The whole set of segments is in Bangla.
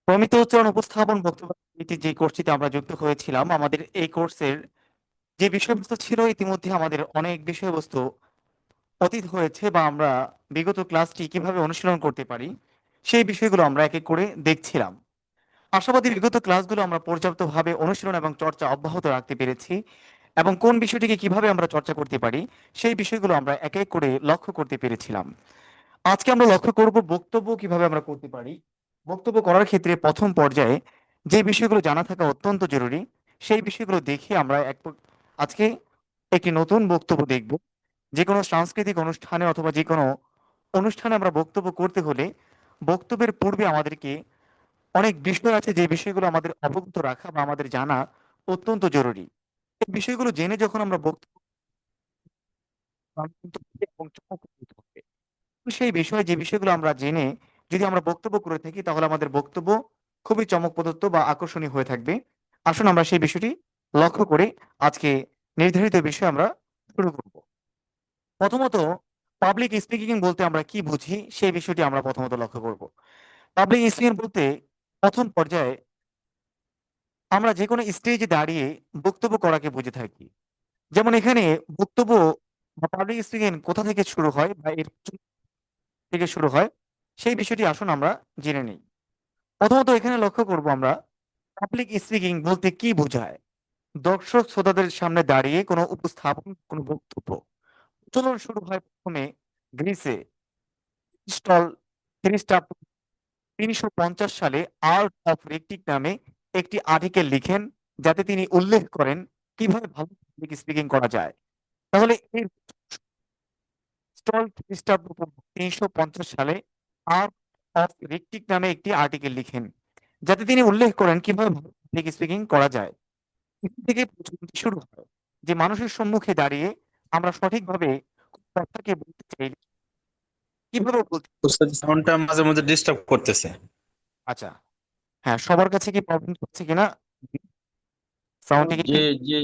প্রমিত উচ্চারণ উপস্থাপন বক্তব্য এটি যে কোর্সটিতে আমরা যুক্ত হয়েছিলাম, আমাদের এই কোর্সের যে বিষয়বস্তু ছিল, ইতিমধ্যে আমাদের অনেক বিষয়বস্তু অতীত হয়েছে বা আমরা বিগত ক্লাসটি কিভাবে অনুশীলন করতে পারি সেই বিষয়গুলো আমরা এক এক করে দেখছিলাম। আশাবাদী বিগত ক্লাসগুলো আমরা পর্যাপ্তভাবে অনুশীলন এবং চর্চা অব্যাহত রাখতে পেরেছি এবং কোন বিষয়টিকে কিভাবে আমরা চর্চা করতে পারি সেই বিষয়গুলো আমরা এক এক করে লক্ষ্য করতে পেরেছিলাম। আজকে আমরা লক্ষ্য করব বক্তব্য কিভাবে আমরা করতে পারি। বক্তব্য করার ক্ষেত্রে প্রথম পর্যায়ে যে বিষয়গুলো জানা থাকা অত্যন্ত জরুরি সেই বিষয়গুলো দেখে আমরা আজকে একটি নতুন বক্তব্য দেখব। যে কোনো সাংস্কৃতিক অনুষ্ঠানে অথবা যে কোনো অনুষ্ঠানে আমরা বক্তব্য করতে হলে বক্তব্যের পূর্বে আমাদেরকে অনেক বিষয় আছে যে বিষয়গুলো আমাদের অবগত রাখা বা আমাদের জানা অত্যন্ত জরুরি। এই বিষয়গুলো জেনে যখন আমরা বক্তব্য এবং চমৎকার হবে। সেই বিষয়ে যে বিষয়গুলো আমরা জেনে যদি আমরা বক্তব্য করে থাকি তাহলে আমাদের বক্তব্য খুবই চমকপ্রদত্ত বা আকর্ষণীয় হয়ে থাকবে। আসুন আমরা সেই বিষয়টি লক্ষ্য করে আজকে নির্ধারিত বিষয় আমরা শুরু করব। প্রথমত, পাবলিক স্পিকিং বলতে আমরা কি বুঝি সেই বিষয়টি আমরা প্রথমত লক্ষ্য করব। পাবলিক স্পিকিং বলতে প্রথম পর্যায়ে আমরা যে কোনো স্টেজে দাঁড়িয়ে বক্তব্য করাকে বুঝে থাকি। যেমন এখানে বক্তব্য বা পাবলিক স্পিকিং কোথা থেকে শুরু হয় বা এর থেকে শুরু হয় সেই বিষয়টি আসুন আমরা জেনে নিই। প্রথমত এখানে লক্ষ্য করব আমরা পাবলিক স্পিকিং বলতে কি বোঝায়। দর্শক শ্রোতাদের সামনে দাঁড়িয়ে কোনো উপস্থাপন, কোনো বক্তব্য। প্রচলন শুরু হয় প্রথমে গ্রিসে। স্টল খ্রিস্টাব্দ 350 সালে আর্ট অফ রেক্টিক নামে একটি আর্টিকেল লিখেন, যাতে তিনি উল্লেখ করেন কিভাবে ভালো পাবলিক স্পিকিং করা যায়। তাহলে এই স্টল খ্রিস্টাব্দ 350 সালে আর্ট অফ রেক্টিক নামে একটি আর্টিকেল লিখেন, যাতে তিনি উল্লেখ করেন কিভাবে পাবলিক স্পিকিং করা যায়। এখান থেকে প্রচলনটি শুরু হয় যে মানুষের সম্মুখে দাঁড়িয়ে আমরা সঠিকভাবে কথাকে বলতে চাই কিভাবে বলতে। ওস্তাদ সাউন্ডটা মাঝে মাঝে ডিস্টার্ব করতেছে। আচ্ছা, হ্যাঁ, সবার কাছে কি প্রবলেম হচ্ছে কিনা সাউন্ডে কি জি ঠিক? জি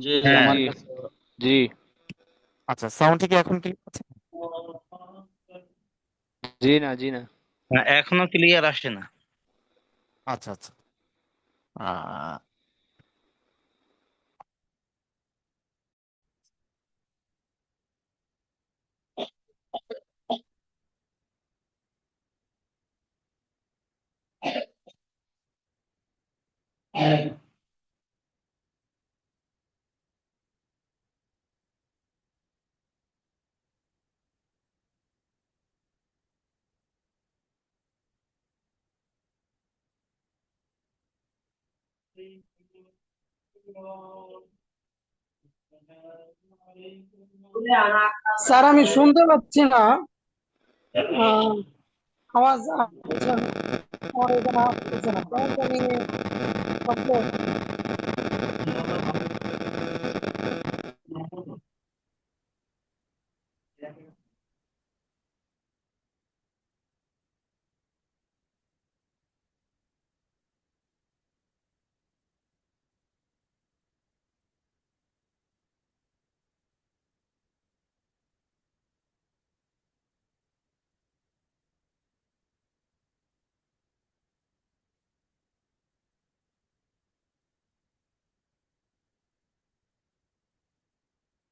জি হ্যাঁ, আমার কাছে জি আচ্ছা, সাউন্ডে কি এখন ক্লিয়ার আছে? জি না হ্যাঁ, এখনো ক্লিয়ার আসে না। আচ্ছা আচ্ছা। আহ, স্যার আমি শুনতে পাচ্ছি না। আহ, আওয়াজ আসছে না, আমার এখানে আসতেছে না, কেন জানি problem।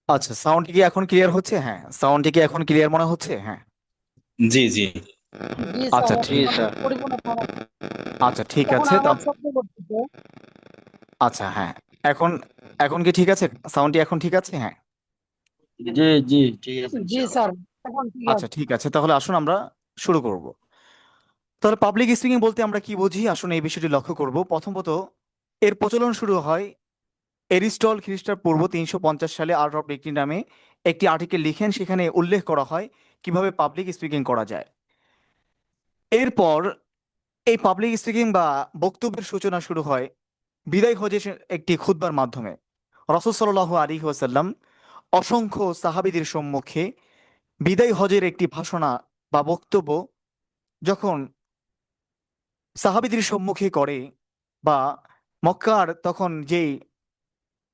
আচ্ছা, সাউন্ড কি এখন ক্লিয়ার হচ্ছে? হ্যাঁ, সাউন্ড কি এখন ক্লিয়ার মনে হচ্ছে? হ্যাঁ। জি জি। জি স্যার, আচ্ছা জি ঠিক। এখন স্যার পরিপূর্ণ পাওয়া আচ্ছা ঠিক এখন আছে আওয়াজ শব্দ করতেছে। আচ্ছা হ্যাঁ, এখন এখন কি ঠিক আছে? সাউন্ডটি এখন ঠিক আছে? হ্যাঁ। জি জি ঠিক আছে জি ইনশাআল্লাহ। স্যার, এখন ঠিক আচ্ছা আছে। ঠিক আছে, তাহলে আসুন আমরা শুরু করব। তাহলে পাবলিক স্পিকিং বলতে আমরা কি বুঝি আসুন এই বিষয়টি লক্ষ্য করব। প্রথমত, এর প্রচলন শুরু হয় এরিস্টল খ্রিস্টপূর্ব 350 সালে আর্ট অফ ডিক্টি নামে একটি আর্টিকেল লিখেন, সেখানে উল্লেখ করা হয় কিভাবে পাবলিক স্পিকিং করা যায়। এরপর এই পাবলিক স্পিকিং বা বক্তব্যের সূচনা শুরু হয় বিদায় হজের একটি খুতবার মাধ্যমে। রাসূল সাল্লাল্লাহু আলাইহি ওয়াসাল্লাম অসংখ্য সাহাবীদের সম্মুখে বিদায় হজের একটি ভাষণা বা বক্তব্য যখন সাহাবীদের সম্মুখে করে বা মক্কার তখন যেই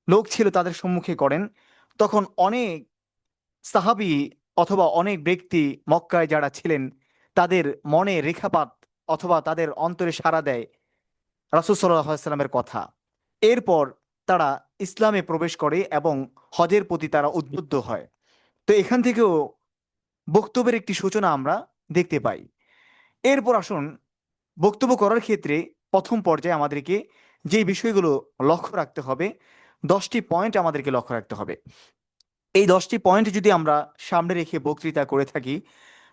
লোক ছিল তাদের সম্মুখে করেন, তখন অনেক সাহাবী অথবা অনেক ব্যক্তি মক্কায় যারা ছিলেন তাদের মনে রেখাপাত অথবা তাদের অন্তরে সাড়া দেয় রাসূল সাল্লাল্লাহু আলাইহি সাল্লামের কথা। এরপর তারা ইসলামে প্রবেশ করে এবং হজের প্রতি তারা উদ্বুদ্ধ হয়। তো এখান থেকেও বক্তব্যের একটি সূচনা আমরা দেখতে পাই। এরপর আসুন, বক্তব্য করার ক্ষেত্রে প্রথম পর্যায়ে আমাদেরকে যে বিষয়গুলো লক্ষ্য রাখতে হবে, 10টি পয়েন্ট আমাদেরকে লক্ষ্য রাখতে হবে। এই 10টি পয়েন্ট যদি আমরা সামনে রেখে বক্তৃতা করে থাকি,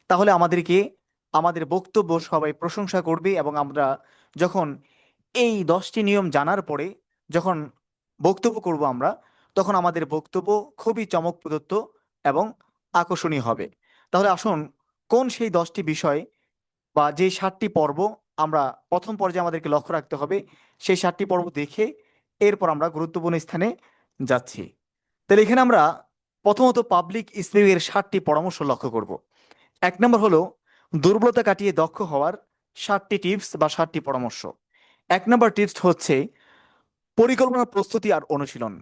তাহলে আমাদেরকে আমাদের বক্তব্য সবাই প্রশংসা করবে এবং আমরা যখন এই 10টি নিয়ম জানার পরে যখন বক্তব্য করব আমরা, তখন আমাদের বক্তব্য খুবই চমকপ্রদত্ত এবং আকর্ষণীয় হবে। তাহলে আসুন, কোন সেই 10টি বিষয় বা যে 7টি পর্ব আমরা প্রথম পর্যায়ে আমাদেরকে লক্ষ্য রাখতে হবে, সেই 7টি পর্ব দেখে এরপর আমরা গুরুত্বপূর্ণ স্থানে যাচ্ছি। তাহলে এখানে আমরা প্রথমত পাবলিক স্পিকিং এর 7টি পরামর্শ লক্ষ্য করব। 1 নম্বর হলো দুর্বলতা কাটিয়ে দক্ষ হওয়ার 7টি টিপস বা 7টি পরামর্শ। 1 নম্বর টিপস হচ্ছে পরিকল্পনা, প্রস্তুতি আর অনুশীলন।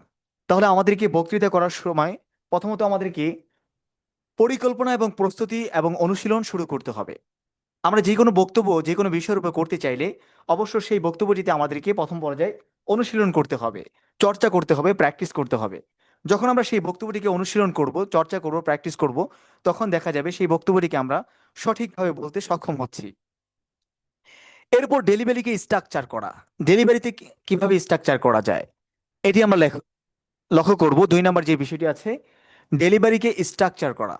তাহলে আমাদেরকে বক্তৃতা করার সময় প্রথমত আমাদেরকে পরিকল্পনা এবং প্রস্তুতি এবং অনুশীলন শুরু করতে হবে। আমরা যে কোনো বক্তব্য যে কোনো বিষয়ের উপর করতে চাইলে অবশ্য সেই বক্তব্যটিতে আমাদেরকে প্রথম পর্যায়ে অনুশীলন করতে হবে, চর্চা করতে হবে, প্র্যাকটিস করতে হবে। যখন আমরা সেই বক্তব্যটিকে অনুশীলন করব, চর্চা করব, প্র্যাকটিস করব, তখন দেখা যাবে সেই বক্তব্যটিকে আমরা সঠিকভাবে বলতে সক্ষম হচ্ছি। এরপর ডেলিভারিকে স্ট্রাকচার করা। ডেলিভারিতে কিভাবে স্ট্রাকচার করা যায় এটি আমরা লক্ষ্য করব। 2 নম্বর যে বিষয়টি আছে, ডেলিভারিকে স্ট্রাকচার করা।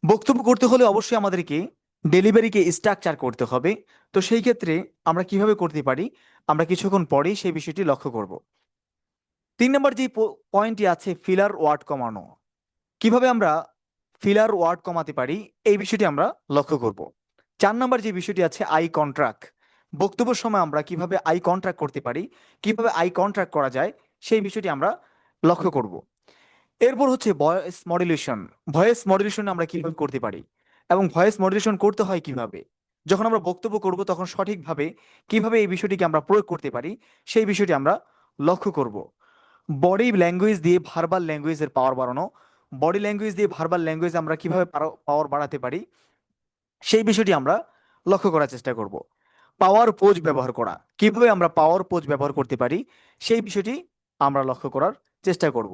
বক্তব্য করতে হলে অবশ্যই আমাদেরকে ডেলিভারিকে স্ট্রাকচার করতে হবে। তো সেই ক্ষেত্রে আমরা কিভাবে করতে পারি, আমরা কিছুক্ষণ পরেই সেই বিষয়টি লক্ষ্য করব। 3 নম্বর যে পয়েন্টটি আছে, ফিলার ওয়ার্ড কমানো। কিভাবে আমরা ফিলার ওয়ার্ড কমাতে পারি এই বিষয়টি আমরা লক্ষ্য করব। 4 নম্বর যে বিষয়টি আছে, আই কন্ট্রাক্ট। বক্তব্যের সময় আমরা কিভাবে আই কন্ট্রাক্ট করতে পারি, কিভাবে আই কন্ট্রাক্ট করা যায় সেই বিষয়টি আমরা লক্ষ্য করব। এরপর হচ্ছে ভয়েস মডুলেশন। ভয়েস মডুলেশন আমরা কিভাবে করতে পারি এবং ভয়েস মডুলেশন করতে হয় কিভাবে, যখন আমরা বক্তব্য করব তখন সঠিকভাবে কিভাবে এই বিষয়টিকে আমরা প্রয়োগ করতে পারি সেই বিষয়টি আমরা লক্ষ্য করব। বডি ল্যাঙ্গুয়েজ দিয়ে ভার্বাল ল্যাঙ্গুয়েজের পাওয়ার বাড়ানো। বডি ল্যাঙ্গুয়েজ দিয়ে ভার্বাল ল্যাঙ্গুয়েজ আমরা কিভাবে পাওয়ার বাড়াতে পারি সেই বিষয়টি আমরা লক্ষ্য করার চেষ্টা করব। পাওয়ার পোজ ব্যবহার করা, কিভাবে আমরা পাওয়ার পোজ ব্যবহার করতে পারি সেই বিষয়টি আমরা লক্ষ্য করার চেষ্টা করব।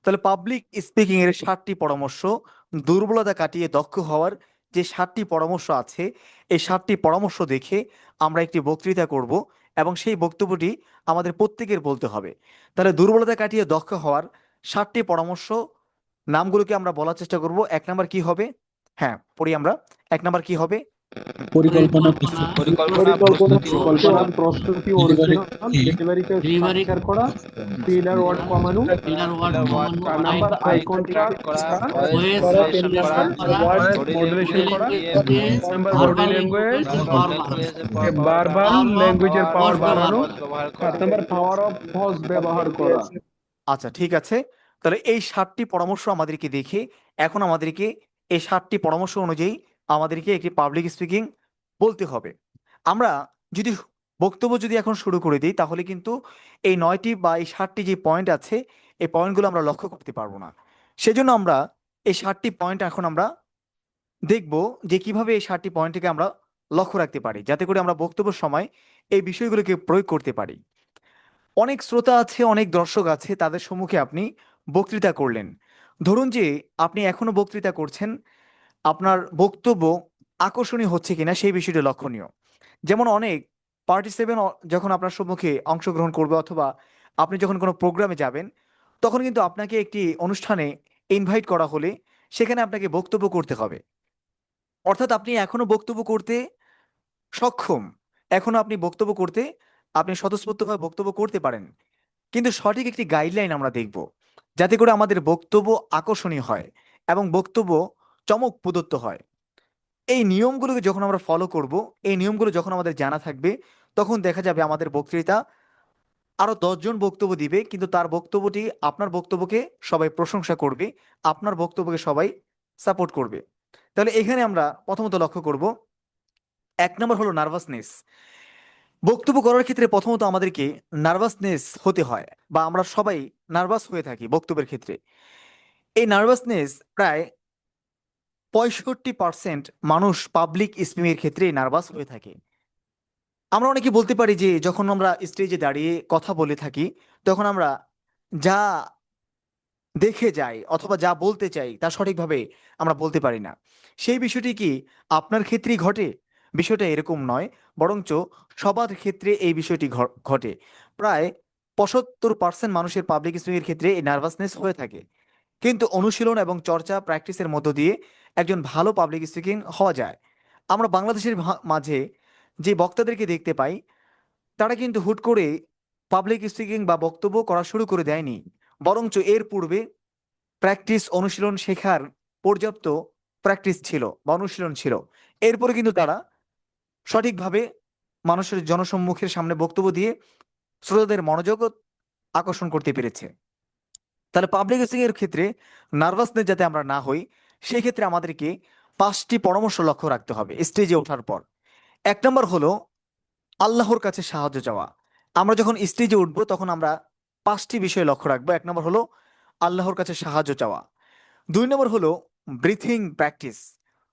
তাহলে পাবলিক স্পিকিং এর 7টি পরামর্শ, দুর্বলতা কাটিয়ে দক্ষ হওয়ার যে 7টি পরামর্শ আছে, এই 7টি পরামর্শ দেখে আমরা একটি বক্তৃতা করব এবং সেই বক্তব্যটি আমাদের প্রত্যেকের বলতে হবে। তাহলে দুর্বলতা কাটিয়ে দক্ষ হওয়ার 7টি পরামর্শ নামগুলোকে আমরা বলার চেষ্টা করব। 1 নম্বর কি হবে? হ্যাঁ, পড়ি আমরা। 1 নম্বর কি হবে? পরিকল্পনা, পরিকল্পনা, প্রস্তুতি, অনুশীলন, প্রস্তুতি, ডেলিভারি অনুশীলন, ডেলিভারিকে স্ট্রাকচার করা, ফিলার ওয়ার্ড কমানো, 4 নাম্বার আই কন্ট্রাক্ট করা, ভয়েস মডুলেশন করা, 5 নাম্বার বডি ল্যাঙ্গুয়েজ, ভার্বাল ল্যাঙ্গুয়েজের পাওয়ার বাড়ানো, 7 নাম্বার পাওয়ার অফ ভয়েস ব্যবহার করা। আচ্ছা, ঠিক আছে। তাহলে এই 7টি পরামর্শ আমাদেরকে দেখে এখন আমাদেরকে এই 7টি পরামর্শ অনুযায়ী আমাদেরকে একটি পাবলিক স্পিকিং বলতে হবে। আমরা যদি বক্তব্য যদি এখন শুরু করে দিই তাহলে কিন্তু এই 9টি বা এই 7টি যে পয়েন্ট আছে এই পয়েন্টগুলো আমরা লক্ষ্য করতে পারবো না। সেজন্য আমরা এই 7টি পয়েন্ট এখন আমরা দেখব যে কিভাবে এই 7টি পয়েন্টকে আমরা লক্ষ্য রাখতে পারি, যাতে করে আমরা বক্তব্যের সময় এই বিষয়গুলোকে প্রয়োগ করতে পারি। অনেক শ্রোতা আছে, অনেক দর্শক আছে, তাদের সম্মুখে আপনি বক্তৃতা করলেন। ধরুন যে আপনি এখনো বক্তৃতা করছেন, আপনার বক্তব্য আকর্ষণীয় হচ্ছে কিনা সেই বিষয়টি লক্ষণীয়। যেমন অনেক পার্টিসিপেন্ট যখন আপনার সম্মুখে অংশগ্রহণ করবে অথবা আপনি যখন কোনো প্রোগ্রামে যাবেন, তখন কিন্তু আপনাকে একটি অনুষ্ঠানে ইনভাইট করা হলে সেখানে আপনাকে বক্তব্য করতে হবে। অর্থাৎ আপনি এখনো বক্তব্য করতে সক্ষম, এখনো আপনি বক্তব্য করতে আপনি স্বতঃস্ফূর্তভাবে বক্তব্য করতে পারেন। কিন্তু সঠিক একটি গাইডলাইন আমরা দেখব, যাতে করে আমাদের বক্তব্য আকর্ষণীয় হয় এবং বক্তব্য চমক প্রদত্ত হয়। এই নিয়মগুলোকে যখন আমরা ফলো করব, এই নিয়মগুলো যখন আমাদের জানা থাকবে, তখন দেখা যাবে আমাদের বক্তৃতা আরো 10 জন বক্তব্য দিবে, কিন্তু তার বক্তব্যটি আপনার বক্তব্যকে সবাই প্রশংসা করবে, আপনার বক্তব্যকে সবাই সাপোর্ট করবে। তাহলে এখানে আমরা প্রথমত লক্ষ্য করব 1 নম্বর হলো নার্ভাসনেস। বক্তব্য করার ক্ষেত্রে প্রথমত আমাদেরকে নার্ভাসনেস হতে হয় বা আমরা সবাই নার্ভাস হয়ে থাকি বক্তব্যের ক্ষেত্রে। এই নার্ভাসনেস প্রায় 65% মানুষ পাবলিক স্পিকিং এর ক্ষেত্রে নার্ভাস হয়ে থাকে। আমরা অনেকে বলতে পারি যে যখন আমরা স্টেজে দাঁড়িয়ে কথা বলে থাকি তখন আমরা যা দেখে যাই অথবা যা বলতে চাই তা সঠিকভাবে আমরা বলতে পারি না। সেই বিষয়টি কি আপনার ক্ষেত্রেই ঘটে? বিষয়টা এরকম নয়, বরঞ্চ সবার ক্ষেত্রে এই বিষয়টি ঘটে। প্রায় 75% মানুষের পাবলিক স্পিকিং এর ক্ষেত্রে এই নার্ভাসনেস হয়ে থাকে, কিন্তু অনুশীলন এবং চর্চা প্র্যাকটিসের মধ্য দিয়ে একজন ভালো পাবলিক স্পিকিং হওয়া যায়। আমরা বাংলাদেশের মাঝে যে বক্তাদেরকে দেখতে পাই তারা কিন্তু হুট করে পাবলিক স্পিকিং বা বক্তব্য করা শুরু করে দেয়নি, বরঞ্চ এর পূর্বে প্র্যাকটিস অনুশীলন শেখার পর্যাপ্ত প্র্যাকটিস ছিল বা অনুশীলন ছিল। এরপরে কিন্তু তারা সঠিকভাবে মানুষের জনসম্মুখের সামনে বক্তব্য দিয়ে শ্রোতাদের মনোযোগ আকর্ষণ করতে পেরেছে। তাহলে পাবলিক স্পিকিং এর ক্ষেত্রে নার্ভাসনেস যাতে আমরা না হই, সেই ক্ষেত্রে আমাদেরকে 5টি পরামর্শ লক্ষ্য রাখতে হবে স্টেজে ওঠার পর। 1 নম্বর হলো আল্লাহর কাছে সাহায্য চাওয়া। আমরা যখন স্টেজে উঠবো তখন আমরা 5টি বিষয় লক্ষ্য রাখবো। 1 নম্বর হলো আল্লাহর কাছে সাহায্য চাওয়া। 2 নম্বর হলো ব্রিথিং প্র্যাকটিস।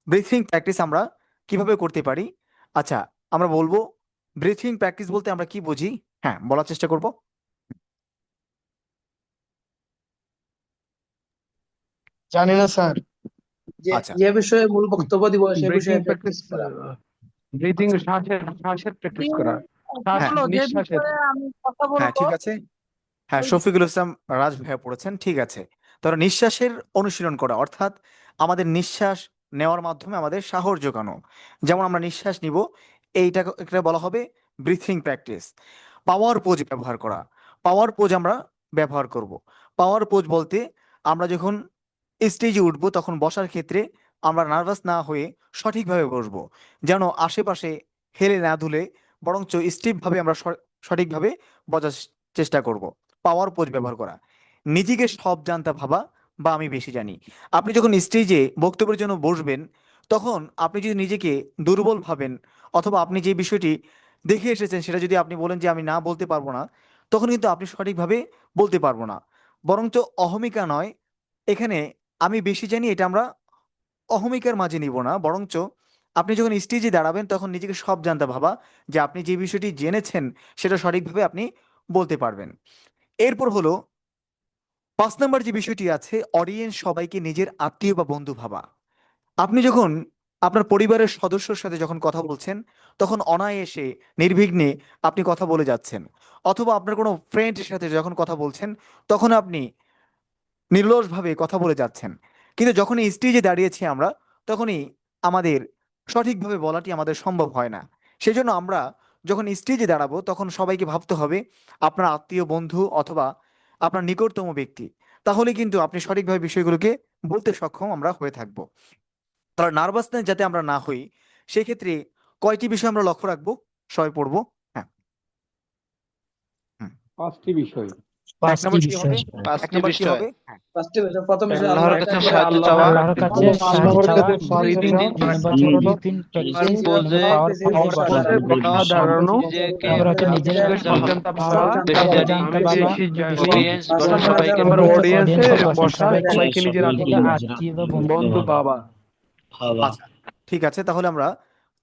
ব্রিথিং প্র্যাকটিস আমরা কিভাবে করতে পারি? আচ্ছা, আমরা বলবো ব্রিথিং প্র্যাকটিস বলতে আমরা কি বুঝি। হ্যাঁ, বলার চেষ্টা করব। জানি না স্যার। যে আচ্ছা, যে বিষয়ে মূল বক্তব্য দিব সে ব্রিথিং বিষয়ে প্র্যাকটিস, প্র্যাকটিস করা। ব্রিথিং আচ্ছা, শ্বাসের প্র্যাকটিস করা, শ্বাস হ্যাঁ, হলো যে নিঃশ্বাসের। বিষয়ে আমি কথা হ্যাঁ, বলবো ঠিক আছে। হ্যাঁ, ওই শফিকুল ইসলাম রাজ ভাইয়া পড়েছেন, ঠিক আছে। তারা নিঃশ্বাসের অনুশীলন করা, অর্থাৎ আমাদের নিঃশ্বাস নেওয়ার মাধ্যমে আমাদের সাহস জোগানো। যেমন আমরা নিঃশ্বাস নিব, এটা বলা হবে ব্রিথিং প্র্যাকটিস। পাওয়ার পোজ ব্যবহার করা, পাওয়ার পোজ আমরা ব্যবহার করব। পাওয়ার পোজ বলতে আমরা যখন স্টেজে উঠবো তখন বসার ক্ষেত্রে আমরা নার্ভাস না হয়ে সঠিকভাবে বসবো, যেন আশেপাশে হেলে না দুলে, বরঞ্চ স্টিফভাবে আমরা সঠিকভাবে বসার চেষ্টা করব। পাওয়ার পোজ ব্যবহার করা। নিজেকে সব জানতা ভাবা বা আমি বেশি জানি। আপনি যখন স্টেজে বক্তব্যের জন্য বসবেন তখন আপনি যদি নিজেকে দুর্বল ভাবেন অথবা আপনি যে বিষয়টি দেখে এসেছেন সেটা যদি আপনি বলেন যে আমি না বলতে পারবো না, তখন কিন্তু আপনি সঠিকভাবে বলতে পারবো না। বরঞ্চ অহমিকা নয়, এখানে আমি বেশি জানি এটা আমরা অহমিকার মাঝে নিব না, বরঞ্চ আপনি যখন স্টেজে দাঁড়াবেন তখন নিজেকে সব জানতে ভাবা যে আপনি যে বিষয়টি জেনেছেন সেটা সঠিকভাবে আপনি বলতে পারবেন। এরপর হলো 5 নম্বর যে বিষয়টি আছে, অডিয়েন্স সবাইকে নিজের আত্মীয় বা বন্ধু ভাবা। আপনি যখন আপনার পরিবারের সদস্যর সাথে যখন কথা বলছেন তখন অনায়াসে নির্বিঘ্নে আপনি কথা বলে যাচ্ছেন, অথবা আপনার কোনো ফ্রেন্ডের সাথে যখন কথা বলছেন তখন আপনি নির্লসভাবে কথা বলে যাচ্ছেন। কিন্তু যখনই স্টেজে দাঁড়িয়েছি আমরা তখনই আমাদের সঠিকভাবে বলাটি আমাদের সম্ভব হয় না। সেজন্য আমরা যখন স্টেজে দাঁড়াবো তখন সবাইকে ভাবতে হবে আপনার আত্মীয় বন্ধু অথবা আপনার নিকটতম ব্যক্তি, তাহলে কিন্তু আপনি সঠিকভাবে বিষয়গুলোকে বলতে সক্ষম আমরা হয়ে থাকবো। তাহলে নার্ভাসনেস যাতে আমরা না হই সেক্ষেত্রে কয়টি বিষয় আমরা লক্ষ্য রাখবো, সবাই পড়বো। হ্যাঁ, হুম। 5টি বিষয়। এক নম্বর কি হবে? এক পাঁচটি নম্বর কি বিষয়। হবে? হ্যাঁ, ফার্স্টে বিষয়, প্রথম বিষয় আল্লাহর আল্লাহর কাছে কাছে সাহায্য চাওয়া, আল্লাহর কাছে সাহায্য আল্লাহর চাওয়া, কাছে সাহায্য ব্রিথিং চাওয়া, নাম্বার 2 হলো ব্রিথিং প্র্যাকটিস, পোজে পাওয়ার পোজে বসা, বসা দাঁড়ানো, নিজেকে তারপর হচ্ছে নিজের সব জানতা ভাবা, বেশি সব জানি, জানতে আমি পারা, বেশি জানি। অডিয়েন্স পাঁচ বসা নম্বর সবাইকে হচ্ছে তারপর হচ্ছে অডিয়েন্সে অডিয়েন্সে বসা সবাইকে সবাইকে নিজের আত্মীয় বা বন্ধু বন্ধু বাবা। আচ্ছা, ঠিক আছে। তাহলে আমরা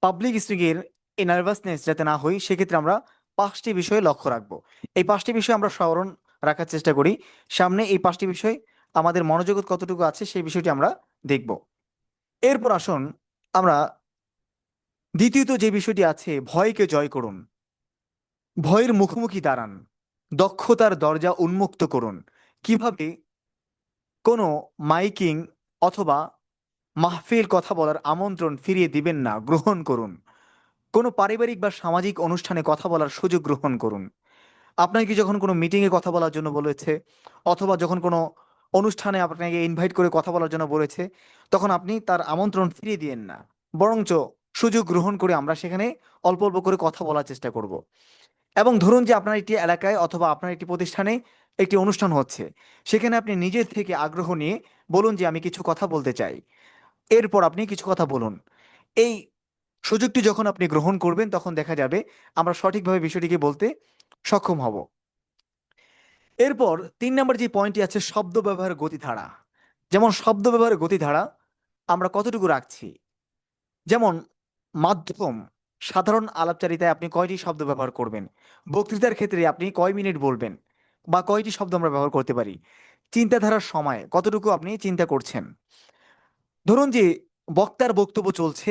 পাবলিক স্পিকিং এর এই নার্ভাসনেস যাতে না হই সেক্ষেত্রে আমরা 5টি বিষয়ে লক্ষ্য রাখবো। এই 5টি বিষয় আমরা স্মরণ রাখার চেষ্টা করি। সামনে এই 5টি বিষয় আমাদের মনোযোগ কতটুকু আছে সেই বিষয়টি আমরা দেখব। এরপর আসুন আমরা দ্বিতীয়ত যে বিষয়টি আছে, ভয়কে জয় করুন। ভয়ের মুখোমুখি দাঁড়ান, দক্ষতার দরজা উন্মুক্ত করুন। কিভাবে? কোনো মাইকিং অথবা মাহফিল কথা বলার আমন্ত্রণ ফিরিয়ে দিবেন না, গ্রহণ করুন। কোনো পারিবারিক বা সামাজিক অনুষ্ঠানে কথা বলার সুযোগ গ্রহণ করুন। আপনাকে যখন কোনো মিটিংয়ে কথা বলার জন্য বলেছে অথবা যখন কোনো অনুষ্ঠানে আপনাকে ইনভাইট করে কথা বলার জন্য বলেছে তখন আপনি তার আমন্ত্রণ ফিরিয়ে দিয়েন না, বরঞ্চ সুযোগ গ্রহণ করে আমরা সেখানে অল্প অল্প করে কথা বলার চেষ্টা করব। এবং ধরুন যে আপনার একটি এলাকায় অথবা আপনার একটি প্রতিষ্ঠানে একটি অনুষ্ঠান হচ্ছে, সেখানে আপনি নিজের থেকে আগ্রহ নিয়ে বলুন যে আমি কিছু কথা বলতে চাই। এরপর আপনি কিছু কথা বলুন। এই সুযোগটি যখন আপনি গ্রহণ করবেন তখন দেখা যাবে আমরা সঠিকভাবে বিষয়টিকে বলতে সক্ষম হব। এরপর 3 নম্বর যে পয়েন্টটি আছে, শব্দ ব্যবহারের গতিধারা। যেমন শব্দ ব্যবহারের গতিধারা আমরা কতটুকু রাখছি, যেমন মাধ্যম সাধারণ আলাপচারিতায় আপনি কয়টি শব্দ ব্যবহার করবেন, বক্তৃতার ক্ষেত্রে আপনি কয় মিনিট বলবেন বা কয়টি শব্দ আমরা ব্যবহার করতে পারি, চিন্তাধারার সময় কতটুকু আপনি চিন্তা করছেন। ধরুন যে বক্তার বক্তব্য চলছে,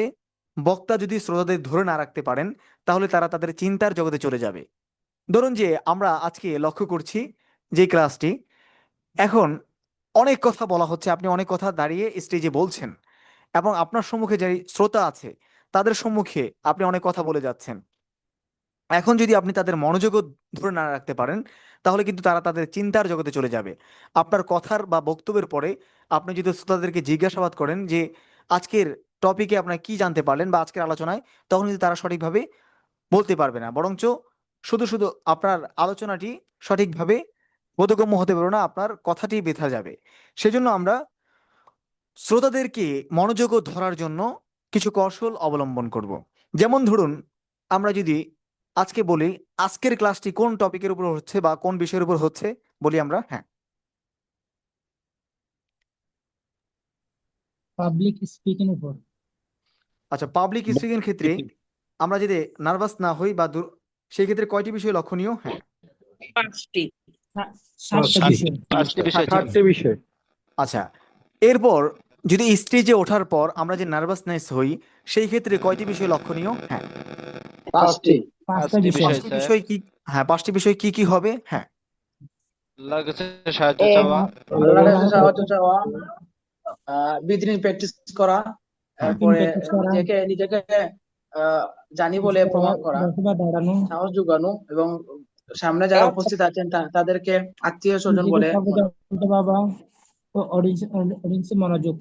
বক্তা যদি শ্রোতাদের ধরে না রাখতে পারেন তাহলে তারা তাদের চিন্তার জগতে চলে যাবে। ধরুন যে আমরা আজকে লক্ষ্য করছি যে ক্লাসটি, এখন অনেক কথা বলা হচ্ছে, আপনি অনেক কথা দাঁড়িয়ে স্টেজে বলছেন এবং আপনার সম্মুখে যে শ্রোতা আছে তাদের সম্মুখে আপনি অনেক কথা বলে যাচ্ছেন। এখন যদি আপনি তাদের মনোযোগও ধরে না রাখতে পারেন তাহলে কিন্তু তারা তাদের চিন্তার জগতে চলে যাবে। আপনার কথার বা বক্তব্যের পরে আপনি যদি শ্রোতাদেরকে জিজ্ঞাসাবাদ করেন যে আজকের টপিকে আপনারা কি জানতে পারলেন বা আজকের আলোচনায়, তখন কিন্তু তারা সঠিকভাবে বলতে পারবে না, বরঞ্চ শুধু শুধু আপনার আলোচনাটি সঠিকভাবে বোধগম্য হতে পারবে না, আপনার কথাটি বৃথা যাবে। সেজন্য আমরা শ্রোতাদেরকে মনোযোগ ধরার জন্য কিছু কৌশল অবলম্বন করব। যেমন ধরুন, আমরা যদি আজকে বলি আজকের ক্লাসটি কোন টপিকের উপর হচ্ছে বা কোন বিষয়ের উপর হচ্ছে, বলি আমরা হ্যাঁ পাবলিক স্পিকিং উপর। আচ্ছা, পাবলিক স্পিকিং ক্ষেত্রে আমরা যদি নার্ভাস না হই বা সেই ক্ষেত্রে কয়টি বিষয় লক্ষণীয়? হ্যাঁ, 5টি। সাতটা বিষয়। পাঁচটি বিষয় ছিল। 8টি বিষয়। আচ্ছা, এরপর যদি স্টেজে ওঠার পর আমরা যে নার্ভাসনেস হই সেই ক্ষেত্রে কয়টি বিষয় লক্ষণীয়? হ্যাঁ, 5টি। পাঁচটা পাঁচটি বিষয়। বিষয়। পাঁচটি বিষয় কি? হ্যাঁ, পাঁচটি বিষয় কি কি হবে? হ্যাঁ, আল্লাহর কাছে সাহায্য চাওয়া, আল্লাহর কাছে সাহায্য চাওয়া, ব্রিথিং প্র্যাকটিস করা, এরপরে practice করা, নিজেকে জানি বলে প্রমাণ করা, অথবা দাঁড়ানো, সাহস যোগানো এবং সামনে যারা উপস্থিত আছেন তাদেরকে আত্মীয় স্বজন নিজেকে বলে স্বাগত জানাতে পারবা, ও অডিয়েন্স মনোযোগ।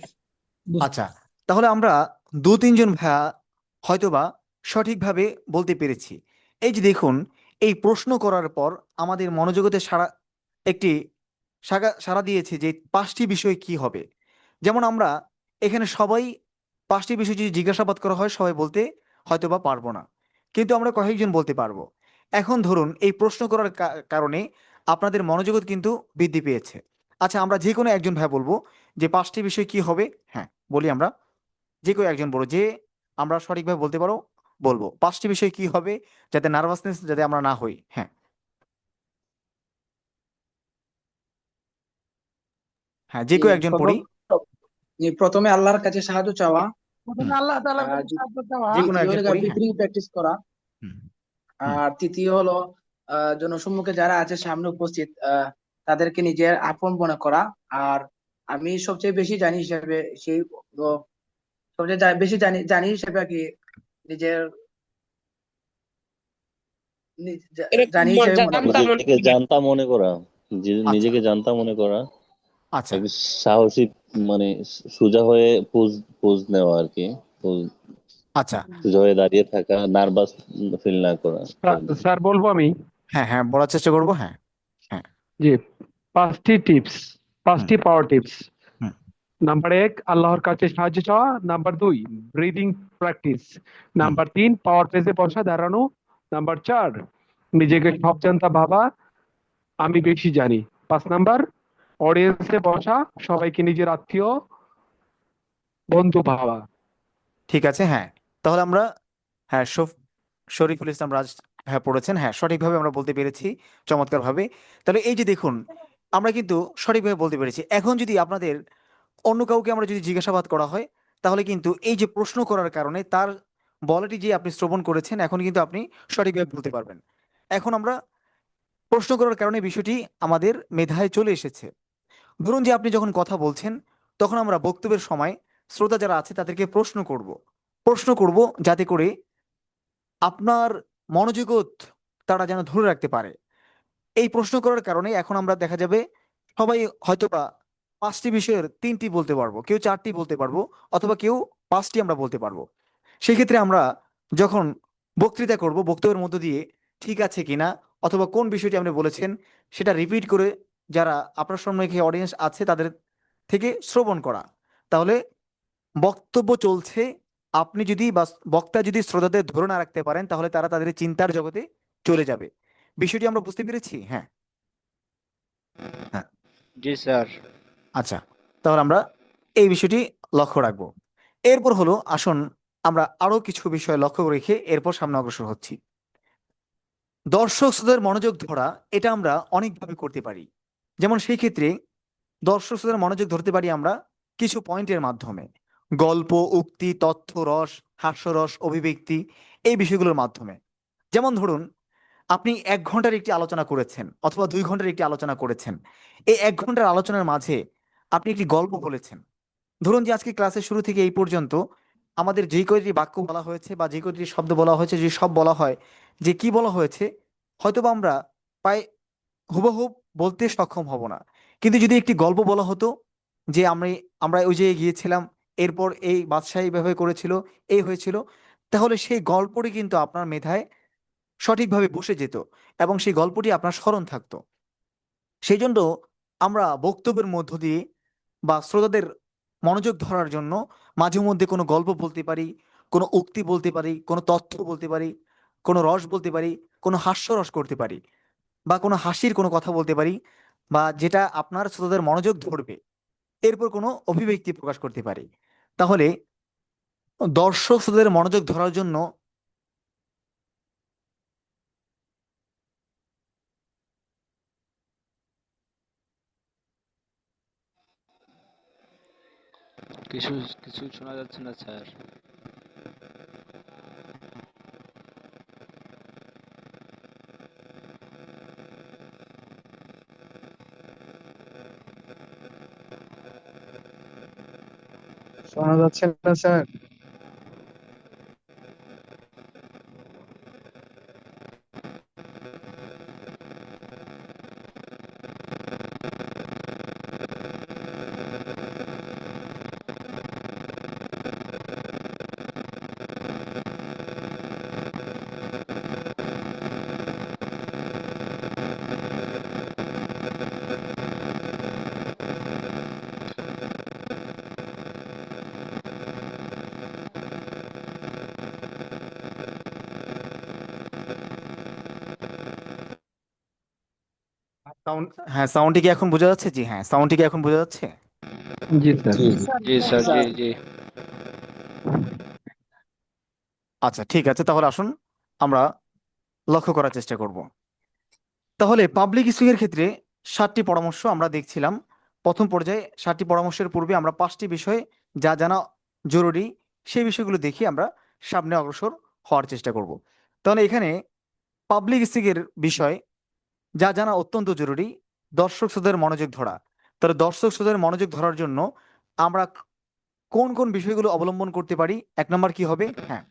আচ্ছা, তাহলে আমরা 2-3 জন ভাইয়া হয়তোবা সঠিকভাবে বলতে পেরেছি। এই যে দেখুন, এই প্রশ্ন করার পর আমাদের মনোজগতে একটি সাড়া দিয়েছে যে 5টি বিষয় কি হবে। যেমন আমরা এখানে সবাই 5টি বিষয় যদি জিজ্ঞাসাবাদ করা হয় সবাই বলতে হয়তোবা পারবো না, কিন্তু আমরা কয়েকজন বলতে পারবো। এখন ধরুন এই প্রশ্ন করার কারণে আপনাদের মনোজগত কিন্তু বৃদ্ধি পেয়েছে। আচ্ছা, আমরা যে কোনো একজন ভাই বলবো যে 5টি বিষয় কি হবে। হ্যাঁ, বলি আমরা, যে কেউ একজন বলো যে আমরা সঠিকভাবে বলতে পারো, বলবো 5টি বিষয় কি হবে যাতে নার্ভাসনেস যাতে আমরা না হই। হ্যাঁ হ্যাঁ, যে কেউ একজন পড়ি, প্রথমে আল্লাহর কাছে সাহায্য চাওয়া, হুম, আল্লাহ তাআলার কাছে সাহায্য চাওয়া, যে কোনো দ্বিতীয় একজন হলো পড়ি। হ্যাঁ, ব্রিথিং প্র্যাকটিস করা, হুম, হুম, আর তৃতীয় হলো জনসম্মুখে যারা আছে সামনে উপস্থিত তাদেরকে নিজের আপন মনে করা। আর আমি সবচেয়ে বেশি জানি হিসেবে সেই সবচেয়ে বেশি জানি হিসেবে আর কি নিজের জানি হিসেবে মনে করা। নিজেকে জানতা মনে করা, আচ্ছা নিজেকে জানতা মনে করা, আচ্ছা এক সাহসী, মানে সোজা হয়ে পোজ পোজ নেওয়া আর কি, আচ্ছা, সোজা হয়ে দাঁড়িয়ে থাকা, নার্ভাস ফিল না করা। স্যার বলবো আমি হ্যাঁ হ্যাঁ, বলার চেষ্টা করবো। হ্যাঁ হ্যাঁ, যে 5টি টিপস, হুম 5টি পাওয়ার টিপস। হুম, নাম্বার 1, আল্লাহর কাছে সাহায্য চাওয়া। Number 2, breathing practice. হুম, নাম্বার 3, পাওয়ার প্লেসে বসা দাঁড়ানো। নাম্বার 4, নিজেকে সব জানতা ভাবা, আমি বেশি জানি। 5 নাম্বার, অডিয়েন্সে বসা, সবাইকে নিজের আত্মীয় বন্ধু ভাবা। ঠিক আছে। হ্যাঁ, তাহলে আমরা হ্যাঁ শরীফুল ইসলাম রাজ হ্যাঁ পড়েছেন, হ্যাঁ সঠিকভাবে আমরা বলতে পেরেছি, চমৎকারভাবে। তাহলে এই যে দেখুন, আমরা কিন্তু সঠিকভাবে বলতে পেরেছি। এখন যদি আপনাদের অন্য কাউকে আমরা যদি জিজ্ঞাসাবাদ করা হয় তাহলে কিন্তু এই যে প্রশ্ন করার কারণে তার বলাটি যে আপনি শ্রবণ করেছেন এখন কিন্তু আপনি সঠিকভাবে বলতে পারবেন। এখন আমরা প্রশ্ন করার কারণে বিষয়টি আমাদের মেধায় চলে এসেছে। ধরুন যে আপনি যখন কথা বলছেন তখন আমরা বক্তব্যের সময় শ্রোতা যারা আছে তাদেরকে প্রশ্ন করব যাতে করে আপনার মনোযোগত তারা যেন ধরে রাখতে পারে। এই প্রশ্ন করার কারণে এখন আমরা দেখা যাবে সবাই হয়তোবা 5টি বিষয়ের 3টি বলতে পারবো, কেউ 4টি বলতে পারবো, অথবা কেউ 5টি আমরা বলতে পারবো। সেক্ষেত্রে আমরা যখন বক্তৃতা করব বক্তব্যের মধ্য দিয়ে ঠিক আছে কিনা অথবা কোন বিষয়টি আপনি বলেছেন সেটা রিপিট করে যারা আপনার সম্মুখে অডিয়েন্স আছে তাদের থেকে শ্রবণ করা। তাহলে বক্তব্য চলছে, আপনি যদি বা বক্তা যদি শ্রোতাদের ধরে না রাখতে পারেন তাহলে তারা তাদের চিন্তার জগতে চলে যাবে। বিষয়টি আমরা বুঝতে পেরেছি। হ্যাঁ হ্যাঁ, জি স্যার। আচ্ছা, তাহলে আমরা এই বিষয়টি লক্ষ্য রাখবো। এরপর হলো আসুন আমরা আরো কিছু বিষয় লক্ষ্য রেখে এরপর সামনে অগ্রসর হচ্ছি। দর্শক শ্রোতাদের মনোযোগ ধরা এটা আমরা অনেকভাবে করতে পারি। যেমন সেই ক্ষেত্রে দর্শক শ্রোতাদের মনোযোগ ধরতে পারি আমরা কিছু পয়েন্টের মাধ্যমে, গল্প, উক্তি, তথ্য, রস, হাস্যরস, অভিব্যক্তি, এই বিষয়গুলোর মাধ্যমে। যেমন ধরুন, আপনি 1 ঘন্টার একটি আলোচনা করেছেন অথবা 2 ঘন্টার একটি আলোচনা করেছেন। এই 1 ঘন্টার আলোচনার মাঝে আপনি একটি গল্প বলেছেন। ধরুন যে আজকে ক্লাসের শুরু থেকে এই পর্যন্ত আমাদের যেই কয়টি বাক্য বলা হয়েছে বা যে কয়টি শব্দ বলা হয়েছে, যে সব বলা হয় যে কি বলা হয়েছে, হয়তোবা আমরা প্রায় হুবহুব বলতে সক্ষম হব না। কিন্তু যদি একটি গল্প বলা হতো যে আমরা আমরা ওই জায়গায় গিয়েছিলাম, এরপর এই বাদশাহ এইভাবে করেছিল, এই হয়েছিল, তাহলে সেই গল্পটি কিন্তু আপনার মেধায় সঠিকভাবে বসে যেত এবং সেই গল্পটি আপনার স্মরণ থাকতো। সেই জন্য আমরা বক্তব্যের মধ্য দিয়ে বা শ্রোতাদের মনোযোগ ধরার জন্য মাঝে মধ্যে কোনো গল্প বলতে পারি, কোনো উক্তি বলতে পারি, কোনো তথ্য বলতে পারি, কোনো রস বলতে পারি, কোনো হাস্যরস করতে পারি, বা কোনো হাসির কোনো কথা বলতে পারি, বা যেটা আপনার শ্রোতাদের মনোযোগ ধরবে, এরপর কোনো অভিব্যক্তি প্রকাশ করতে পারি। তাহলে দর্শক শ্রোতাদের মনোযোগ ধরার জন্য কিছু কিছু শোনা যাচ্ছে না স্যার। শোনা যাচ্ছে না স্যার। সাউন্ড, হ্যাঁ, সাউন্ডটি কি এখন বোঝা যাচ্ছে? জি হ্যাঁ, সাউন্ডটি কি এখন বোঝা যাচ্ছে? জি স্যার। জি জি স্যার, জি জি। আচ্ছা, ঠিক আছে, তাহলে আসুন আমরা লক্ষ্য করার চেষ্টা করব। তাহলে পাবলিক স্পিকিং এর ক্ষেত্রে 7টি পরামর্শ আমরা দেখছিলাম। প্রথম পর্যায়ে 7টি পরামর্শের পূর্বে আমরা 5টি বিষয় যা জানা জরুরি সেই বিষয়গুলো দেখি আমরা সামনে অগ্রসর হওয়ার চেষ্টা করব। তাহলে এখানে পাবলিক স্পিকিং এর বিষয় যা জানা অত্যন্ত জরুরি, দর্শক শ্রোতাদের মনোযোগ ধরা। তাহলে দর্শক শ্রোতাদের মনোযোগ ধরার জন্য আমরা কোন কোন বিষয়গুলো অবলম্বন করতে পারি? 1 নম্বর কি হবে? হ্যাঁ,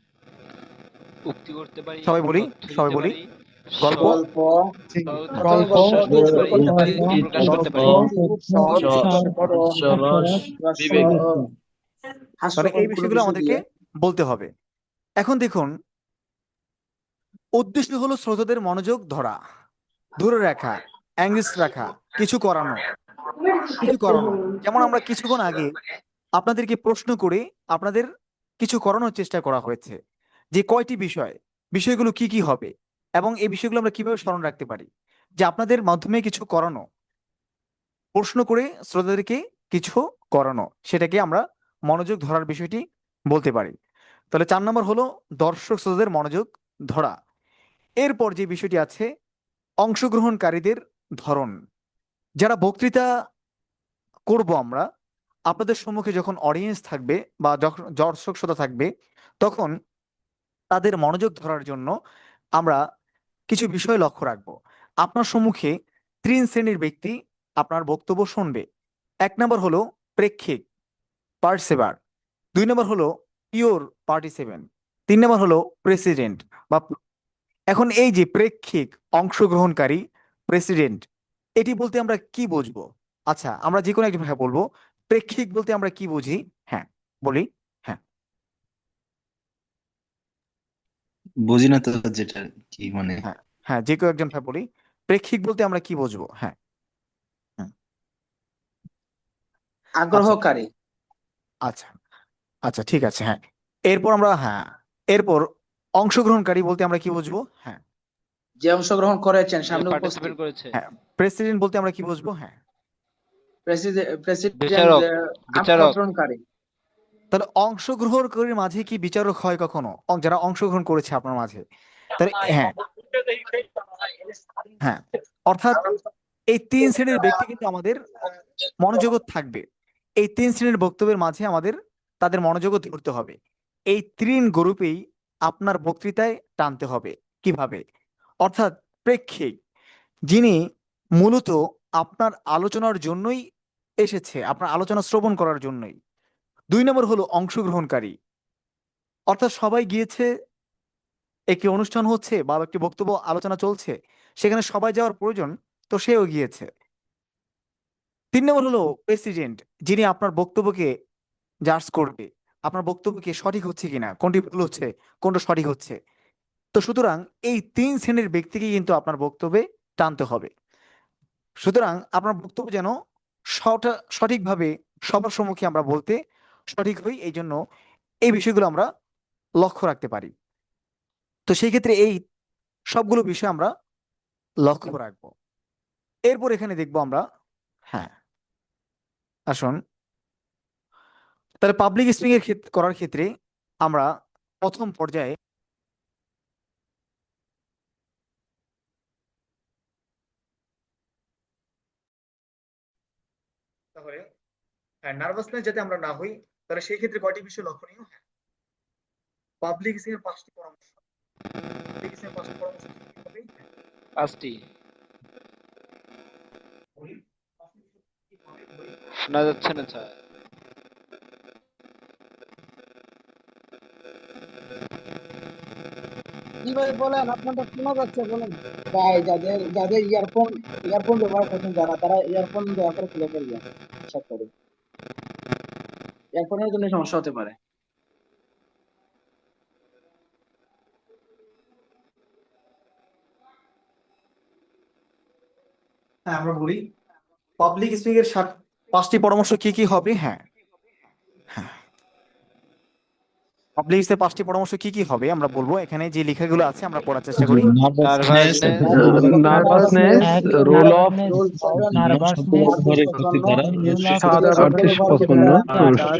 উক্তি করতে পারি, সবাই বলি, তথ্য সবাই দিতে বলি। পারি, গল্প, গল্প, গল্প, রস দিতে পারি, অভিব্যক্তি প্রকাশ করতে পারি। তাহলে হাস্যকর এই কোনো বিষয়গুলো বিষয় আমাদেরকে দিয়ে বলতে হবে। এখন দেখুন, উদ্দেশ্য হলো শ্রোতাদের মনোযোগ ধরা, ধরে রাখা, অ্যাঙ্গেজ রাখা, কিছু করানো, কিছু করানো। যেমন আমরা কিছুক্ষণ আগে আপনাদেরকে প্রশ্ন করে আপনাদের কিছু করানোর চেষ্টা করা হয়েছে যে কয়টি বিষয়, বিষয়গুলো কি কি হবে এবং এই বিষয়গুলো আমরা কিভাবে স্মরণ রাখতে পারি, যে আপনাদের মাধ্যমে কিছু করানো, প্রশ্ন করে শ্রোতাদেরকে কিছু করানো, সেটাকে আমরা মনোযোগ ধরার বিষয়টি বলতে পারি। তাহলে 4 নম্বর হলো দর্শক শ্রোতাদের মনোযোগ ধরা। এরপর যে বিষয়টি আছে, অংশগ্রহণকারীদের ধরন। যারা বক্তৃতা করব আমরা, আপনাদের সম্মুখে যখন অডিয়েন্স থাকবে বা যখন দর্শক শ্রোতা থাকবে, তখন তাদের মনোযোগ ধরার জন্য আমরা কিছু বিষয় লক্ষ্য রাখব। আপনার সম্মুখে 3 শ্রেণীর ব্যক্তি আপনার বক্তব্য শুনবে। 1 নম্বর হলো প্রেক্ষিক, পার্সেভার। 2 নম্বর হলো পিওর পার্টিসিপেন্ট। 3 নম্বর হলো প্রেসিডেন্ট বা এখন এই যে প্রেক্ষিক, অংশগ্রহণকারী, প্রেসিডেন্ট, এটি বলতে আমরা কি বুঝবো? আচ্ছা, আমরা যে কোনো একটি ভাষা বলবো। প্রেক্ষিক বলতে আমরা কি বুঝি? হ্যাঁ, বলি। হ্যাঁ, বুঝি না তো যেটা কি মানে। হ্যাঁ, হ্যাঁ, যে কেউ একজন ভাই বলি। প্রেক্ষিক বলতে আমরা কি বুঝবো? হ্যাঁ, হুম, আচ্ছা, আগ্রহকারী। আচ্ছা, আচ্ছা, ঠিক আছে, হ্যাঁ। এরপর আমরা, হ্যাঁ, এরপর অংশগ্রহণকারী বলতে আমরা কি বুঝবো? হ্যাঁ, যে অংশগ্রহণ করেছেন, যে সামনে উপস্থিত। পার্টিসিপেট করেছে। হ্যাঁ। প্রেসিডেন্ট বলতে আমরা কি বুঝবো? হ্যাঁ, প্রেসিডেন্ট বিচারক, বিচারক। আমন্ত্রণকারী। তাহলে অংশগ্রহণকারীর মাঝে কি বিচারক হয় কখনো? যারা অংশগ্রহণ করেছে আপনার মাঝে, তাহলে হ্যাঁ, হ্যাঁ, অর্থাৎ এই 3 শ্রেণীর ব্যক্তি কিন্তু আমাদের মনোযোগ থাকবে। এই 3 শ্রেণীর বক্তব্যের মাঝে আমাদের তাদের মনোযোগ ধরতে হবে। এই 3 গ্রুপেই আপনার বক্তৃতায় টানতে হবে। কিভাবে? অর্থাৎ প্রেক্ষিক, যিনি মূলত আপনার আলোচনার জন্যই এসেছে, আপনার আলোচনা শ্রবণ করার জন্যই। 2 নম্বর হলো অংশগ্রহণকারী, অর্থাৎ সবাই গিয়েছে, একটি অনুষ্ঠান হচ্ছে বা একটি বক্তব্য আলোচনা চলছে, সেখানে সবাই যাওয়ার প্রয়োজন, তো সেও গিয়েছে। 3 নম্বর হলো প্রেসিডেন্ট, যিনি আপনার বক্তব্যকে জাজ করবে, আপনার বক্তব্যকে সঠিক হচ্ছে কিনা, কোনটি ভুল হচ্ছে, কোনটা সঠিক হচ্ছে। তো সুতরাং এই 3 শ্রেণীর ব্যক্তিকে কিন্তু আপনার বক্তব্যে টানতে হবে। সুতরাং আপনার বক্তব্য যেন সঠিকভাবে সবার সম্মুখে আমরা বলতে সঠিক হই, এই জন্য এই বিষয়গুলো আমরা লক্ষ্য রাখতে পারি। তো সেই ক্ষেত্রে এই সবগুলো বিষয় আমরা লক্ষ্য রাখবো। এরপর এখানে দেখবো আমরা, হ্যাঁ আসুন, তাহলে পাবলিক স্পিকিং এর করার ক্ষেত্রে আমরা প্রথম পর্যায়ে তাহলে নার্ভাসনেস যাতে আমরা না হই, তাহলে সেই ক্ষেত্রে কয়টি বিষয় লক্ষণীয়? পাবলিক স্পিকিং এর 5টি পরামর্শ। পাবলিক স্পিকিং এর 5টি পরামর্শ কি কি হবে? 5টি বলি, 5টি বিষয় কি কি হবে? বলি। শোনা যাচ্ছে না স্যার। জি ভাই বলেন, আপনাদের শোনা যাচ্ছে, বলেন। ভাই যাদের যাদের ইয়ারফোন ব্যবহার করছেন, যারা তারা ইয়ারফোন দয়া করে খুলে ফেলবেন, আশা করি। ইয়ারফোনের জন্য সমস্যা হতে পারে। হ্যাঁ, আমরা বলি পাবলিক স্পিকিং এর 5টি পরামর্শ কি কি হবে? হ্যাঁ, হ্যাঁ, পাবলিক স্পিকিং এর 5টি পরামর্শ কি কি হবে আমরা বলবো। এখানে যে লেখাগুলো আছে আমরা পড়ার চেষ্টা করি। নার্ভাসনেস, নার্ভাসনেস, এক রোল অফ নার্ভাসনেস ক্ষতি দ্বারা শব্দার্থে স্পষ্ট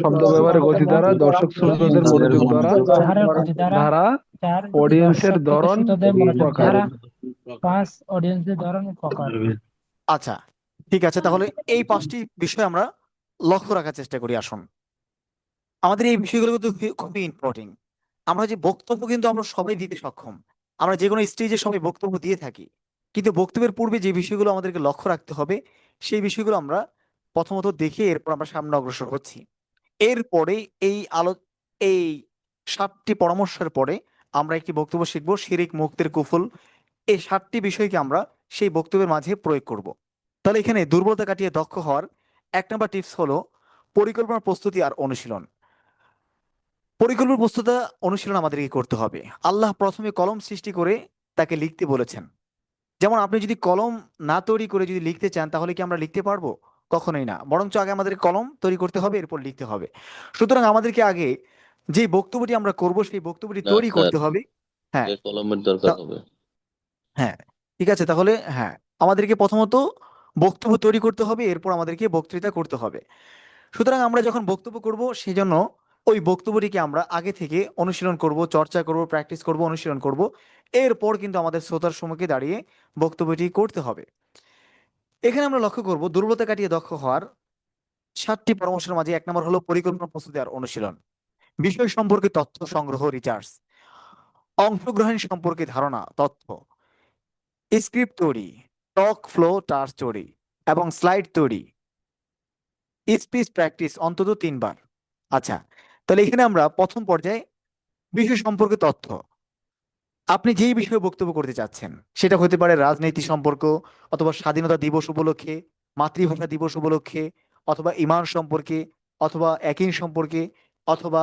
শব্দ ব্যবহারের গতি দ্বারা, দর্শক শ্রোতাদের মনোযোগ দ্বারা, ব্যবহারের গতি দ্বারা, ধারা, 4 অডিয়েন্সের দর্শক ধরন, শ্রোতাদের মনোযোগ প্রকার। দ্বারা, 5 অডিয়েন্সের ধরন ও প্রকার। আচ্ছা, ঠিক আছে, তাহলে এই 5টি বিষয় আমরা লক্ষ্য রাখার চেষ্টা করি। আসুন, আমাদের এই বিষয়গুলো কিন্তু খুবই ইম্পর্টেন্ট। আমরা যে বক্তব্য কিন্তু আমরা সবাই দিতে সক্ষম, আমরা যে কোনো স্টেজে সবাই বক্তব্য দিয়ে থাকি, কিন্তু বক্তব্যের পূর্বে যে বিষয়গুলো আমাদেরকে লক্ষ্য রাখতে হবে, সেই বিষয়গুলো আমরা প্রথমত দেখে এরপর আমরা সামনে অগ্রসর হচ্ছি। এরপরে এই 7টি পরামর্শের পরে আমরা একটি বক্তব্য শিখবো, শিরিক মুক্তির কুফল। এই 7টি বিষয়কে আমরা সেই বক্তব্যের মাঝে প্রয়োগ করব। তাহলে এখানে দুর্বলতা কাটিয়ে দক্ষ হওয়ার 1 নম্বর টিপস হলো পরিকল্পনা, প্রস্তুতি আর অনুশীলন। পরিকল্পনা, প্রস্তুতি, অনুশীলন আমাদেরকে করতে হবে। আল্লাহ প্রথমে কলম সৃষ্টি করে তাকে লিখতে বলেছেন। যেমন আপনি যদি কলম না তৈরি করে যদি লিখতে চান, তাহলে কি আমরা লিখতে পারবো? কখনোই না, বরঞ্চ আগে আমাদের কলম তৈরি করতে হবে, এরপর লিখতে হবে। সুতরাং আমাদেরকে আগে যে বক্তব্যটি আমরা করব সেই বক্তব্যটি না তৈরি স্যার, করতে হবে। হ্যাঁ, কলমের দরকার তা- হবে। হ্যাঁ, ঠিক আছে, তাহলে হ্যাঁ, আমাদেরকে প্রথমত বক্তব্য তৈরি করতে হবে, এরপর আমাদেরকে বক্তৃতা করতে হবে। সুতরাং আমরা যখন বক্তব্য করব, সেই জন্য ওই বক্তব্যটিকে আমরা আগে থেকে অনুশীলন করব, চর্চা করব, প্র্যাকটিস করব, অনুশীলন করব। এরপর কিন্তু আমাদের শ্রোতার সম্মুখে দাঁড়িয়ে বক্তব্যটি করতে হবে। এখানে আমরা লক্ষ্য করব দুর্বলতা কাটিয়ে দক্ষ হওয়ার 7টি পরামর্শের মাঝে 1 নম্বর হলো পরিকল্পনা, প্রস্তুতি আর অনুশীলন। বিষয় সম্পর্কে তথ্য সংগ্রহ, রিসার্চ। অংশগ্রহণ সম্পর্কে ধারণা, তথ্য। স্ক্রিপ্ট তৈরি, টক ফ্লো, টার তৈরি এবং স্লাইড তৈরি। স্পিচ প্র্যাকটিস অন্তত 3 বার। আচ্ছা, তাহলে এখানে আমরা প্রথম পর্যায়ে বিষয় সম্পর্কে তথ্য। আপনি যেই বিষয়ে বক্তব্য করতে চাচ্ছেন, সেটা হতে পারে রাজনীতি সম্পর্ক, অথবা স্বাধীনতা দিবস উপলক্ষে, মাতৃভাষা দিবস উপলক্ষে, অথবা ইমান সম্পর্কে, অথবা একিন সম্পর্কে, অথবা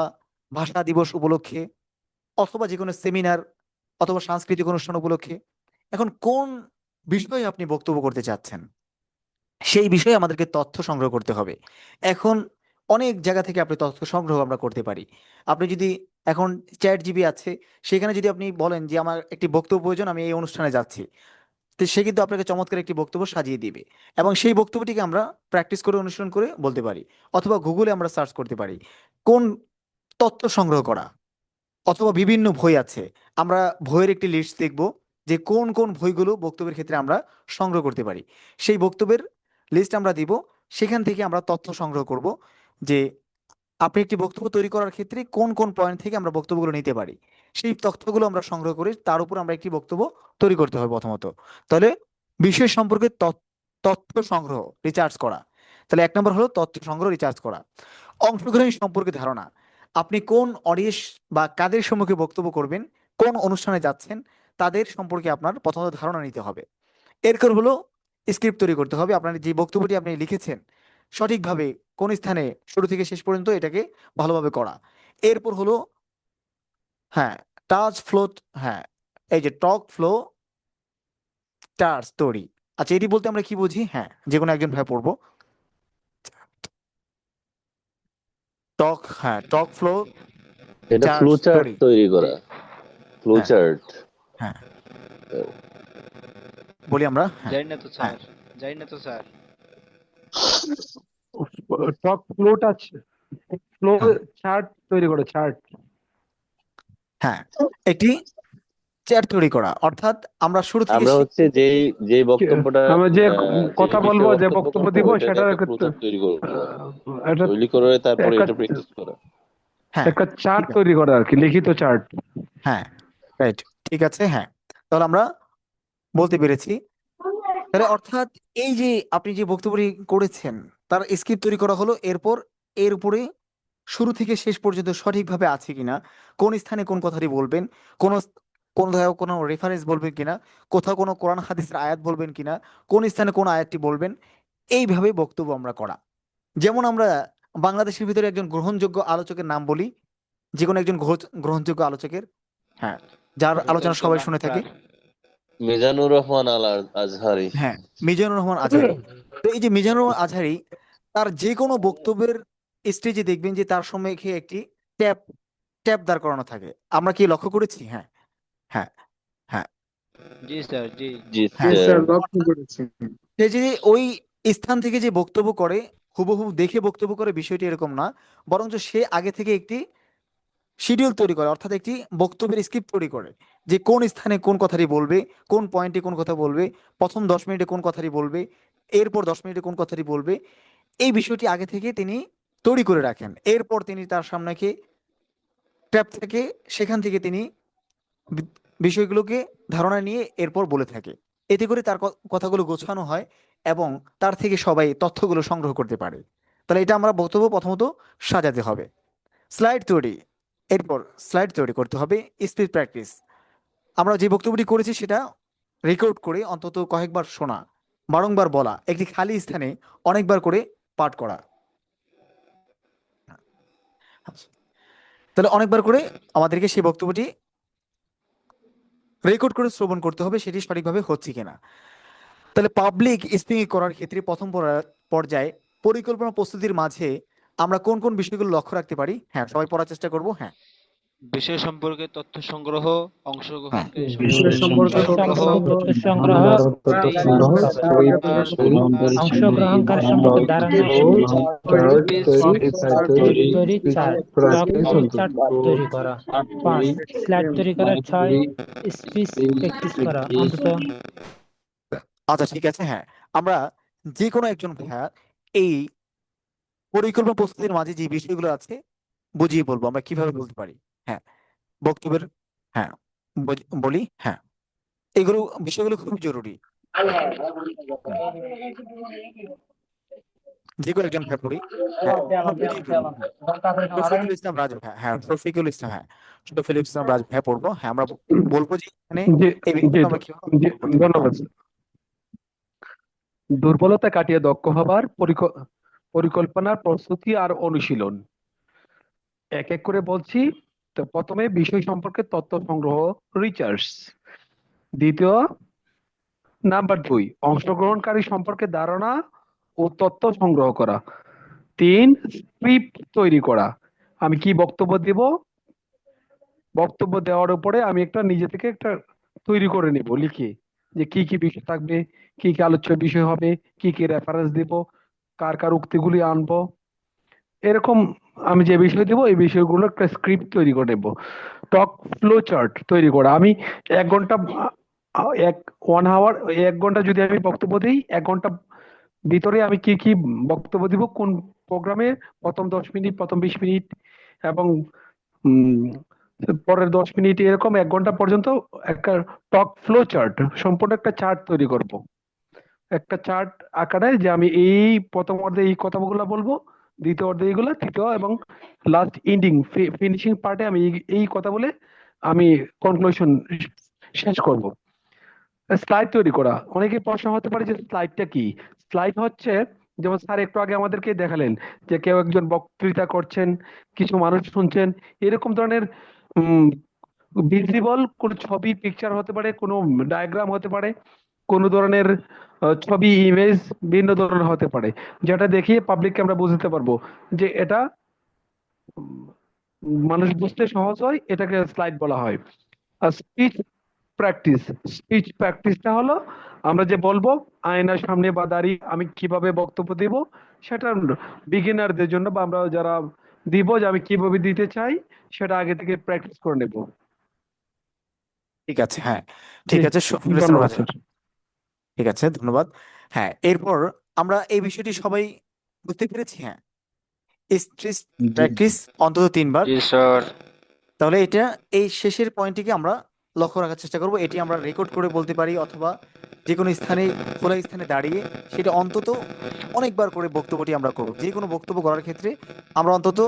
ভাষা দিবস উপলক্ষে, অথবা যে কোনো সেমিনার অথবা সাংস্কৃতিক অনুষ্ঠান উপলক্ষে। এখন কোন বিষয়ে আপনি বক্তব্য করতে চাচ্ছেন, সেই বিষয়ে আমাদেরকে তথ্য সংগ্রহ করতে হবে। এখন অনেক জায়গা থেকে আপনি তথ্য সংগ্রহ আমরা করতে পারি। আপনি যদি এখন চ্যাট জিবি আছে, সেখানে যদি আপনি বলেন যে আমার একটি বক্তব্য প্রয়োজন, আমি এই অনুষ্ঠানে যাচ্ছি, তো সে কিন্তু আপনাকে চমৎকার একটি বক্তব্য সাজিয়ে দিবে, এবং সেই বক্তব্যটিকে আমরা প্র্যাকটিস করে অনুসরণ করে বলতে পারি। অথবা গুগলে আমরা সার্চ করতে পারি কোন তথ্য সংগ্রহ করা, অথবা বিভিন্ন বই আছে, আমরা বইয়ের একটি লিস্ট দেখব যে কোন কোন বইগুলো বক্তব্যের ক্ষেত্রে আমরা সংগ্রহ করতে পারি। সেই বক্তব্যের লিস্ট আমরা দিব, সেখান থেকে আমরা তথ্য সংগ্রহ করব যে আপনি একটি বক্তব্য তৈরি করার ক্ষেত্রে কোন কোন পয়েন্ট থেকে আমরা বক্তব্যগুলো নিতে পারি। সেই তথ্যগুলো আমরা সংগ্রহ করে তার উপর আমরা একটি বক্তব্য তৈরি করতে হবে প্রথমত। তাহলে বিষয় সম্পর্কে তথ্য সংগ্রহ, রিসার্চ করা। তাহলে 1 নম্বর হলো তথ্য সংগ্রহ, রিসার্চ করা। অংশগ্রহণ সম্পর্কে ধারণা, আপনি কোন অডিয়েন্স বা কাদের সম্মুখে বক্তব্য করবেন, কোন অনুষ্ঠানে যাচ্ছেন, তাদের সম্পর্কে আপনার প্রথমত ধারণা নিতে হবে। এরপর হলো স্ক্রিপ্ট তৈরি করতে হবে, আপনার যে বক্তব্যটি আপনি লিখেছেন সঠিকভাবে কোন স্থানে শুরু থেকে শেষ পর্যন্ত এটাকে ভালোভাবে করা। এরপর হলো হ্যাঁ টাচ ফ্লো, হ্যাঁ এই যে টক ফ্লো টাচ স্টোরি। আচ্ছা, এটি বলতে আমরা কি বুঝি? হ্যাঁ, যে কোনো একজন ভাই পড়বো। টক ফ্লো এটা চার্ট ফ্লো চার্ট স্টোরি। তৈরি করা, ফ্লো হ্যাঁ চার্ট। হ্যাঁ বলি আমরা, হ্যাঁ জানি না তো হ্যাঁ স্যার, জানি না তো স্যার। টক ফ্লো হ্যাঁ চার্ট তৈরি করো, চার্ট। হ্যাঁ একটি চ্যাট তৈরি করা, অর্থাৎ আমরা শুরু থেকে আমরা হচ্ছে যে বক্তব্যটা আমরা যে যে কথা বিষয়ে বলবো, যে বক্তব্য বক্তব্য করবো দিব, এটার সেটার একটা ফ্লো চার্ট তৈরি করবো, একটা তৈরি করে তারপরে একটা এটা প্র্যাকটিস করা। হ্যাঁ একটা চার্ট ঠিক আছে, তৈরি করা আর কি, লিখিত চার্ট। হ্যাঁ রাইট, ঠিক আছে। হ্যাঁ, তাহলে আমরা বলতে পেরেছি। তাহলে অর্থাৎ এই যে আপনি যে বক্তব্যটি করেছেন তার স্ক্রিপ্ট তৈরি করা হলো, এরপর এর উপরে শুরু থেকে শেষ পর্যন্ত সঠিকভাবে আছে কিনা, কোন স্থানে কোন কথাটি বলবেন, কোন কোন জায়গায় কোনো রেফারেন্স বলবেন কিনা, কোথাও কোনো কোরআন হাদিসের আয়াত বলবেন কিনা, কোন স্থানে কোন আয়াতটি বলবেন, এইভাবে বক্তব্য আমরা করা। যেমন আমরা বাংলাদেশের ভিতরে একজন গ্রহণযোগ্য আলোচকের নাম বলি, যে কোনো একজন গ্রহণযোগ্য আলোচকের, হ্যাঁ, যার আলোচনা সবাই শুনে থাকে। মিজানুর রহমান আল আজহারি। হ্যাঁ, মিজানুর রহমান আজহারি। তো এই যে মিজানুর রহমান আজহারি, তার যে কোনো বক্তব্যের স্টেজে দেখবেন যে তার সম্মুখে একটি ট্যাপ ট্যাপ দাঁড় করানো থাকে। আমরা কি লক্ষ্য করেছি? হ্যাঁ হ্যাঁ হ্যাঁ জি স্যার, জি। জি হ্যাঁ স্যার। সে যে ওই স্থান থেকে যে বক্তব্য করে হুবহু দেখে বক্তব্য করে বিষয়টি এরকম না, বরঞ্চ সে আগে থেকে একটি শিডিউল তৈরি করে, অর্থাৎ একটি বক্তব্যের স্ক্রিপ্ট তৈরি করে যে কোন স্থানে কোন কথাটি বলবে, কোন পয়েন্টে কোন কথা বলবে, প্রথম 10 মিনিটে কোন কথাটি বলবে, এরপর 10 মিনিটে কোন কথাটি বলবে। এই বিষয়টি আগে থেকে তিনি তৈরি করে রাখেন। এরপর তিনি তার সামনে ট্যাপ থেকে সেখান থেকে তিনি বি- বিষয়গুলোকে ধারণা নিয়ে এরপর বলে থাকে। এতে করে তার কথাগুলো গোছানো হয় এবং তার থেকে সবাই তথ্যগুলো সংগ্রহ করতে পারে। তাহলে এটা আমরা বক্তব্য প্রথমত সাজাতে হবে। স্লাইড তৈরি, এরপর স্লাইড তৈরি করতে হবে। স্পিচ প্র্যাকটিস, আমরা যে বক্তব্যটি করেছি সেটা রেকর্ড করে অন্তত কয়েকবার শোনা, বারংবার বলা, একটি খালি স্থানে অনেকবার করে পাঠ করা। আচ্ছা, তাহলে অনেকবার করে আমাদেরকে সেই বক্তব্যটি রেকর্ড করে শ্রবণ করতে হবে সেটি সঠিকভাবে হচ্ছে কিনা। তাহলে পাবলিক স্পিকিং করার ক্ষেত্রে প্রথম পর্যায়ে পরিকল্পনা প্রস্তুতির মাঝে আমরা কোন কোন বিষয়গুলো লক্ষ্য রাখতে পারি? হ্যাঁ, সবাই পড়ার চেষ্টা করব। হ্যাঁ বিষয় সম্পর্কে তথ্য সংগ্রহ, হ্যাঁ অংশগ্রহণকারী বিষয় সম্পর্কে সংগ্রহ, তথ্য সংগ্রহ অংশগ্রহণকারী সম্পর্কে ধারণা ও তৈরি। 4 চার্ট তৈরি করা। 5 স্লাইড তৈরি করা। 6 স্পিচ প্র্যাকটিস করা অন্তত। আচ্ছা ঠিক আছে। হ্যাঁ, আমরা যে কোনো একজন ভাইয়া এই পরিকল্পনা প্রস্তুতির মাঝে যে বিষয়গুলো আছে বুঝিয়ে বলবো আমরা কিভাবে বলতে পারি। হ্যাঁ, বক্তব্যের, হ্যাঁ বলি। হ্যাঁ, এগুলো বিষয়গুলো খুব জরুরি। যে কোনো একজন ভাই পড়ি। হ্যাঁ, আমরা বুঝিয়ে বলবো। শফিকুল ইসলাম রাজু, হ্যাঁ হ্যাঁ শফিকুল ইসলাম, হ্যাঁ শফিকুল ইসলাম রাজু হ্যাঁ পড়বো। হ্যাঁ, আমরা বলবো যে এখানে জি এই জি বিষয়গুলো আমরা কিভাবে জি, করতে পারি। ধন্যবাদ। দুর্বলতা কাটিয়ে দক্ষ হবার পরিকল্পনার প্রস্তুতি আর অনুশীলন। এক এক করে বলছি। তো প্রথমে বিষয় সম্পর্কে তথ্য সংগ্রহ, রিসার্চ। দ্বিতীয়, নাম্বার 2, অংশগ্রহণকারী সম্পর্কে ধারণা ও তথ্য সংগ্রহ করা। 3, স্ক্রিপ্ট তৈরি করা। আমি কি বক্তব্য দেব, বক্তব্য দেওয়ার উপরে আমি একটা নিজে থেকে একটা তৈরি করে নেব লিখে, যে কি কি বিষয় থাকবে, কি কি আলোচ্য বিষয় হবে, কি কি রেফারেন্স দেব, কার কার উক্তিগুলি আনবো। এরকম আমি যে বিষয় দেবো এই বিষয়গুলো একটা স্ক্রিপ্ট তৈরি করে নেবো। টক ফ্লো চার্ট তৈরি করা। আমি 1 ঘন্টা, এক 1 আওয়ার, 1 ঘন্টা যদি আমি বক্তব্য দিই, 1 ঘন্টা ভিতরে আমি কি কি বক্তব্য দিব, কোন প্রোগ্রামে প্রথম 10 মিনিট, প্রথম 20 মিনিট এবং উম, পরের 10 মিনিট, এরকম 1 ঘন্টা পর্যন্ত একটা টক ফ্লো চার্ট, সম্পূর্ণ একটা চার্ট তৈরি করব। একটা চার্ট আকারে যে আমি এই প্রথম অর্ধে এই কথাগুলো বলবো, দ্বিতীয় অর্ধে এইগুলো, তৃতীয় এবং লাস্ট এন্ডিং ফিনিশিং পার্টে আমি এই কথা বলে আমি কনক্লুশন শেষ করব। স্লাইড তৈরি করা। অনেকে প্রশ্ন হতে পারে যে স্লাইডটা কি। স্লাইড হচ্ছে, যেমন স্যার একটু আগে আমাদেরকে দেখালেন যে কেউ একজন বক্তৃতা করছেন, কিছু মানুষ শুনছেন, এরকম ধরনের ভিজিবল কোনো ছবি, পিকচার হতে পারে, কোনো ডায়াগ্রাম হতে পারে, কোনো ধরনের ছবি, ইমেজ ভিন্ন ধরনের হতে পারে, যেটা দেখিয়ে পাবলিককে আমরা বুঝতে পারবো যে এটা উম, মানুষ বুঝতে সহজ হয়, এটাকে স্লাইড বলা হয়। আর স্পিচ প্র্যাকটিস, স্পিচ প্র্যাকটিসটা হলো আমরা যে বলবো আয়নার সামনে বা দাঁড়িয়ে আমি কিভাবে বক্তব্য দিব, সেটা বিগিনারদের জন্য বা আমরা যারা দিব, যে আমি কিভাবে দিতে চাই সেটা আগে থেকে প্র্যাকটিস করে নেব। ঠিক আছে, হ্যাঁ, জি, ঠিক আছে, শফিকুল ইসলাম ধন্যবাদ রাজা। স্যার। ঠিক আছে, ধন্যবাদ। হ্যাঁ, এরপর আমরা এই বিষয়টি সবাই বুঝতে পেরেছি। হ্যাঁ, স্ট্রেস জি প্র্যাকটিস অন্তত 3 বার। জি স্যার। তাহলে এটা এই শেষের পয়েন্টটিকে আমরা লক্ষ্য রাখার চেষ্টা করব। এটি আমরা রেকর্ড করে বলতে পারি, অথবা যে কোনো স্থানে, খোলা স্থানে দাঁড়িয়ে সেটা অন্তত অনেকবার করে বক্তব্যটি আমরা করব। যে কোনো বক্তব্য করার ক্ষেত্রে আমরা অন্তত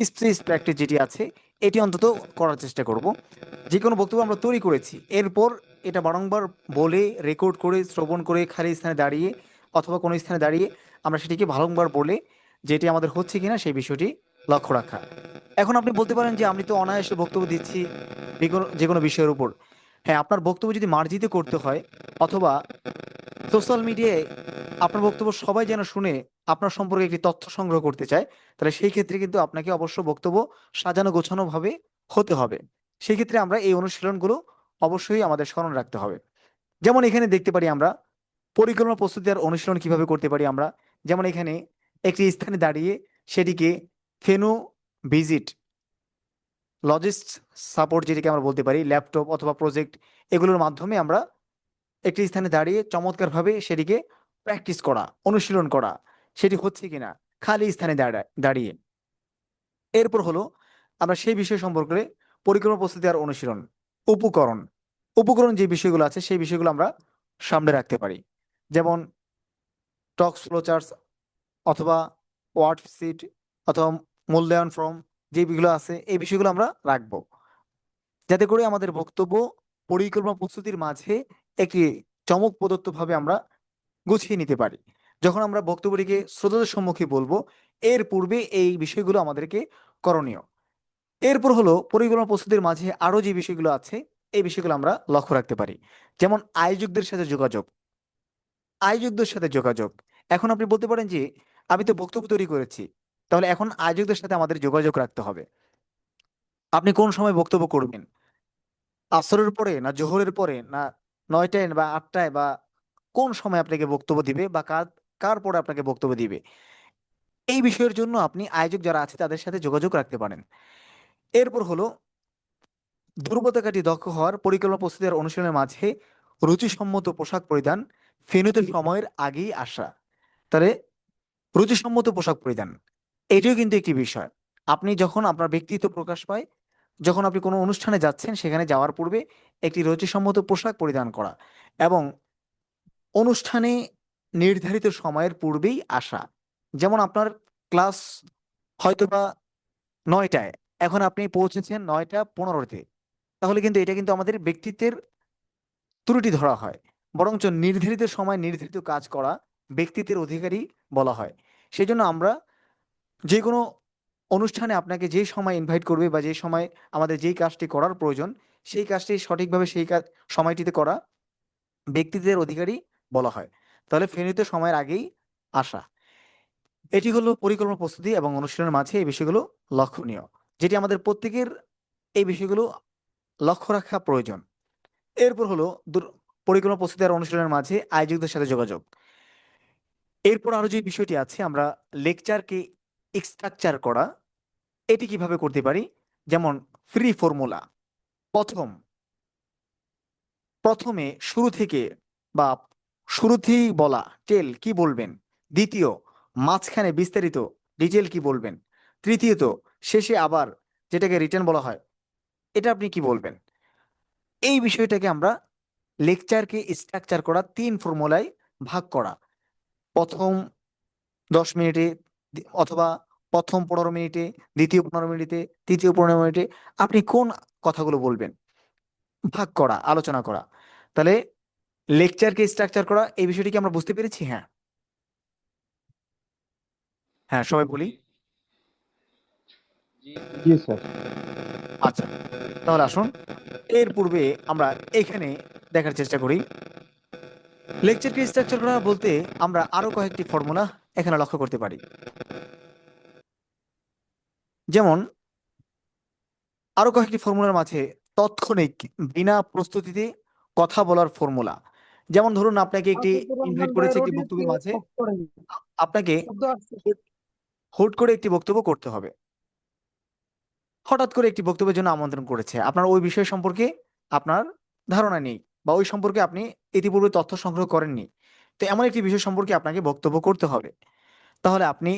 স্পিচ প্র্যাকটিস যেটি আছে এটি অন্তত করার চেষ্টা করব। যে কোনো বক্তব্য আমরা তৈরি করেছি, এরপর এটা বারংবার বলে, রেকর্ড করে, শ্রবণ করে, খালি স্থানে দাঁড়িয়ে অথবা কোনো স্থানে দাঁড়িয়ে আমরা সেটিকে বারংবার বলে যেটি আমাদের হচ্ছে কিনা সেই বিষয়টি লক্ষ্য রাখা। এখন আপনি বলতে পারেন যে আমি তো অনায়াসে বক্তব্য দিচ্ছি যে কোনো বিষয়ের উপর। হ্যাঁ, আপনার বক্তব্য যদি মার্জিত করতে হয়, অথবা সোশ্যাল মিডিয়ায় আপনার বক্তব্য সবাই যেন শুনে আপনার সম্পর্কে একটি তথ্য সংগ্রহ করতে চায়, তাহলে সেই ক্ষেত্রে কিন্তু আপনাকে অবশ্য বক্তব্য সাজানো গোছানো ভাবে হতে হবে। সেই ক্ষেত্রে আমরা এই অনুশীলনগুলো অবশ্যই আমাদের স্মরণ রাখতে হবে। যেমন এখানে দেখতে পারি আমরা পরিকল্পনা প্রস্তুতি আর অনুশীলন কিভাবে করতে পারি আমরা। যেমন এখানে একটি স্থানে দাঁড়িয়ে সেটিকে ফেনু ভিজিট, লজিস্ট সাপোর্ট যেটিকে আমরা বলতে পারি, ল্যাপটপ অথবা প্রজেক্ট, এগুলোর মাধ্যমে আমরা একটি স্থানে দাঁড়িয়ে চমৎকারভাবে সেটিকে প্র্যাকটিস করা, অনুশীলন করা, সেটি হচ্ছে কিনা খালি স্থানে দাঁড়িয়ে। এরপর হলো আমরা সেই বিষয় সম্পর্কে পরিকল্পনা প্রস্তুতি আর অনুশীলন। উপকরণ, উপকরণ যে বিষয়গুলো আছে সেই বিষয়গুলো আমরা সামনে রাখতে পারি। যেমন টক্স ফ্লোচার্টস, অথবা ওয়ার্কশিট, অথবা মূল্যায়ন ফর্ম, যে বিষয়গুলো আছে এই বিষয়গুলো আমরা রাখবো, যাতে করে আমাদের বক্তব্য পরিকল্পনা প্রস্তুতির মাঝে একটি চমক প্রদত্ত ভাবে আমরা গুছিয়ে নিতে পারি। যখন আমরা বক্তব্যটিকে শ্রোতাদের সম্মুখে বলবো, এর পূর্বে এই বিষয়গুলো আমাদেরকে করণীয়। এরপর হলো পরিকল্পনা প্রস্তুতির মাঝে আরো যে বিষয়গুলো আছে এই বিষয়গুলো আমরা লক্ষ্য রাখতে পারি। যেমন আয়োজকদের সাথে যোগাযোগ, আয়োজকদের সাথে যোগাযোগ। এখন আপনি বলতে পারেন যে আমি তো বক্তব্য তৈরি করেছি, তাহলে এখন আয়োজকদের সাথে আমাদের যোগাযোগ রাখতে হবে। আপনি কোন সময় বক্তব্য করবেন, আসরের পরে না জোহরের পরে না 9টায় বা 8টায়, বা কোন সময় আপনাকে বক্তব্য দিবে, বা কার কার পরে আপনাকে বক্তব্য দিবে, এই বিষয়ের জন্য আপনি আয়োজক যারা আছে তাদের সাথে যোগাযোগ রাখতে পারেন। এরপর হলো দুর্বলতা কাটিয়ে দক্ষ হওয়ার পরিকল্পনা প্রস্তুতি আর অনুশীলনের মাঝে রুচিসম্মত পোশাক পরিধান, ফেনুতে সময়ের আগেই আসা। তাহলে রুচিসম্মত পোশাক পরিধান এটিও কিন্তু একটি বিষয়। আপনি যখন আপনার ব্যক্তিত্ব প্রকাশ পায়, যখন আপনি কোনো অনুষ্ঠানে যাচ্ছেন সেখানে যাওয়ার পূর্বে একটি রুচিসম্মত পোশাক পরিধান করা, এবং অনুষ্ঠানে নির্ধারিত সময়ের পূর্বেই আসা। যেমন আপনার ক্লাস হয়তোবা 9টায়, এখন আপনি পৌঁছেছেন 9টা 15-তে, তাহলে কিন্তু এটা কিন্তু আমাদের ব্যক্তিত্বের ত্রুটি ধরা হয়। বরঞ্চ নির্ধারিত সময় নির্ধারিত কাজ করা ব্যক্তিত্বের অধিকারী বলা হয়। সেই জন্য আমরা যে কোনো অনুষ্ঠানে আপনাকে যে সময় ইনভাইট করবে, বা যে সময় আমাদের যেই কাজটি করার প্রয়োজন সেই কাজটি সঠিকভাবে সেই কাজ সময়টিতে করা ব্যক্তিত্বের অধিকারী বলা হয়। তাহলে ফেনীতে সময়ের আগেই আসা, এটি হলো পরিকল্পনা প্রস্তুতি এবং অনুশীলনের মাঝে এই বিষয়গুলো লক্ষণীয়, যেটি আমাদের প্রত্যেকের এই বিষয়গুলো লক্ষ্য রাখা প্রয়োজন। এরপর হলো পরিকল্পনা প্রস্তুতি আর অনুশীলনের মাঝে আয়োজকদের সাথে যোগাযোগ। এরপর আরো যে বিষয়টি আছে, আমরা লেকচারকে স্ট্রাকচার করা, এটি কিভাবে করতে পারি? যেমন ফ্রি ফর্মুলা। প্রথম প্রথমে শুরু থেকে বা শুরুতেই বলা টেল কি বলবেন। দ্বিতীয়, মাঝখানে বিস্তারিত ডিটেল কি বলবেন। তৃতীয়ত, শেষে আবার যেটাকে রিটার্ন বলা হয়, এটা আপনি কি বলবেন। এই বিষয়টাকে আমরা লেকচারকে স্ট্রাকচার করা 3 ফর্মুলায় ভাগ করা। প্রথম 10 মিনিটে, অথবা প্রথম 15 মিনিটে, দ্বিতীয় 15 মিনিটে, তৃতীয় 15 মিনিটে আপনি কোন কথাগুলো বলবেন, ভাগ করা, আলোচনা করা। তাহলে লেকচারকে স্ট্রাকচার করা, এই বিষয়টি কি আমরা বুঝতে পেরেছি? হ্যাঁ, হ্যাঁ, সবাই বলি। জি জি জি স্যার। আচ্ছা, তাহলে আসুন এর পূর্বে আমরা এখানে দেখার চেষ্টা করি। লেকচারকে স্ট্রাকচার করা বলতে আমরা আরো কয়েকটি ফর্মুলা এখানে লক্ষ্য করতে পারি। যেমন আরো কয়েকটি ফর্মুলার মাঝে তাৎক্ষণিক বিনা প্রস্তুতিতে কথা বলার ফর্মুলা। যেমন ধরুন আপনাকে একটি আতিকুর রহমান ইনভাইট ভাইয়ের করেছে একটি অডিও বক্তব্যের মাঝে, অফ করেন, আপনাকে শব্দ আসছে। হুট করে একটি বক্তব্য করতে হবে। হঠাৎ করে একটি বক্তব্যের জন্য আমন্ত্রণ করেছে, আপনার ওই বিষয় সম্পর্কে আপনার ধারণা নেই, বা ওই সম্পর্কে আপনি ইতিপূর্বে তথ্য সংগ্রহ করেননি। তো এমন একটি বিষয় সম্পর্কে আপনাকে বক্তব্য করতে হবে। তাহলে আপনি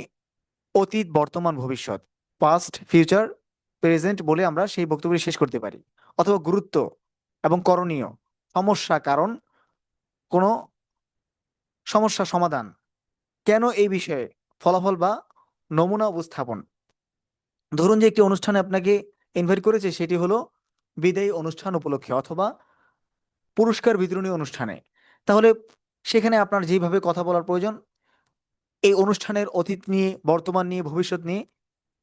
অতীত, বর্তমান, ভবিষ্যৎ, পাস্ট, ফিউচার, প্রেজেন্ট বলে আমরা সেই বক্তব্যটি শেষ করতে পারি। অথবা গুরুত্ব এবং করণীয়, সমস্যা, কারণ, কোনো সমস্যা সমাধান, কেন এই বিষয়ে, ফলাফল বা নমুনা উপস্থাপন। ধরুন যে একটি অনুষ্ঠানে আপনাকে ইনভাইট করেছে, সেটি হলো বিদায়ী অনুষ্ঠান উপলক্ষে অথবা পুরস্কার বিতরণী অনুষ্ঠানে। তাহলে সেখানে আপনার যেভাবে কথা বলার প্রয়োজন, এই অনুষ্ঠানের অতীত নিয়ে, বর্তমান নিয়ে, ভবিষ্যৎ নিয়ে,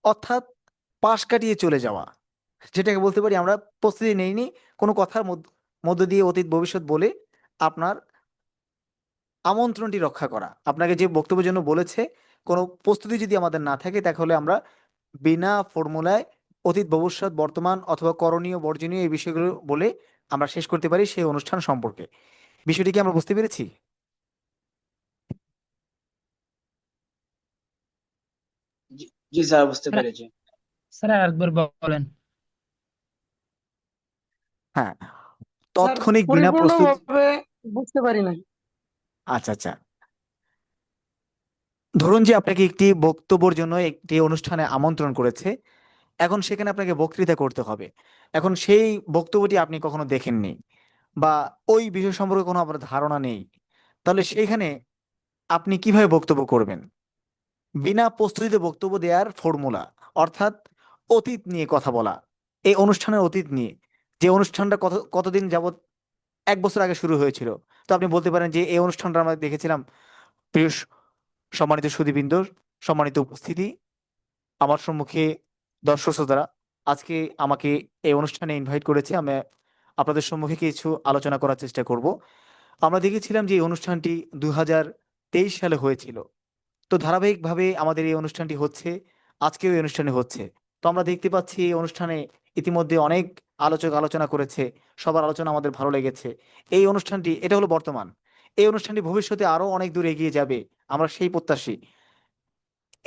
অর্থাৎ পাশ কাটিয়ে চলে যাওয়া, যেটাকে বলতে পারি আমরা প্রস্তুতি নেইনি, কোনো কথার মধ্য দিয়ে অতীত ভবিষ্যৎ বলে আপনার আমন্ত্রণটি রক্ষা করা। আপনাকে যে বক্তব্যের জন্য বলেছে, কোনো প্রস্তুতি যদি আমাদের না থাকে, তাহলে আমরা বিনা ফর্মুলায় অতীত, ভবিষ্যৎ, বর্তমান অথবা করণীয়, বর্জনীয় এই বিষয়গুলো বলে আমরা শেষ করতে পারি সেই অনুষ্ঠান সম্পর্কে। বিষয়টি কি আমরা বুঝতে পেরেছি? জি, জি স্যার, বুঝতে স্যার, পেরেছি। স্যার আরেকবার বলেন। হ্যাঁ, স্যার তাৎক্ষণিক বিনা প্রস্তুতি। পরিপূর্ণভাবে বুঝতে পারি নাই। আচ্ছা, আচ্ছা। ধরুন যে আপনাকে একটি বক্তব্যের জন্য একটি অনুষ্ঠানে আমন্ত্রণ করেছে, এখন সেখানে আপনাকে বক্তৃতা করতে হবে। এখন সেই বক্তব্যটি আপনি কখনো দেখেননি, বা ওই বিষয় সম্পর্কে কোনো আপনার ধারণা নেই। তাহলে সেইখানে আপনি কিভাবে বক্তব্য করবেন? বিনা প্রস্তুতিতে বক্তব্য দেওয়ার ফর্মুলা, অর্থাৎ অতীত নিয়ে কথা বলা, এই অনুষ্ঠানের অতীত নিয়ে, যে অনুষ্ঠানটা কতদিন যাবত, 1 বছর আগে শুরু হয়েছিল। তো আপনি বলতে পারেন যে এই অনুষ্ঠানটা আমরা দেখেছিলাম। প্রিয় সম্মানিত সুধীবৃন্দ, সম্মানিত উপস্থিতি, আমার সম্মুখে দর্শক শ্রোতারা, আজকে আমাকে এই অনুষ্ঠানে ইনভাইট করেছে, আমি আপনাদের সম্মুখে কিছু আলোচনা করার চেষ্টা করব। আমরা দেখেছিলাম যে এই অনুষ্ঠানটি 2023 সালে হয়েছিল। তো ধারাবাহিকভাবে আমাদের এই অনুষ্ঠানটি হচ্ছে, আজকেও এই অনুষ্ঠানে হচ্ছে। তো আমরা দেখতে পাচ্ছি এই অনুষ্ঠানে ইতিমধ্যে অনেক আলোচক আলোচনা করেছে, সবার আলোচনা আমাদের ভালো লেগেছে। এই অনুষ্ঠানটি, এটা হলো বর্তমান, এই অনুষ্ঠানটি ভবিষ্যতে আরো অনেক দূর এগিয়ে যাবে, আমরা সেই প্রত্যাশী।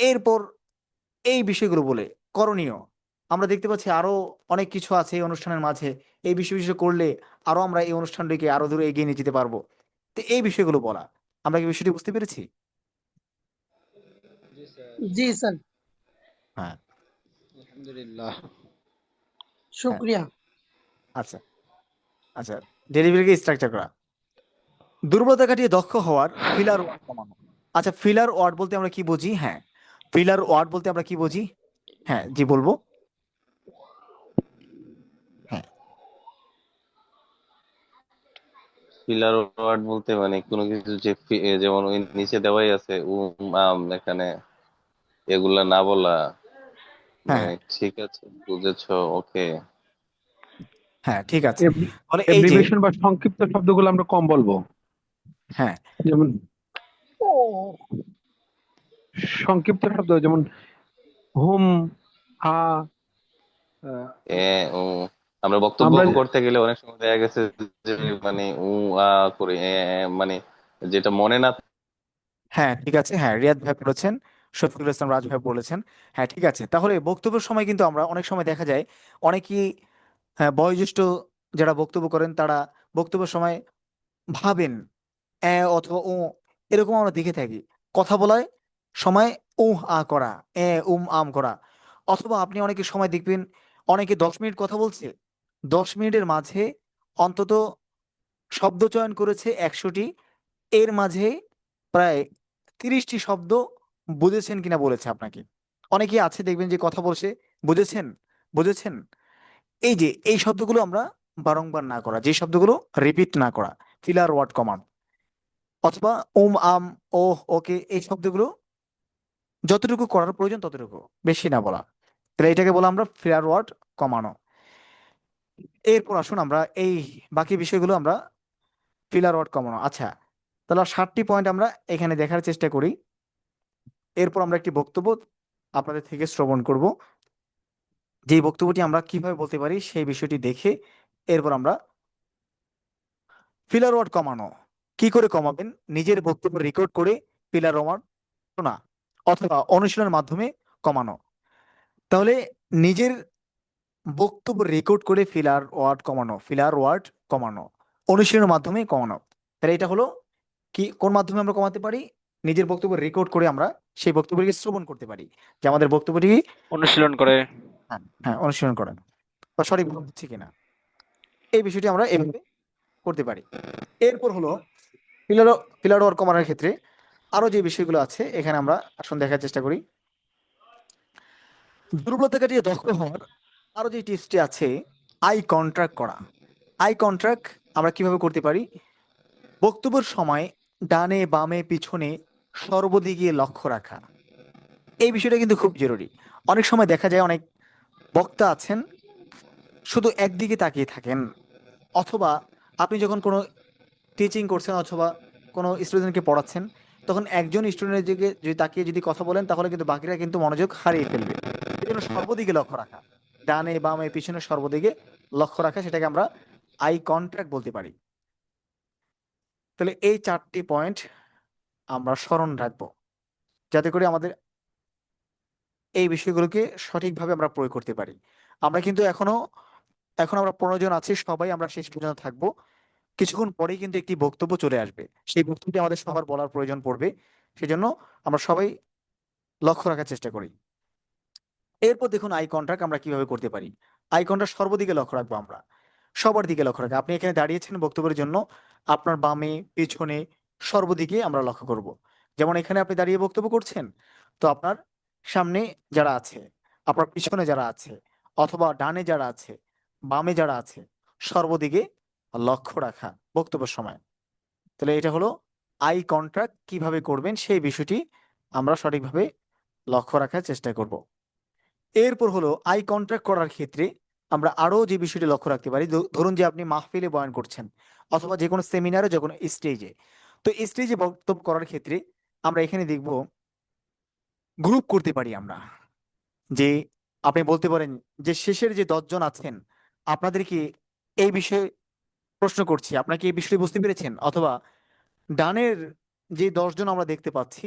এরপর এই বিষয়গুলো বলে করণীয়, আমরা দেখতে পাচ্ছি আরো অনেক কিছু আছে এই অনুষ্ঠানের মাঝে, এই বিষয় বিষয় করলে আরো আমরা এই অনুষ্ঠানটিকে আরো দূরে এগিয়ে নিয়ে যেতে পারবো। তো এই বিষয়গুলো বলা, আমরা কি বিষয়টি বুঝতে পেরেছি? জি স্যার, জি স্যার, হ্যাঁ, আলহামদুলিল্লাহ। হ্যাঁ। শুক্রিয়া। আচ্ছা, আচ্ছা। ডেলিভারিকে স্ট্রাকচার করা, দুর্বলতা কাটিয়ে দক্ষ হওয়ার ফিলার ওয়ার্ড কমানো। আচ্ছা, ফিলার ওয়ার্ড বলতে আমরা কি বুঝি? হ্যাঁ, ফিলার ওয়ার্ড বলতে আমরা কি বুঝি? হ্যাঁ, জি বলবো। হ্যাঁ, ফিলার ওয়ার্ড বলতে মানে কোনো কিছু যে যেমন ওই নিচে দেওয়াই আছে এখানে এগুলা না বলা, হ্যাঁ, মানে ঠিক আছে, বুঝেছো, ওকে। হ্যাঁ, ঠিক আছে। তাহলে এই যে, এব্রিভিয়েশন বা সংক্ষিপ্ত শব্দগুলো আমরা কম বলবো। হ্যাঁ, যেমন সংক্ষিপ্ত শব্দ, যেমন হুম, হা, আহ, এ ও আমরা বক্তব্য আমরা করতে গেলে অনেক সময় দেখা গেছে যে মানে করি মানে যেটা মনে না। হ্যাঁ, ঠিক আছে। হ্যাঁ, রিয়াদ ভাই বলেছেন, শফিকুল ইসলাম রাজ ভাই বলেছেন। হ্যাঁ, ঠিক আছে। তাহলে বক্তব্যের সময় কিন্তু আমরা অনেক সময় দেখা যায় অনেকেই, হ্যাঁ, বয়োজ্যেষ্ঠ যারা বক্তব্য করেন তারা বক্তব্যের সময় ভাবেন অথবা ও, এরকম আমরা দেখে থাকি। কথা বলার সময় আ করা, আম করা। অথবা আপনি অনেকের সময় দেখবেন অনেকে 10 মিনিট কথা বলছে, 10 মিনিটের মাঝে অন্তত শব্দ চয়ন করেছে 100টি, এর মাঝে প্রায় 30টি শব্দ বুঝেছেন কিনা বলেছে আপনাকে। অনেকেই আছে দেখবেন যে কথা বলছে, বুঝেছেন, বুঝেছেন। এই যে এই শব্দগুলো আমরা বারংবার না করা, যে শব্দগুলো রিপিট না করা, ফিলার ওয়ার্ড কমান্ড, অথবা আম, ও, ওকে, এই শব্দগুলো যতটুকু করার প্রয়োজন ততটুকু, বেশি না বলা। তাহলে এটাকে বলা আমরা ফিলার ওয়ার্ড কমানো। এরপর আসুন আমরা এই বাকি বিষয়গুলো আমরা ফিলার ওয়ার্ড কমানো। আচ্ছা, তাহলে 7টি পয়েন্ট আমরা এখানে দেখার চেষ্টা করি। এরপর আমরা একটি বক্তব্য আপনাদের থেকে শ্রবণ করব। যে বক্তব্যটি আমরা কিভাবে বলতে পারি সেই বিষয়টি দেখে এরপর আমরা ফিলার ওয়ার্ড কমানো কি করে কমাবেন, নিজের বক্তব্য রেকর্ড করে ফিলার ওয়ার্ড শোনা অথবা অনুশীলনের মাধ্যমে কমানো। তাহলে নিজের বক্তব্য রেকর্ড করে ফিলার ওয়ার্ড কমানো, ফিলার ওয়ার্ড কমানো, অনুশীলনের মাধ্যমে কমানো। তাহলে এটা হলো কি, কোন মাধ্যমে আমরা কমাতে পারি? নিজের বক্তব্য রেকর্ড করে আমরা সেই বক্তব্যটিকে শ্রবণ করতে পারি, যে আমাদের বক্তব্যটি, অনুশীলন করে। হ্যাঁ হ্যাঁ, অনুশীলন করেন বা সঠিক হচ্ছে কিনা, এই বিষয়টি আমরা এভাবে করতে পারি। এরপর হলো পিলার পিলার ওয়ার্ক কমানোর ক্ষেত্রে আরো যে বিষয়গুলো আছে এখানে আমরা আসুন দেখার চেষ্টা করি। দুর্বলতা কাটিয়ে দক্ষ হওয়ার আরো যে টিপসটি আছে, আই কন্ট্রাক্ট করা। আই কন্ট্রাক্ট আমরা কিভাবে করতে পারি? বক্তব্যের সময় ডানে বামে পিছনে সর্বদিকে লক্ষ্য রাখা, এই বিষয়টা কিন্তু খুব জরুরি। অনেক সময় দেখা যায় অনেক বক্তা আছেন শুধু একদিকে তাকিয়ে থাকেন, অথবা আপনি যখন কোনো টিচিং করছেন অথবা কোনো স্টুডেন্টকে পড়াচ্ছেন, তখন একজন স্টুডেন্টের দিকে যদি তাকিয়ে যদি কথা বলেন তাহলে কিন্তু বাকিরা কিন্তু মনোযোগ হারিয়ে ফেলবে। এই জন্য সর্বদিকে লক্ষ্য রাখা, ডানে বামে পিছনে সর্বদিকে লক্ষ্য রাখা, সেটাকে আমরা আই কন্ট্রাক্ট বলতে পারি। তাহলে এই 4টি পয়েন্ট আমরা স্মরণ রাখবো, যাতে করে আমাদের এই বিষয়গুলোকে সঠিকভাবে আমরা প্রয়োগ করতে পারি। আমরা কিন্তু এখন আমরা 15 জন আছি, সবাই আমরা শেষ পর্যন্ত থাকবো। কিছুক্ষণ পরেই কিন্তু একটি বক্তব্য চলে আসবে, সেই বক্তব্যটি আমাদের সবার বলার প্রয়োজন পড়বে। সেজন্য আমরা সবাই লক্ষ্য রাখার চেষ্টা করি। এরপর দেখুন আই কন্ট্রাক্ট আমরা কিভাবে করতে পারি। আই কন্ট্রাক্ট সর্বদিকে লক্ষ্য রাখবো, আমরা সবার দিকে লক্ষ্য রাখবো। আপনি এখানে দাঁড়িয়েছেন বক্তব্যের জন্য, আপনার বামে পিছনে সর্বদিকে আমরা লক্ষ্য করব। যেমন এখানে আপনি দাঁড়িয়ে বক্তব্য করছেন, তো আপনার সামনে যারা আছে, আপনার পিছনে যারা আছে, অথবা ডানে যারা আছে, বামে যারা আছে, সর্বদিকে লক্ষ্য রাখা বক্তব্যের সময়। তাহলে এটা হলো আই কন্ট্রাক্ট কিভাবে করবেন সেই বিষয়টি আমরা সঠিকভাবে লক্ষ্য রাখার চেষ্টা করব। এরপর হলো আই কন্ট্রাক্ট করার ক্ষেত্রে আমরা আরো যে বিষয়টি লক্ষ্য রাখতে পারি, ধরুন যে আপনি মাহফিলে বয়ান করছেন অথবা যে কোনো সেমিনারে, যে কোনো স্টেজে, তো স্টেজে বক্তব্য করার ক্ষেত্রে আমরা এখানে দেখব গ্রুপ করতে পারি আমরা। যে আপনি বলতে পারেন যে শেষের যে 10 জন আছেন আপনাদেরকে এই বিষয়ে প্রশ্ন করছি, আপনারা কি এই বিষয়টি বুঝতে পেরেছেন? অথবা ডানের যে 10 জন আমরা দেখতে পাচ্ছি,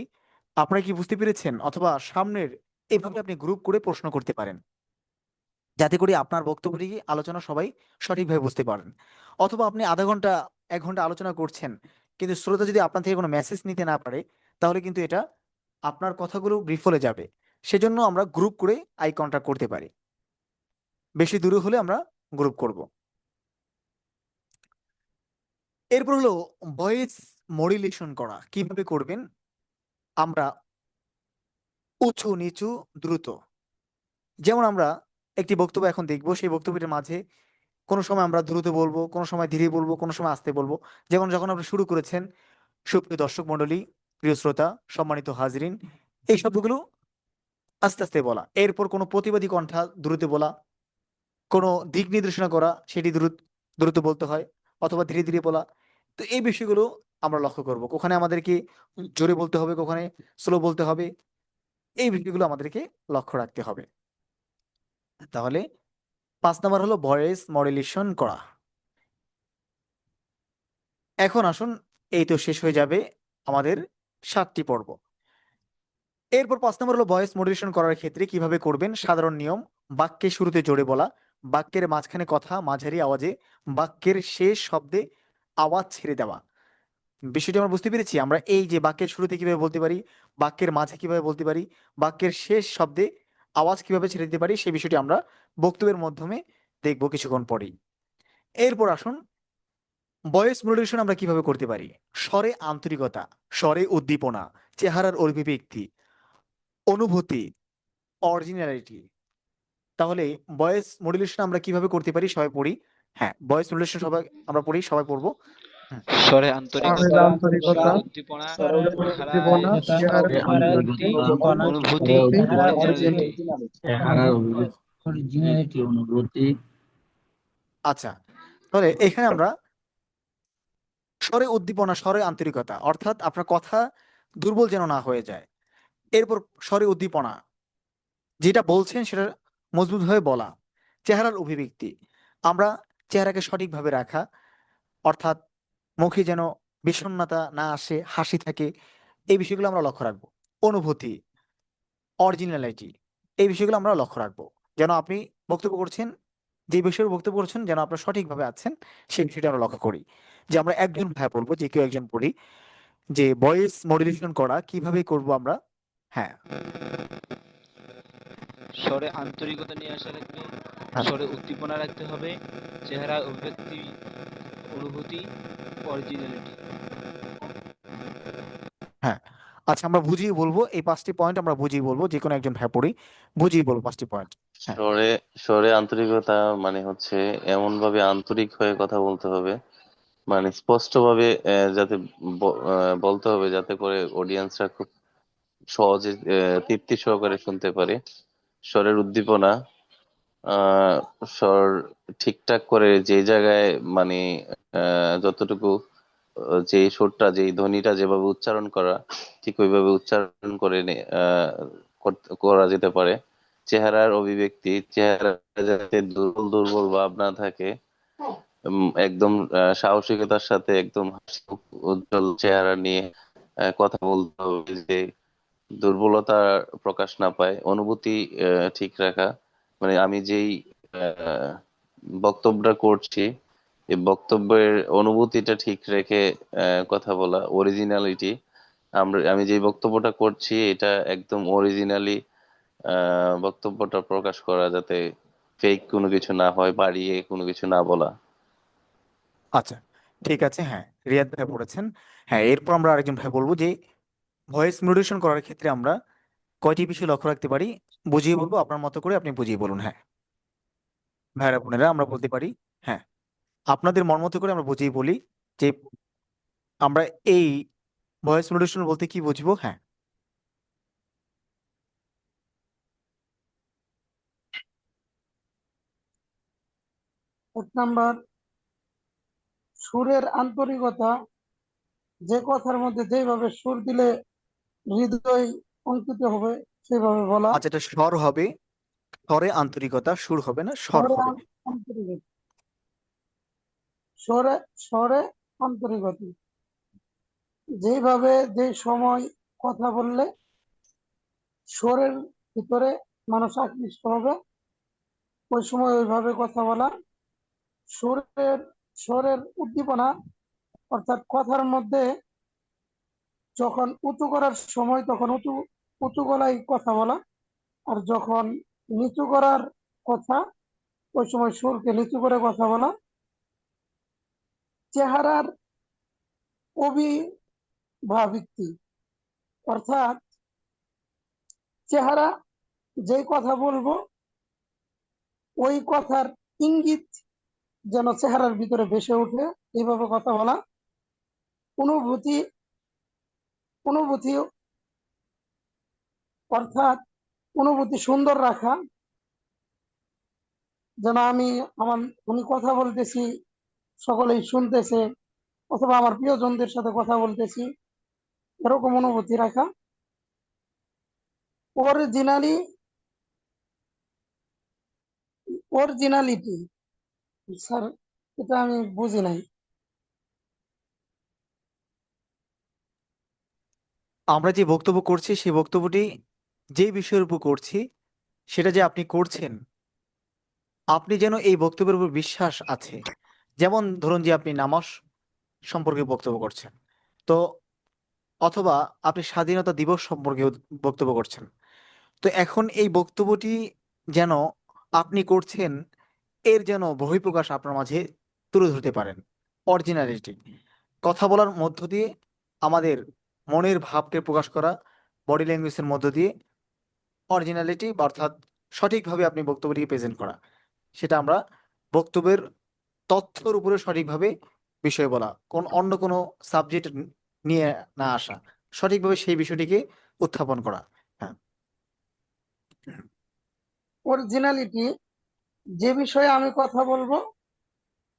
আপনারা কি বুঝতে পেরেছেন? অথবা সামনের, এইভাবে আপনি গ্রুপ করে প্রশ্ন করতে পারেন, যাতে করে আপনার বক্তব্যটি আলোচনা সবাই সঠিকভাবে বুঝতে পারেন। অথবা আপনি আধা ঘন্টা 1 ঘন্টা আলোচনা করছেন, কিন্তু শ্রোতা যদি আপনার থেকে কোনো মেসেজ নিতে না পারে, তাহলে কিন্তু এটা আপনার কথাগুলো বিফলে যাবে। সেজন্য আমরা গ্রুপ করে আই কন্টাক্ট করতে পারি, বেশি দূরে হলে আমরা গ্রুপ করব। এরপর হলো ভয়েস মডুলেশন করা, কিভাবে করবেন? আমরা উঁচু নিচু দ্রুত, যেমন আমরা একটি বক্তব্য এখন দেখবো, সেই বক্তব্যের মাঝে কোনো সময় আমরা দ্রুত বলবো, কোনো সময় ধীরে বলবো, কোনো সময় আস্তে বলবো। যেমন যখন আপনি শুরু করেছেন, সুপ্রিয় দর্শক মন্ডলী, প্রিয় শ্রোতা, সম্মানিত হাজরিন, এই শব্দগুলো আস্তে আস্তে বলা। এরপর কোনো প্রতিবাদী কণ্ঠা দ্রুত বলা, কোনো দিক নির্দেশনা করা, সেটি দ্রুত দ্রুত বলতে হয়, অথবা ধীরে ধীরে বলা। তো এই বিষয়গুলো আমরা লক্ষ্য করব, কোখানে আমাদেরকে জোরে বলতে হবে, কোখানে স্লো বলতে হবে, এই বিষয়গুলো আমাদেরকে লক্ষ্য রাখতে হবে। তাহলে 5 নাম্বার হলো ভয়েস মডুলেশন করা। এখন আসুন, এই তো শেষ হয়ে যাবে আমাদের 7টি পর্ব। এরপর 5 নম্বর হলো ভয়েস মডুলেশন করার ক্ষেত্রে কিভাবে করবেন। সাধারণ নিয়ম: বাক্যের শুরুতে জোরে বলা, বাক্যের মাঝখানে কথা মাঝারি আওয়াজে, বাক্যের শেষ শব্দে আওয়াজ ছেড়ে দেওয়া। বিষয়টি আমরা বুঝতে পেরেছি। আমরা এই যে বাক্যের শুরুতে কিভাবে বলতে পারি, বাক্যের মাঝে কিভাবে বলতে পারি, বাক্যের শেষ শব্দে আওয়াজ কিভাবে ছেড়ে দিতে পারি, সেই বিষয়টি আমরা বক্তব্যের মাধ্যমে দেখবো কিছুক্ষণ পরেই। এরপর আসুন, ভয়েস মডুলেশন আমরা কিভাবে করতে পারি। স্বরে আন্তরিকতা, স্বরে উদ্দীপনা, চেহারার অভিব্যক্তি, অনুভূতি, অরিজিনালিটি। তাহলে ভয়েস মডুলেশন আমরা কিভাবে করতে পারি, সবাই পড়ি। হ্যাঁ, ভয়েস মডুলেশন সবাই আমরা পড়ি, সবাই পড়বো। হুম। স্বরে স্বরের আন্তরিকতা, আন্তরিকতা, উদ্দীপনা, স্বরের চেহারায় উদ্দীপনা, চেহারার চেহারার অভিব্যক্তি, উদ্দীপনা, অনুভূতি, চেহারার অরিজিনালিটি। অরিজিনালিটি। আচ্ছা, তাহলে এখানে আমরা স্বরে উদ্দীপনা, স্বরে আন্তরিকতা, অর্থাৎ আপনার কথা দুর্বল যেন না হয়ে যায়। এরপর স্বরে উদ্দীপনা, যেটা বলছেন সেটা মজবুত হয়ে বলা। চেহারার অভিব্যক্তি, আমরা চেহারাকে সঠিকভাবে রাখা, অর্থাৎ মুখে যেন বিষণ্ণতা না আসে, হাসি থাকে, এই বিষয়গুলো আমরা লক্ষ্য রাখবো। অনুভূতি, অরিজিনালিটি, এই বিষয়গুলো আমরা লক্ষ্য রাখবো, যেন আপনি বক্তব্য করছেন, যে বিষয়ে বক্তব্য করছেন যেন আপনার সঠিকভাবে আছেন, সেই বিষয়টা আমরা লক্ষ্য করি। যে আমরা একজন ভাই বলবো, যে কেউ একজন পড়ি, যে ভয়েস মডুলেশন করা কিভাবে করব আমরা। হ্যাঁ, স্বরে আন্তরিকতা নিয়ে আসা লাগবে, হ্যাঁ, স্বরে উদ্দীপনা রাখতে হবে, চেহারা অভিব্যক্তি, অনুভূতি, অরিজিনালিটি। হ্যাঁ। আচ্ছা, আমরা বুঝিয়ে বলবো এই 5টি পয়েন্ট, আমরা বুঝিয়ে বলবো, যে কোনো একজন ভাই পড়ি বুঝিয়ে বলবো 5টি পয়েন্ট। হ্যাঁ, স্বরে স্বরে আন্তরিকতা মানে হচ্ছে এমন ভাবে আন্তরিক হয়ে কথা বলতে হবে, মানে স্পষ্টভাবে যাতে বলতে হবে, যাতে করে অডিয়েন্সরা খুব সহজে তৃপ্তি সহকারে শুনতে পারে। স্বরের উদ্দীপনা, আহ স্বর ঠিকঠাক করে যে জায়গায়, মানে যতটুকু যেই সুরটা, যেই ধ্বনিটা যেভাবে উচ্চারণ করা, ঠিক ওইভাবে উচ্চারণ করে করা যেতে পারে। চেহারার অভিব্যক্তি, চেহারা যাতে দুর্বল দুর্বল ভাব না থাকে, একদম সাহসিকতার সাথে একদম হাসি মুখ উজ্জ্বল চেহারা নিয়ে কথা বলতে হবে, যে দুর্বলতা প্রকাশ না পায়। অনুভূতি ঠিক রাখা, মানে আমি যেই আহ, বক্তব্যটা করছি, এই বক্তব্যের অনুভূতিটা ঠিক রেখে কথা বলা। অরিজিনালিটি, আমি যে বক্তব্যটা করছি এটা একদম অরিজিনালি বক্তব্যটা প্রকাশ করা, যাতে ফেক কোনো কিছু না হয়, বাড়িয়ে কোনো কিছু না বলা। আচ্ছা, ঠিক আছে। হ্যাঁ, রিয়াদ ভাই পড়েছেন। হ্যাঁ, এরপর আমরা আরেকজন ভাই বলবো, যে ভয়েস মডুলেশন করার ক্ষেত্রে আমরা কয়টি বিষয় লক্ষ্য রাখতে পারি, বুঝিয়ে বলবো আপনার মতো করে, আপনি বুঝিয়ে বলুন। হ্যাঁ, ভাইরা বোনেরা আমরা বলতে পারি। হ্যাঁ, আপনাদের মন মতো করে আমরা বুঝিয়ে বলি, যে আমরা এই ভয়েস মডুলেশন বলতে কি বুঝবো। হ্যাঁ, 1 নাম্বার, সুরের আন্তরিকতা, যে কথার মধ্যে যেভাবে সুর দিলে হৃদয় অঙ্কিত হবে সেভাবে বলা। আচ্ছা, এটা স্বর হবে, স্বরে আন্তরিকতা, সুর হবে না, স্বর স্বরে হবে। আন্তরিকতা, স্বরে স্বরে আন্তরিকতা, যেভাবে যে সময় কথা বললে স্বরের ভিতরে মানুষ আকৃষ্ট হবে, ওই সময় ওইভাবে কথা বলা। সুরের স্বরের উদ্দীপনা, অর্থাৎ কথার মধ্যে যখন উঁচু করার সময় তখন উঁচু উঁচু গলায় কথা বলা, আর যখন নিচু করার কথা ওই সময় সুরকে নিচু করে কথা বলা। চেহারার অভিভাবিক্তি, অর্থাৎ চেহারা যেই কথা বলবো ওই কথার ইঙ্গিত যেন চেহারার ভিতরে ভেসে ওঠে, এইভাবে কথা বলা। অনুভূতি, অনুভূতি অর্থাৎ অনুভূতি সুন্দর রাখা, যেন আমি কথা বলতেছি সকলেই শুনতেছে, অথবা আমার প্রিয়জনদের সাথে কথা বলতেছি, এরকম অনুভূতি রাখা। অরিজিনালি অরিজিনালিটি, স্যার এটা আমি বুঝি নাই। আমরা যে বক্তব্য করছি সেই বক্তব্যটি যে বিষয়ের উপর করছি সেটা যে আপনি করছেন, আপনি যেন এই বক্তব্যের উপর বিশ্বাস আছে। যেমন ধরুন যে আপনি নামাজ সম্পর্কে বক্তব্য করছেন, তো অথবা আপনি স্বাধীনতা দিবস সম্পর্কে বক্তব্য করছেন। তো এখন এই বক্তব্যটি যেন আপনি করছেন এর যেন বহিঃপ্রকাশ আপনার মাঝে তুলে ধরতে পারেন, অরিজিনালিটি। কথা বলার মধ্য দিয়ে আমাদের মনের ভাবকে প্রকাশ করা, বডি ল্যাঙ্গুয়েজের মধ্য দিয়ে অরিজিনালিটি অর্থাৎ সঠিকভাবে আপনি বক্তব্যটিকে প্রেজেন্ট করা, সেটা আমরা বক্তব্যের তথ্যের উপরে সঠিকভাবে বিষয় বলা, অন্য কোনো সাবজেক্ট নিয়ে না আসা, সঠিকভাবে সেই বিষয়টিকে উত্থাপন করা। হ্যাঁ। অরিজিনালিটি, যে বিষয়ে আমি কথা বলবো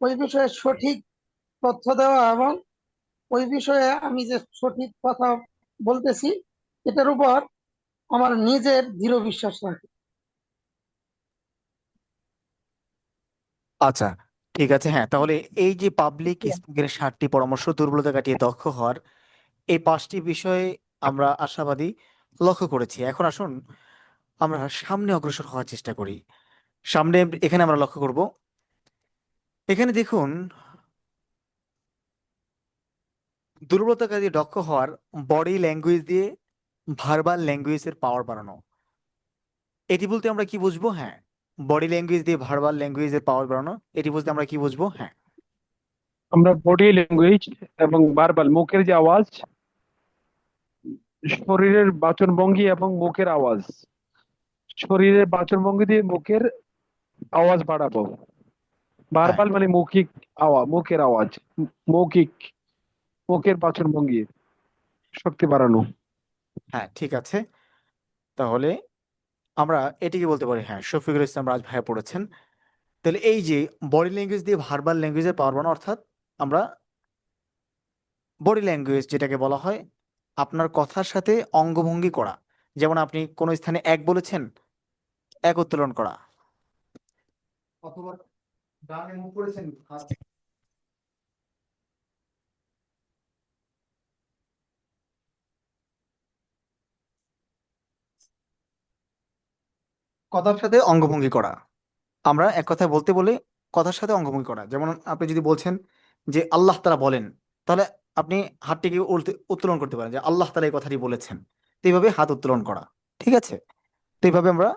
ওই বিষয়ে সঠিক তথ্য দেওয়া এবং ওই বিষয়ে আমি যে সঠিক কথা বলতেছি এটার উপর আমার নিজের দৃঢ় বিশ্বাস রাখি। আচ্ছা, ঠিক আছে। হ্যাঁ, তাহলে এই যে পাবলিক স্পিকিং এর 7টি পরামর্শ দুর্বলতা কাটিয়ে দক্ষ হওয়ার, এই 5টি বিষয়ে আমরা আশাবাদী লক্ষ্য করেছি। এখন আসুন আমরা সামনে অগ্রসর হওয়ার চেষ্টা করি। সামনে এখানে আমরা লক্ষ্য করব, এখানে দেখুন, দুর্বলতা কাটিয়ে দক্ষ হওয়ার বডি ল্যাঙ্গুয়েজ দিয়ে ভার্বাল ল্যাঙ্গুয়েজের পাওয়ার বাড়ানো। এটি বলতে আমরা কি বুঝবো? হ্যাঁ, বডি ল্যাঙ্গুয়েজ দিয়ে ভার্বাল ল্যাঙ্গুয়েজের পাওয়ার বাড়ানো, এটি বলতে আমরা কি বুঝবো? হ্যাঁ, আমরা বডি ল্যাঙ্গুয়েজ এবং ভার্বাল, মুখের যে আওয়াজ, শরীরের বাচনভঙ্গি এবং মুখের আওয়াজ, শরীরের বাচনভঙ্গি দিয়ে মুখের আওয়াজ বাড়াবো। হ্যাঁ, ভার্বাল মানে মৌখিক আওয়াজ, মুখের আওয়াজ, মৌখিক, মুখের বাচনভঙ্গি শক্তি বাড়ানো। হ্যাঁ, ঠিক আছে। তাহলে আমরা এটিকে বলতে পারি, হ্যাঁ, শফিকুল ইসলাম রাজ ভাইয়া পড়েছেন। তাহলে এই যে বডি ল্যাঙ্গুয়েজ দিয়ে ভার্বাল ল্যাঙ্গুয়েজের পাওয়ার বাড়ানো, অর্থাৎ আমরা বডি ল্যাঙ্গুয়েজ যেটাকে বলা হয় আপনার কথার সাথে অঙ্গভঙ্গি করা। যেমন আপনি কোনো স্থানে এক বলেছেন, এক উত্তোলন করা, অথবা ডানে মুখ করেছেন, কথার সাথে অঙ্গভঙ্গি করা। আমরা এক কথায় বলতে বলে কথার সাথে অঙ্গভঙ্গি করা। যেমন আপনি যদি বলছেন যে আল্লাহ তাআলা বলেন, তাহলে আপনি হাতটিকে উত্তোলন করতে পারেন যে আল্লাহ তাআলা এই কথাটি বলেছেন। তো এইভাবে হাত উত্তোলন করা, ঠিক আছে? তো এইভাবে আমরা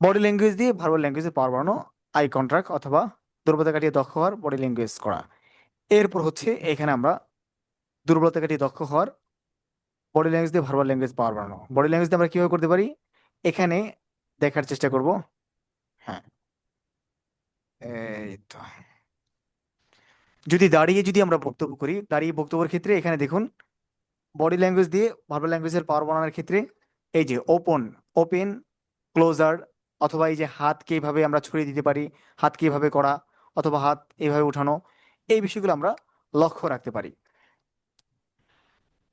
বডি ল্যাঙ্গুয়েজ দিয়ে ভার্বাল ল্যাঙ্গুয়েজে পাওয়ার বাড়ানো, আই কন্ট্রাক্ট অথবা দুর্বলতা কাটিয়ে দক্ষ হওয়ার বডি ল্যাঙ্গুয়েজ করা। এরপর হচ্ছে এখানে আমরা দুর্বলতা কাটিয়ে দক্ষ হওয়ার বডি ল্যাঙ্গুয়েজ দিয়ে ভার্বাল ল্যাঙ্গুয়েজ পাওয়ার বাড়ানো। বডি ল্যাঙ্গুয়েজ দিয়ে আমরা কিভাবে করতে পারি এখানে দেখার চেষ্টা করব। হ্যাঁ, এই তো, যদি আমরা বক্তব্য করি, দাঁড়িয়ে বক্তব্যের ক্ষেত্রে এখানে দেখুন বডি ল্যাঙ্গুয়েজ দিয়ে ভার্বাল ল্যাঙ্গুয়েজের পাওয়ার বাড়ানোর ক্ষেত্রে এই যে ওপেন, ক্লোজার, অথবা এই যে হাতকে এইভাবে আমরা ছড়িয়ে দিতে পারি, হাতকে এইভাবে করা, অথবা হাত এইভাবে উঠানো, এই বিষয়গুলো আমরা লক্ষ্য রাখতে পারি।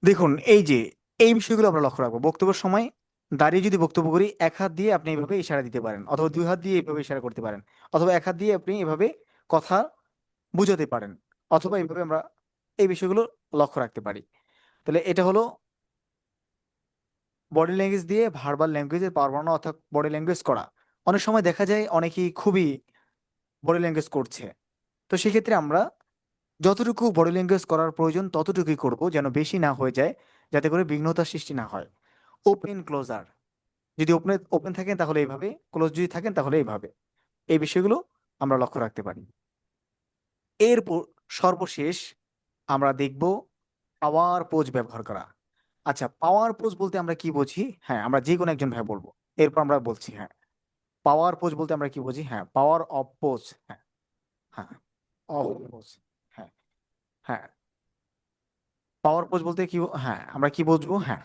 দেখুন এই বিষয়গুলো আমরা লক্ষ্য রাখবো বক্তব্যের সময়। দাঁড়িয়ে যদি বক্তব্য করি, এক হাত দিয়ে আপনি এইভাবে ইশারা দিতে পারেন, অথবা দুই হাত দিয়ে এইভাবে ইশারা করতে পারেন, অথবা এক হাত দিয়ে আপনি এভাবে কথা বুঝাতে পারেন, অথবা এইভাবে আমরা এই বিষয়গুলো লক্ষ্য রাখতে পারি। তাহলে এটা হলো বডি ল্যাঙ্গুয়েজ দিয়ে ভার্বাল ল্যাঙ্গুয়েজের পাওয়ার বাড়ানো, অর্থাৎ বডি ল্যাঙ্গুয়েজ করা। অনেক সময় দেখা যায় অনেকেই খুবই বডি ল্যাঙ্গুয়েজ করছে, তো সেক্ষেত্রে আমরা যতটুকু বডি ল্যাঙ্গুয়েজ করার প্রয়োজন ততটুকুই করব, যেন বেশি না হয়ে যায়, যাতে করে বিঘ্নতার সৃষ্টি না হয়। ওপেন ক্লোজার, যদি ওপেন থাকেন তাহলে এইভাবে, ক্লোজ যদি থাকেন তাহলে এইভাবে, এই বিষয়গুলো আমরা লক্ষ্য রাখতে পারি। এরপর সর্বশেষ আমরা দেখব পাওয়ার পোজ ব্যবহার করা। আচ্ছা, পাওয়ার পোজ বলতে আমরা কি বুঝি? হ্যাঁ, আমরা যে কোনো একজন ভাই বলবো, এরপর আমরা বলছি। হ্যাঁ, পাওয়ার পোজ বলতে আমরা কি বুঝি? হ্যাঁ, পাওয়ার অফ পোজ। হ্যাঁ, হ্যাঁ, অফ পোজ। হ্যাঁ, হ্যাঁ, পাওয়ার পোজ বলতে কি হ্যাঁ আমরা কি বুঝবো? হ্যাঁ,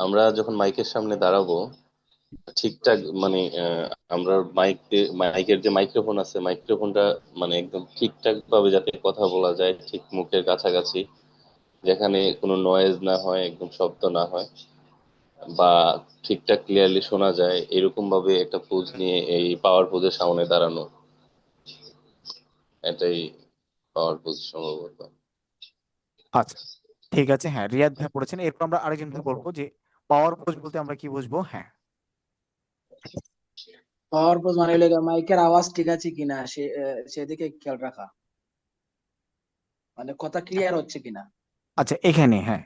আমরা যখন মাইকের সামনে দাঁড়াবো ঠিকঠাক মানে আমরা মাইকের যে মাইক্রোফোন আছে মাইক্রোফোনটা মানে একদম ঠিকঠাক ভাবে যাতে কথা বলা যায় ঠিক মুখের কাছাকাছি, যেখানে কোনো নয়েজ না হয়, একদম শব্দ না হয়, বা ঠিকঠাক ক্লিয়ারলি শোনা যায়, এরকম ভাবে একটা পোজ নিয়ে এই পাওয়ার পোজের সামনে দাঁড়ানো, এটাই পাওয়ার পোজ সম্ভবত। আচ্ছা, ঠিক আছে, হ্যাঁ, রিয়াদ ভাই পড়েছেন। এরপর আমরা আরেকজন ভাই বলবো যে পাওয়ার পোজ বলতে আমরা কি বুঝবো। হ্যাঁ, পাওয়ার পোজ মানে হলো মাইকের আওয়াজ ঠিক আছে কিনা সেদিকে খেয়াল রাখা, মানে কথা ক্লিয়ার হচ্ছে কিনা। আচ্ছা, এখানে হ্যাঁ,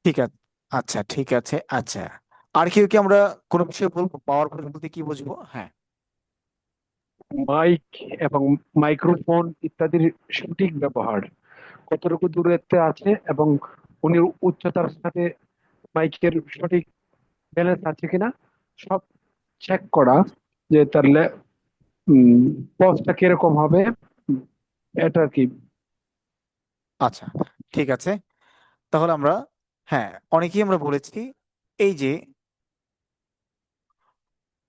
ঠিক আছে, আচ্ছা ঠিক আছে, আচ্ছা। আর কেউ কি আমরা কোনো বিষয়ে বলবো পাওয়ার পোজ বলতে কি বুঝবো। হ্যাঁ, মাইক এবং মাইক্রোফোন ইত্যাদির সঠিক ব্যবহার, কতটুকু দূরত্বে আছে এবং উনি উচ্চতার সাথে মাইকের সঠিক ব্যালেন্স আছে কিনা সব চেক করা, যে তার পজটা কিরকম হবে, এটা আর কি। আচ্ছা ঠিক আছে, তাহলে আমরা হ্যাঁ অনেকেই আমরা বলেছি এই যে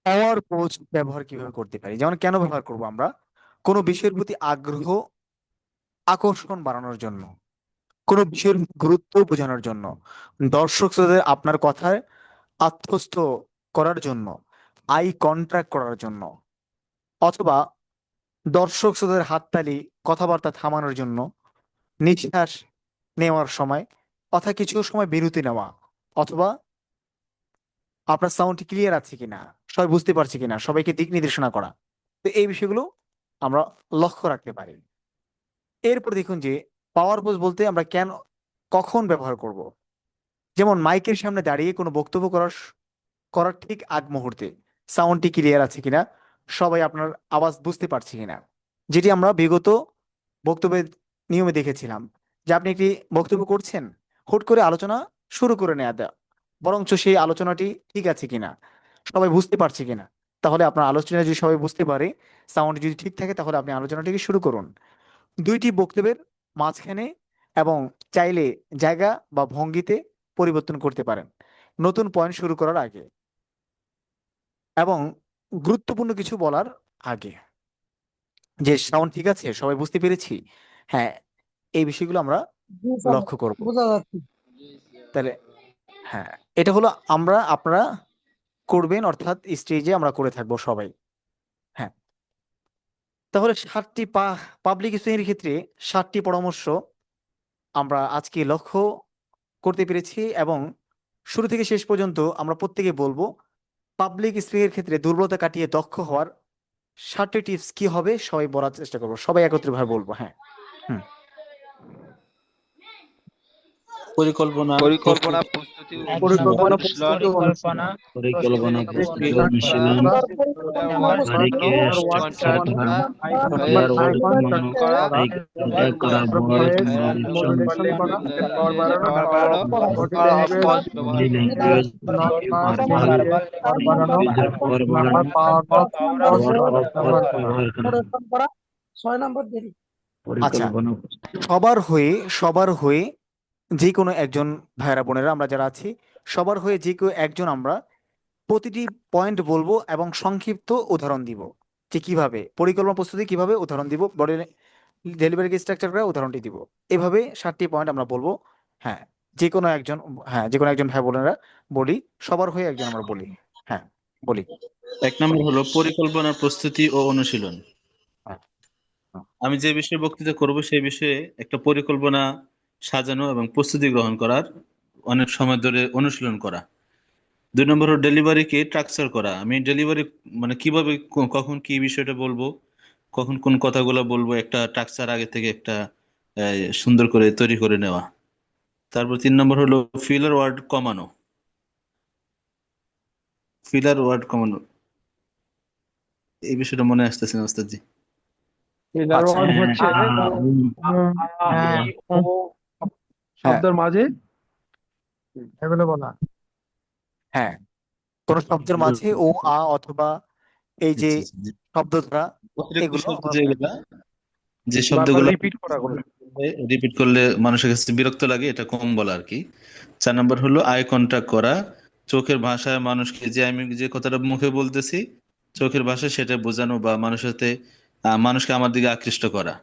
পাওয়ার পোজ ব্যবহার কিভাবে করতে পারি, যেমন কেন ব্যবহার করব আমরা কোনো বিষয়ের প্রতি আগ্রহ আকর্ষণ বাড়ানোর জন্য, কোনো বিষয়ের গুরুত্ব বোঝানোর জন্য, দর্শক শ্রোতাদের আপনার কথায় আত্মস্থ করার জন্য, আই কন্ট্যাক্ট করার জন্য, অথবা দর্শক শ্রোতাদের হাততালি কথাবার্তা থামানোর জন্য, নিঃশ্বাস নেওয়ার সময় অথবা কিছু সময় বিরতি নেওয়া, অথবা আপনার সাউন্ড ক্লিয়ার আছে কিনা, সবাই বুঝতে পারছে কিনা, সবাইকে দিক নির্দেশনা করা। তো এই বিষয়গুলো আমরা লক্ষ্য রাখতে পারি। এরপর দেখুন যে পাওয়ার পোজ বলতে আমরা কেন কখন ব্যবহার করব। যেমন মাইকের সামনে দাঁড়িয়ে কোনো বক্তব্য করার ঠিক আগ মুহূর্তে সাউন্ডটি ক্লিয়ার আছে কিনা, সবাই আপনার আওয়াজ বুঝতে পারছে কিনা, যেটি আমরা বিগত বক্তব্যের নিয়মে দেখেছিলাম যে আপনি একটি বক্তব্য করছেন, হুট করে আলোচনা শুরু করে নেওয়া দেওয়া, বরঞ্চ সেই আলোচনাটি ঠিক আছে কিনা, সবাই বুঝতে পারছে কিনা, তাহলে আপনার আলোচনা যদি সবাই বুঝতে পারে, সাউন্ড যদি ঠিক থাকে, তাহলে আপনি আলোচনাটিকে শুরু করুন। দুইটি বক্তব্যের মাঝখানে এবং চাইলে জায়গা বা ভঙ্গিতে পরিবর্তন করতে পারেন নতুন পয়েন্ট শুরু করার আগে এবং গুরুত্বপূর্ণ কিছু বলার আগে, যে সাউন্ড ঠিক আছে, সবাই বুঝতে পেরেছি। হ্যাঁ, এই বিষয়গুলো আমরা জি স্যার, লক্ষ্য করব। বোঝা যাচ্ছে। তাহলে হ্যাঁ, এটা হলো আপনারা করবেন, অর্থাৎ স্টেজে আমরা করে থাকবো সবাই। হ্যাঁ, তাহলে পাবলিক স্পিকিং এর ক্ষেত্রে 7টি পরামর্শ আমরা আজকে লক্ষ্য করতে পেরেছি, এবং শুরু থেকে শেষ পর্যন্ত আমরা প্রত্যেকে বলবো পাবলিক স্পিকিং এর ক্ষেত্রে দুর্বলতা কাটিয়ে দক্ষ হওয়ার 7টি টিপস কি হবে, সবাই বলার চেষ্টা করবো, সবাই একত্রিত ভাবে বলবো। হ্যাঁ, হুম, পরিকল্পনা, পরিকল্পনা, প্রস্তুতি, এক অনুশীলন, নম্বর অনুশীলন, পরিকল্পনা, পরিকল্পনা, প্রস্তুতি, প্রস্তুতি, অনুশীলন, ব্যবহার তারিখে করা, করা, ভয়েস ওয়ার্ড কমানো, করা, আই কন্ট্যাক্ট করা, ভয়েস মডুলেশন, পাওয়ার বাড়ানো, পজ বডি ব্যবহার ল্যাঙ্গুয়েজ, ভার্বাল, ভার্বাল পাওয়ার বাড়ানো, ওয়ার্ড অফ পজ ব্যবহার করা, পরিবর্তন করা। 6 নম্বর দেরি। আচ্ছা, পরিকল্পনা। সবার হয়ে যে কোনো একজন ভাইরা বোনেরা আমরা যারা আছি, সবার হয়ে যে কেউ একজন আমরা প্রতিটি পয়েন্ট বলবো এবং সংক্ষিপ্ত উদাহরণ দিব, যে কিভাবে পরিকল্পনা প্রস্তুতি কিভাবে উদাহরণ দিব, বডি ডেলিভারি স্ট্রাকচার করে উদাহরণটি দিব। এভাবে 7টি পয়েন্ট আমরা বলবো। হ্যাঁ, যে কোনো একজন, হ্যাঁ যে কোনো একজন ভাই বোনেরা বলি, সবার হয়ে একজন আমরা বলি। হ্যাঁ, বলি। 1 নম্বর হলো পরিকল্পনা, প্রস্তুতি ও অনুশীলন। হ্যাঁ, আমি যে বিষয়ে বক্তৃতা করব সেই বিষয়ে একটা পরিকল্পনা সাজানো এবং প্রস্তুতি গ্রহণ করার, অনেক সময় ধরে অনুশীলন করা। 2 নম্বর হলো ডেলিভারিকে স্ট্রাকচার করা। আমি ডেলিভারি মানে কিভাবে কখন কি বিষয়টা বলবো, কখন কোন কথাগুলো বলবো, একটা স্ট্রাকচার আগে থেকে একটা সুন্দর করে তৈরি করে নেওয়া। তারপর 3 নম্বর হলো ফিলার ওয়ার্ড কমানো। ফিলার ওয়ার্ড কমানো, এই বিষয়টা মনে আসতেছে না ওস্তাদ জি। এটার আচ্ছা, ওয়ার্ড হচ্ছে ও হ্যাঁ, শব্দের মাঝে এগুলো বলা। হ্যাঁ, কোন শব্দের মাঝে ও আ অথবা এই যে আচ্ছা, আচ্ছা, জি। শব্দ ধরা, অতিরিক্ত এগুলো শব্দ আমরা যেগুলা, যে বারবার শব্দগুলো রিপিট করা করে। রিপিট করলে মানুষের কাছে বিরক্ত লাগে, এটা কম বলা আর কি। 4 নম্বর হলো আই কন্টাক্ট করা। চোখের ভাষায় মানুষকে, যে আমি যে কথাটা মুখে বলতেছি, চোখের ভাষায় সেটা বোঝানো বা মানুষের সাথে মানুষকে আমার দিকে আকৃষ্ট করা।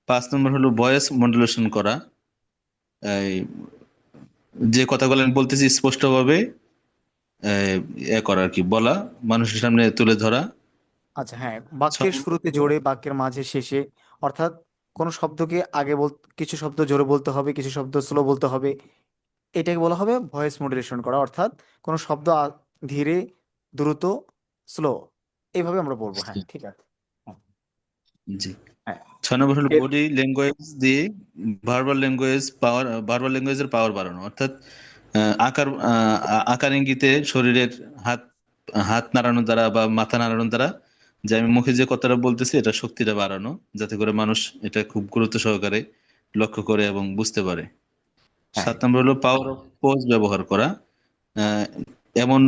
5 নম্বর হলো ভয়েস মডুলেশন করা। এই যে কথাগুলো আমি বলতেছি স্পষ্টভাবে করা আর কি, বলা, মানুষের সামনে তুলে ধরা। আচ্ছা, হ্যাঁ, বাক্যের শুরুতে জোরে, বাক্যের মাঝে শেষে, অর্থাৎ কোনো শব্দকে কিছু শব্দ জোরে বলতে হবে, কিছু শব্দ স্লো বলতে হবে। এটাকে বলা হবে ভয়েস মডুলেশন করা, অর্থাৎ কোনো শব্দ ধীরে, দ্রুত, স্লো, এইভাবে আমরা বলবো। হ্যাঁ, ঠিক আছে। হ্যাঁ, জি। হ্যাঁ। 6 নম্বর হলো এর বডি ল্যাঙ্গুয়েজ দিয়ে ভার্বাল ল্যাঙ্গুয়েজের পাওয়ার বাড়ানো, অর্থাৎ আকার ইঙ্গিতে শরীরের হাত হাত নাড়ানোর দ্বারা বা মাথা নাড়ানোর দ্বারা যে আমি মুখে যে কথাটা বলতেছি এটা শক্তিটা বাড়ানো, যাতে করে মানুষ এটা খুব গুরুত্ব সহকারে লক্ষ্য করে এবং বুঝতে পারে। হ্যাঁ, 7 নম্বর হলো পাওয়ার অফ পজ ব্যবহার করা, আহ, এমন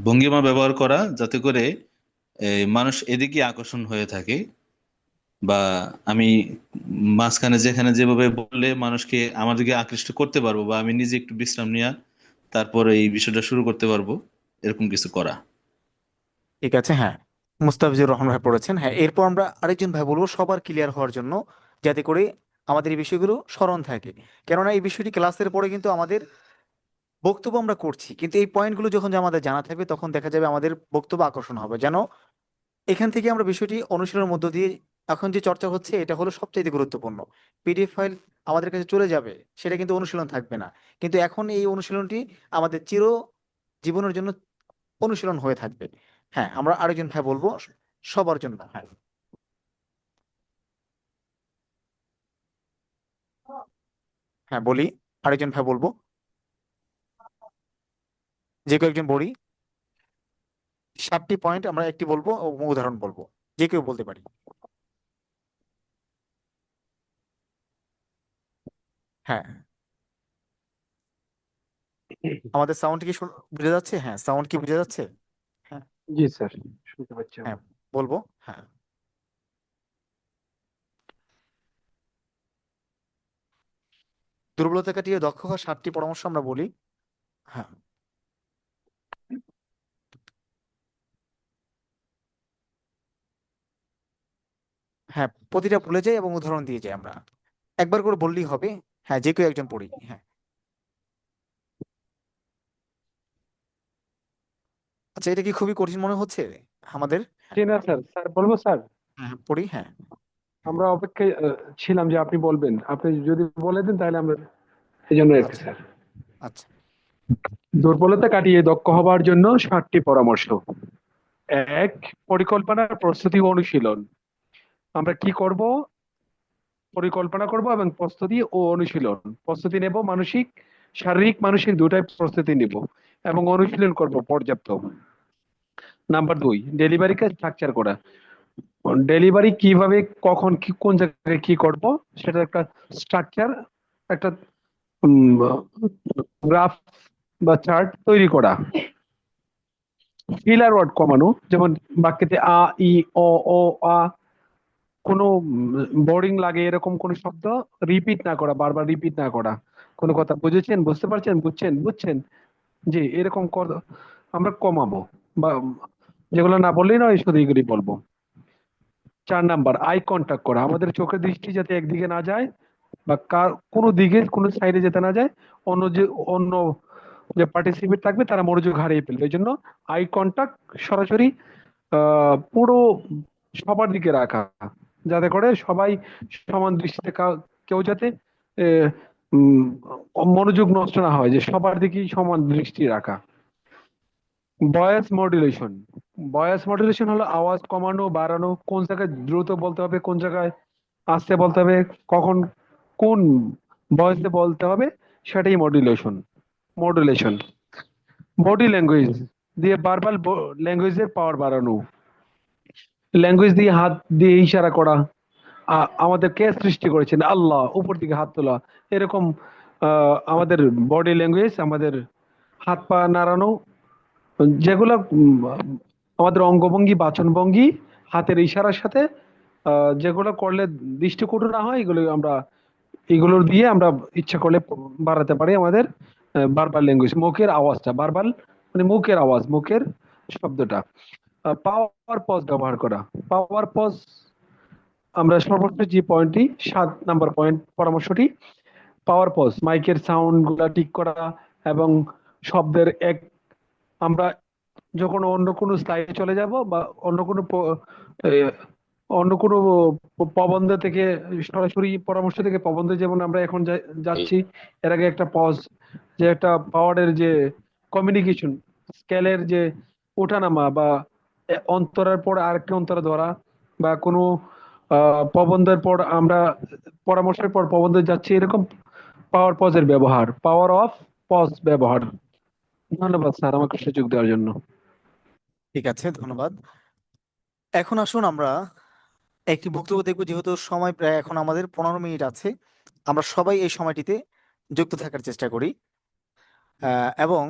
ভঙ্গিমা ব্যবহার করা যাতে করে মানুষ এদিকে আকর্ষণ হয়ে থাকে, বা আমি মাঝখানে যেখানে যেভাবে বললে মানুষকে আমার দিকে আকৃষ্ট করতে পারবো, বা আমি নিজে একটু বিশ্রাম নিয়ে তারপর এই বিষয়টা শুরু করতে পারবো, এরকম কিছু করা। ঠিক আছে। হ্যাঁ, মুস্তাফিজুর রহমান ভাই পড়েছেন। হ্যাঁ, এরপর আমরা আরেকজন ভাই বলবো সবার ক্লিয়ার হওয়ার জন্য, যাতে করে আমাদের এই বিষয়গুলো স্মরণ থাকে। কেননা এই বিষয়টি ক্লাসের পরে কিন্তু আমাদের বক্তব্য আমরা করছি, কিন্তু এই পয়েন্টগুলো যখন যে আমাদের জানা থাকবে তখন দেখা যাবে আমাদের বক্তব্য আকর্ষণ হবে। যেন এখান থেকে আমরা বিষয়টি অনুশীলনের মধ্য দিয়ে, এখন যে চর্চা হচ্ছে এটা হলো সবচেয়ে গুরুত্বপূর্ণ। পিডিএফ ফাইল আমাদের কাছে চলে যাবে, সেটা কিন্তু অনুশীলন থাকবে না। কিন্তু এখন এই অনুশীলনটি আমাদের জীবনের জন্য অনুশীলন হয়ে থাকবে। হ্যাঁ, আমরা আরেকজন ভাই বলবো সবার জন্য। হ্যাঁ, হ্যাঁ বলি, আরেকজন ভাই বলবো, যে কেউ একজন বলি। 7টি পয়েন্ট আমরা একটি বলবো ও উদাহরণ বলবো, যে কেউ বলতে পারি। হ্যাঁ, আমাদের সাউন্ড কি বুঝা যাচ্ছে? হ্যাঁ, সাউন্ড কি বুঝা যাচ্ছে? হ্যাঁ, জি স্যার, শুনতে পাচ্ছি হ্যাঁ আমরা। বলবো। হ্যাঁ, দুর্বলতা কাটিয়ে দক্ষ হওয়ার 7টি পরামর্শ আমরা বলি। হ্যাঁ, হ্যাঁ প্রতিটা ভুলে যাই এবং উদাহরণ দিয়ে যাই আমরা, একবার করে বললেই হবে। হ্যাঁ, যে কেউ একজন পড়ি। হ্যাঁ, আচ্ছা, এটা কি খুবই কঠিন মনে হচ্ছে আমাদের? হ্যাঁ, জি না স্যার, স্যার বলবো স্যার। হ্যাঁ পড়ি। হ্যাঁ, আমরা অপেক্ষায় ছিলাম যে আপনি বলবেন, আপনি যদি বলে দেন তাহলে আমরা এই জন্য একটু আচ্ছা, স্যার। আচ্ছা। দুর্বলতা কাটিয়ে দক্ষ হবার জন্য 7টি পরামর্শ। 1, পরিকল্পনার প্রস্তুতি ও অনুশীলন। আমরা কি করব? পরিকল্পনা করব এবং প্রস্তুতি ও অনুশীলন। প্রস্তুতি নেব মানসিক, শারীরিক মানসিক দুটাই প্রস্তুতি নিব এবং অনুশীলন করব পর্যাপ্ত। নাম্বার 2, ডেলিভারিকে স্ট্রাকচার করা। ডেলিভারি কিভাবে, কখন, কি, কোন জায়গায় কি করব, সেটা একটা স্ট্রাকচার, একটা গ্রাফ বা চার্ট তৈরি করা। ফিলার ওয়ার্ড কমানো, যেমন বাক্যতে আ, ই, ও, আ, কোনো বোরিং লাগে এরকম কোনো শব্দ রিপিট না করা, বারবার রিপিট না করা। কোনো কথা বুঝেছেন, বুঝতে পারছেন, বুঝছেন, বুঝছেন, জি এরকম আমরা কমাবো, বা যেগুলো না বললেই নয় শুধু এগুলি বলবো। 4 নাম্বার, আই কন্ট্যাক্ট করা। আমাদের চোখের দৃষ্টি যাতে একদিকে না যায়, বা কোনো দিকে, কোনো সাইডে যেতে না যায়, অন্য যে পার্টিসিপেট থাকবে তারা মনোযোগ হারিয়ে ফেলবে। এই জন্য আই কন্ট্যাক্ট সরাসরি পুরো সবার দিকে রাখা, যাতে করে সবাই সমান দৃষ্টিতে, কেউ যাতে আহ, উম, মনোযোগ নষ্ট না হয়, যে সবার দিকেই সমান দৃষ্টি রাখা। Voice modulation. ভয়েস মডুলেশন হলো আওয়াজ কমানো বাড়ানো, কোন জায়গায় দ্রুত বলতে হবে, কোন জায়গায় আস্তে বলতে হবে, কখন কোন ভয়েসে বলতে হবে, সেটাই মডুলেশন। মডুলেশন। বডি ল্যাঙ্গুয়েজ দিয়ে ভার্বাল ল্যাঙ্গুয়েজের পাওয়ার বাড়ানো। ল্যাঙ্গুয়েজ দিয়ে হাত দিয়ে ইশারা করা। আমাদের কে সৃষ্টি করেছেন? আল্লাহ। উপর দিকে হাত তোলা, এরকম আমাদের বডি ল্যাঙ্গুয়েজ, আমাদের হাত পা নাড়ানো, যেগুলো আমাদের অঙ্গভঙ্গি, বাচনভঙ্গি, হাতের ইশারার সাথে যেগুলো করলে দৃষ্টিকটু না হয়, এগুলোর দিয়ে আমরা ইচ্ছা করলে বাড়াতে পারি আমাদের ভার্বাল ল্যাঙ্গুয়েজ, মুখের আওয়াজটা। ভার্বাল মানে মুখের আওয়াজ, মুখের শব্দটা। পাওয়ার পজ ব্যবহার করা। পাওয়ার পজ আমরা সর্বোচ্চ যে পয়েন্টটি, 7 নাম্বার পয়েন্ট পরামর্শটি, পাওয়ার পজ মাইকের সাউন্ড গুলা ঠিক করা, এবং শব্দের আমরা যখন অন্য কোনো স্লাইডে চলে যাব বা অন্য কোনো অন্য কোনো প্রবন্ধ থেকে সরাসরি পরামর্শ থেকে প্রবন্ধে, যেমন আমরা এখন যাচ্ছি, এর আগে একটা পজ, যে একটা পাওয়ারের যে কমিউনিকেশন স্কেলের যে ওঠানামা, বা অন্তরার পর আরেকটা অন্তরা ধরা, বা কোনো প্রবন্ধের পর আমরা পরামর্শের পর প্রবন্ধে যাচ্ছি, এরকম পাওয়ার পজের ব্যবহার, পাওয়ার অফ পজ ব্যবহার। ধন্যবাদ স্যার আমাকে সুযোগ দেওয়ার জন্য। ঠিক আছে, ধন্যবাদ। এখন আসুন আমরা একটি বক্তব্য দেখবো, যেহেতু সময় প্রায় এখন আমাদের 15 মিনিট আছে। আমরা সবাই এই সময়টিতে যুক্ত থাকার চেষ্টা করি, এবং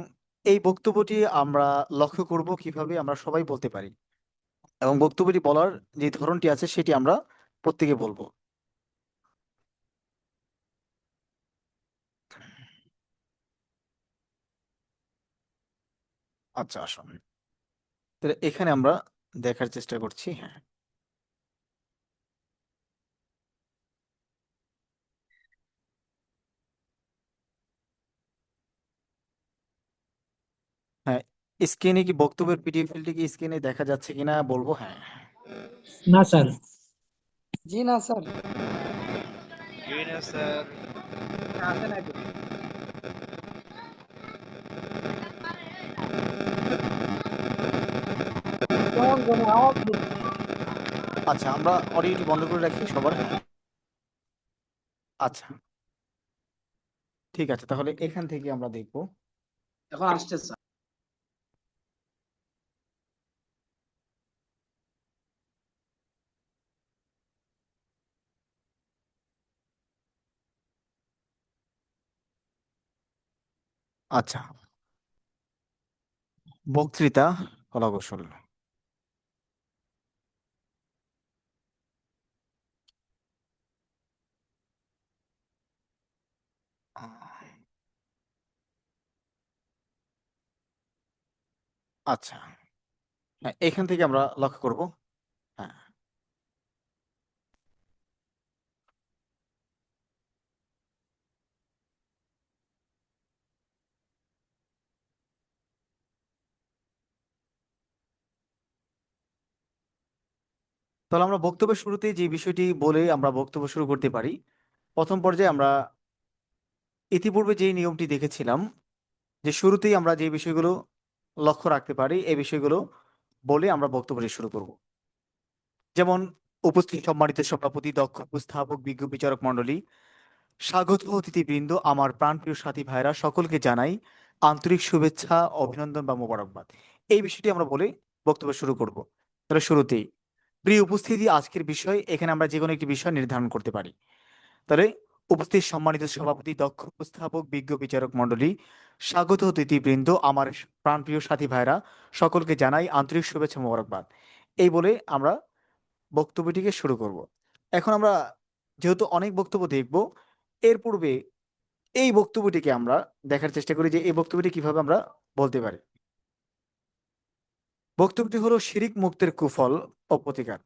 এই বক্তব্যটি আমরা লক্ষ্য করব কিভাবে আমরা সবাই বলতে পারি, এবং বক্তব্যটি বলার যে ধরনটি আছে সেটি আমরা প্রত্যেকে বলবো। আচ্ছা, আসুন তাহলে এখানে আমরা দেখার চেষ্টা করছি। হ্যাঁ, হ্যাঁ, স্ক্রিনে কি বক্তব্যের পিডিএফ ফাইলটি কি স্ক্রিনে দেখা যাচ্ছে কিনা বলবো। হ্যাঁ, না স্যার। জি না স্যার। জি না স্যার। আছে নাকি? কেমন যেন আওয়াজ হচ্ছে। আচ্ছা, আমরা অডিওটি বন্ধ করে রাখি সবার। হ্যাঁ, আচ্ছা, ঠিক আছে, তাহলে এখান থেকে আমরা দেখবো। এখন আসছে স্যার। আচ্ছা, বক্তৃতা কলাকৌশল। আচ্ছা, হ্যাঁ, এখান থেকে আমরা লক্ষ্য করব। হ্যাঁ, তাহলে আমরা বক্তব্যের শুরুতে যে বিষয়টি বলে আমরা বক্তব্য শুরু করতে পারি। প্রথম পর্যায়ে আমরা ইতিপূর্বে যে নিয়মটি দেখেছিলাম, যে শুরুতেই আমরা যে বিষয়গুলো লক্ষ্য রাখতে পারি এই বিষয়গুলো বলে আমরা বক্তব্যটি শুরু করব। যেমন, উপস্থিত সম্মানিত সভাপতি, দক্ষ উপস্থাপক, বিজ্ঞ বিচারক মণ্ডলী, স্বাগত অতিথিবৃন্দ, আমার প্রাণপ্রিয় সাথী ভাইরা, সকলকে জানাই আন্তরিক শুভেচ্ছা, অভিনন্দন বা মোবারকবাদ। এই বিষয়টি আমরা বলে বক্তব্য শুরু করব। তাহলে শুরুতেই, প্রিয় উপস্থিতি, আজকের বিষয়, এখানে আমরা যে কোনো একটি বিষয় নির্ধারণ করতে পারি। তাহলে, উপস্থিত সম্মানিত সভাপতি, দক্ষ উপস্থাপক, বিজ্ঞ বিচারক মণ্ডলী, স্বাগত অতিথিবৃন্দ, আমার প্রাণপ্রিয় সাথী ভাইরা, সকলকে জানাই আন্তরিক শুভেচ্ছা, মোবারকবাদ। এই বলে আমরা বক্তব্যটিকে শুরু করব। এখন আমরা যেহেতু অনেক বক্তব্য দেখব, এর পূর্বে এই বক্তব্যটিকে আমরা দেখার চেষ্টা করি যে এই বক্তব্যটি কিভাবে আমরা বলতে পারি। বক্তব্যটি হলো শিরিক মুক্তের কুফল ও প্রতিকার।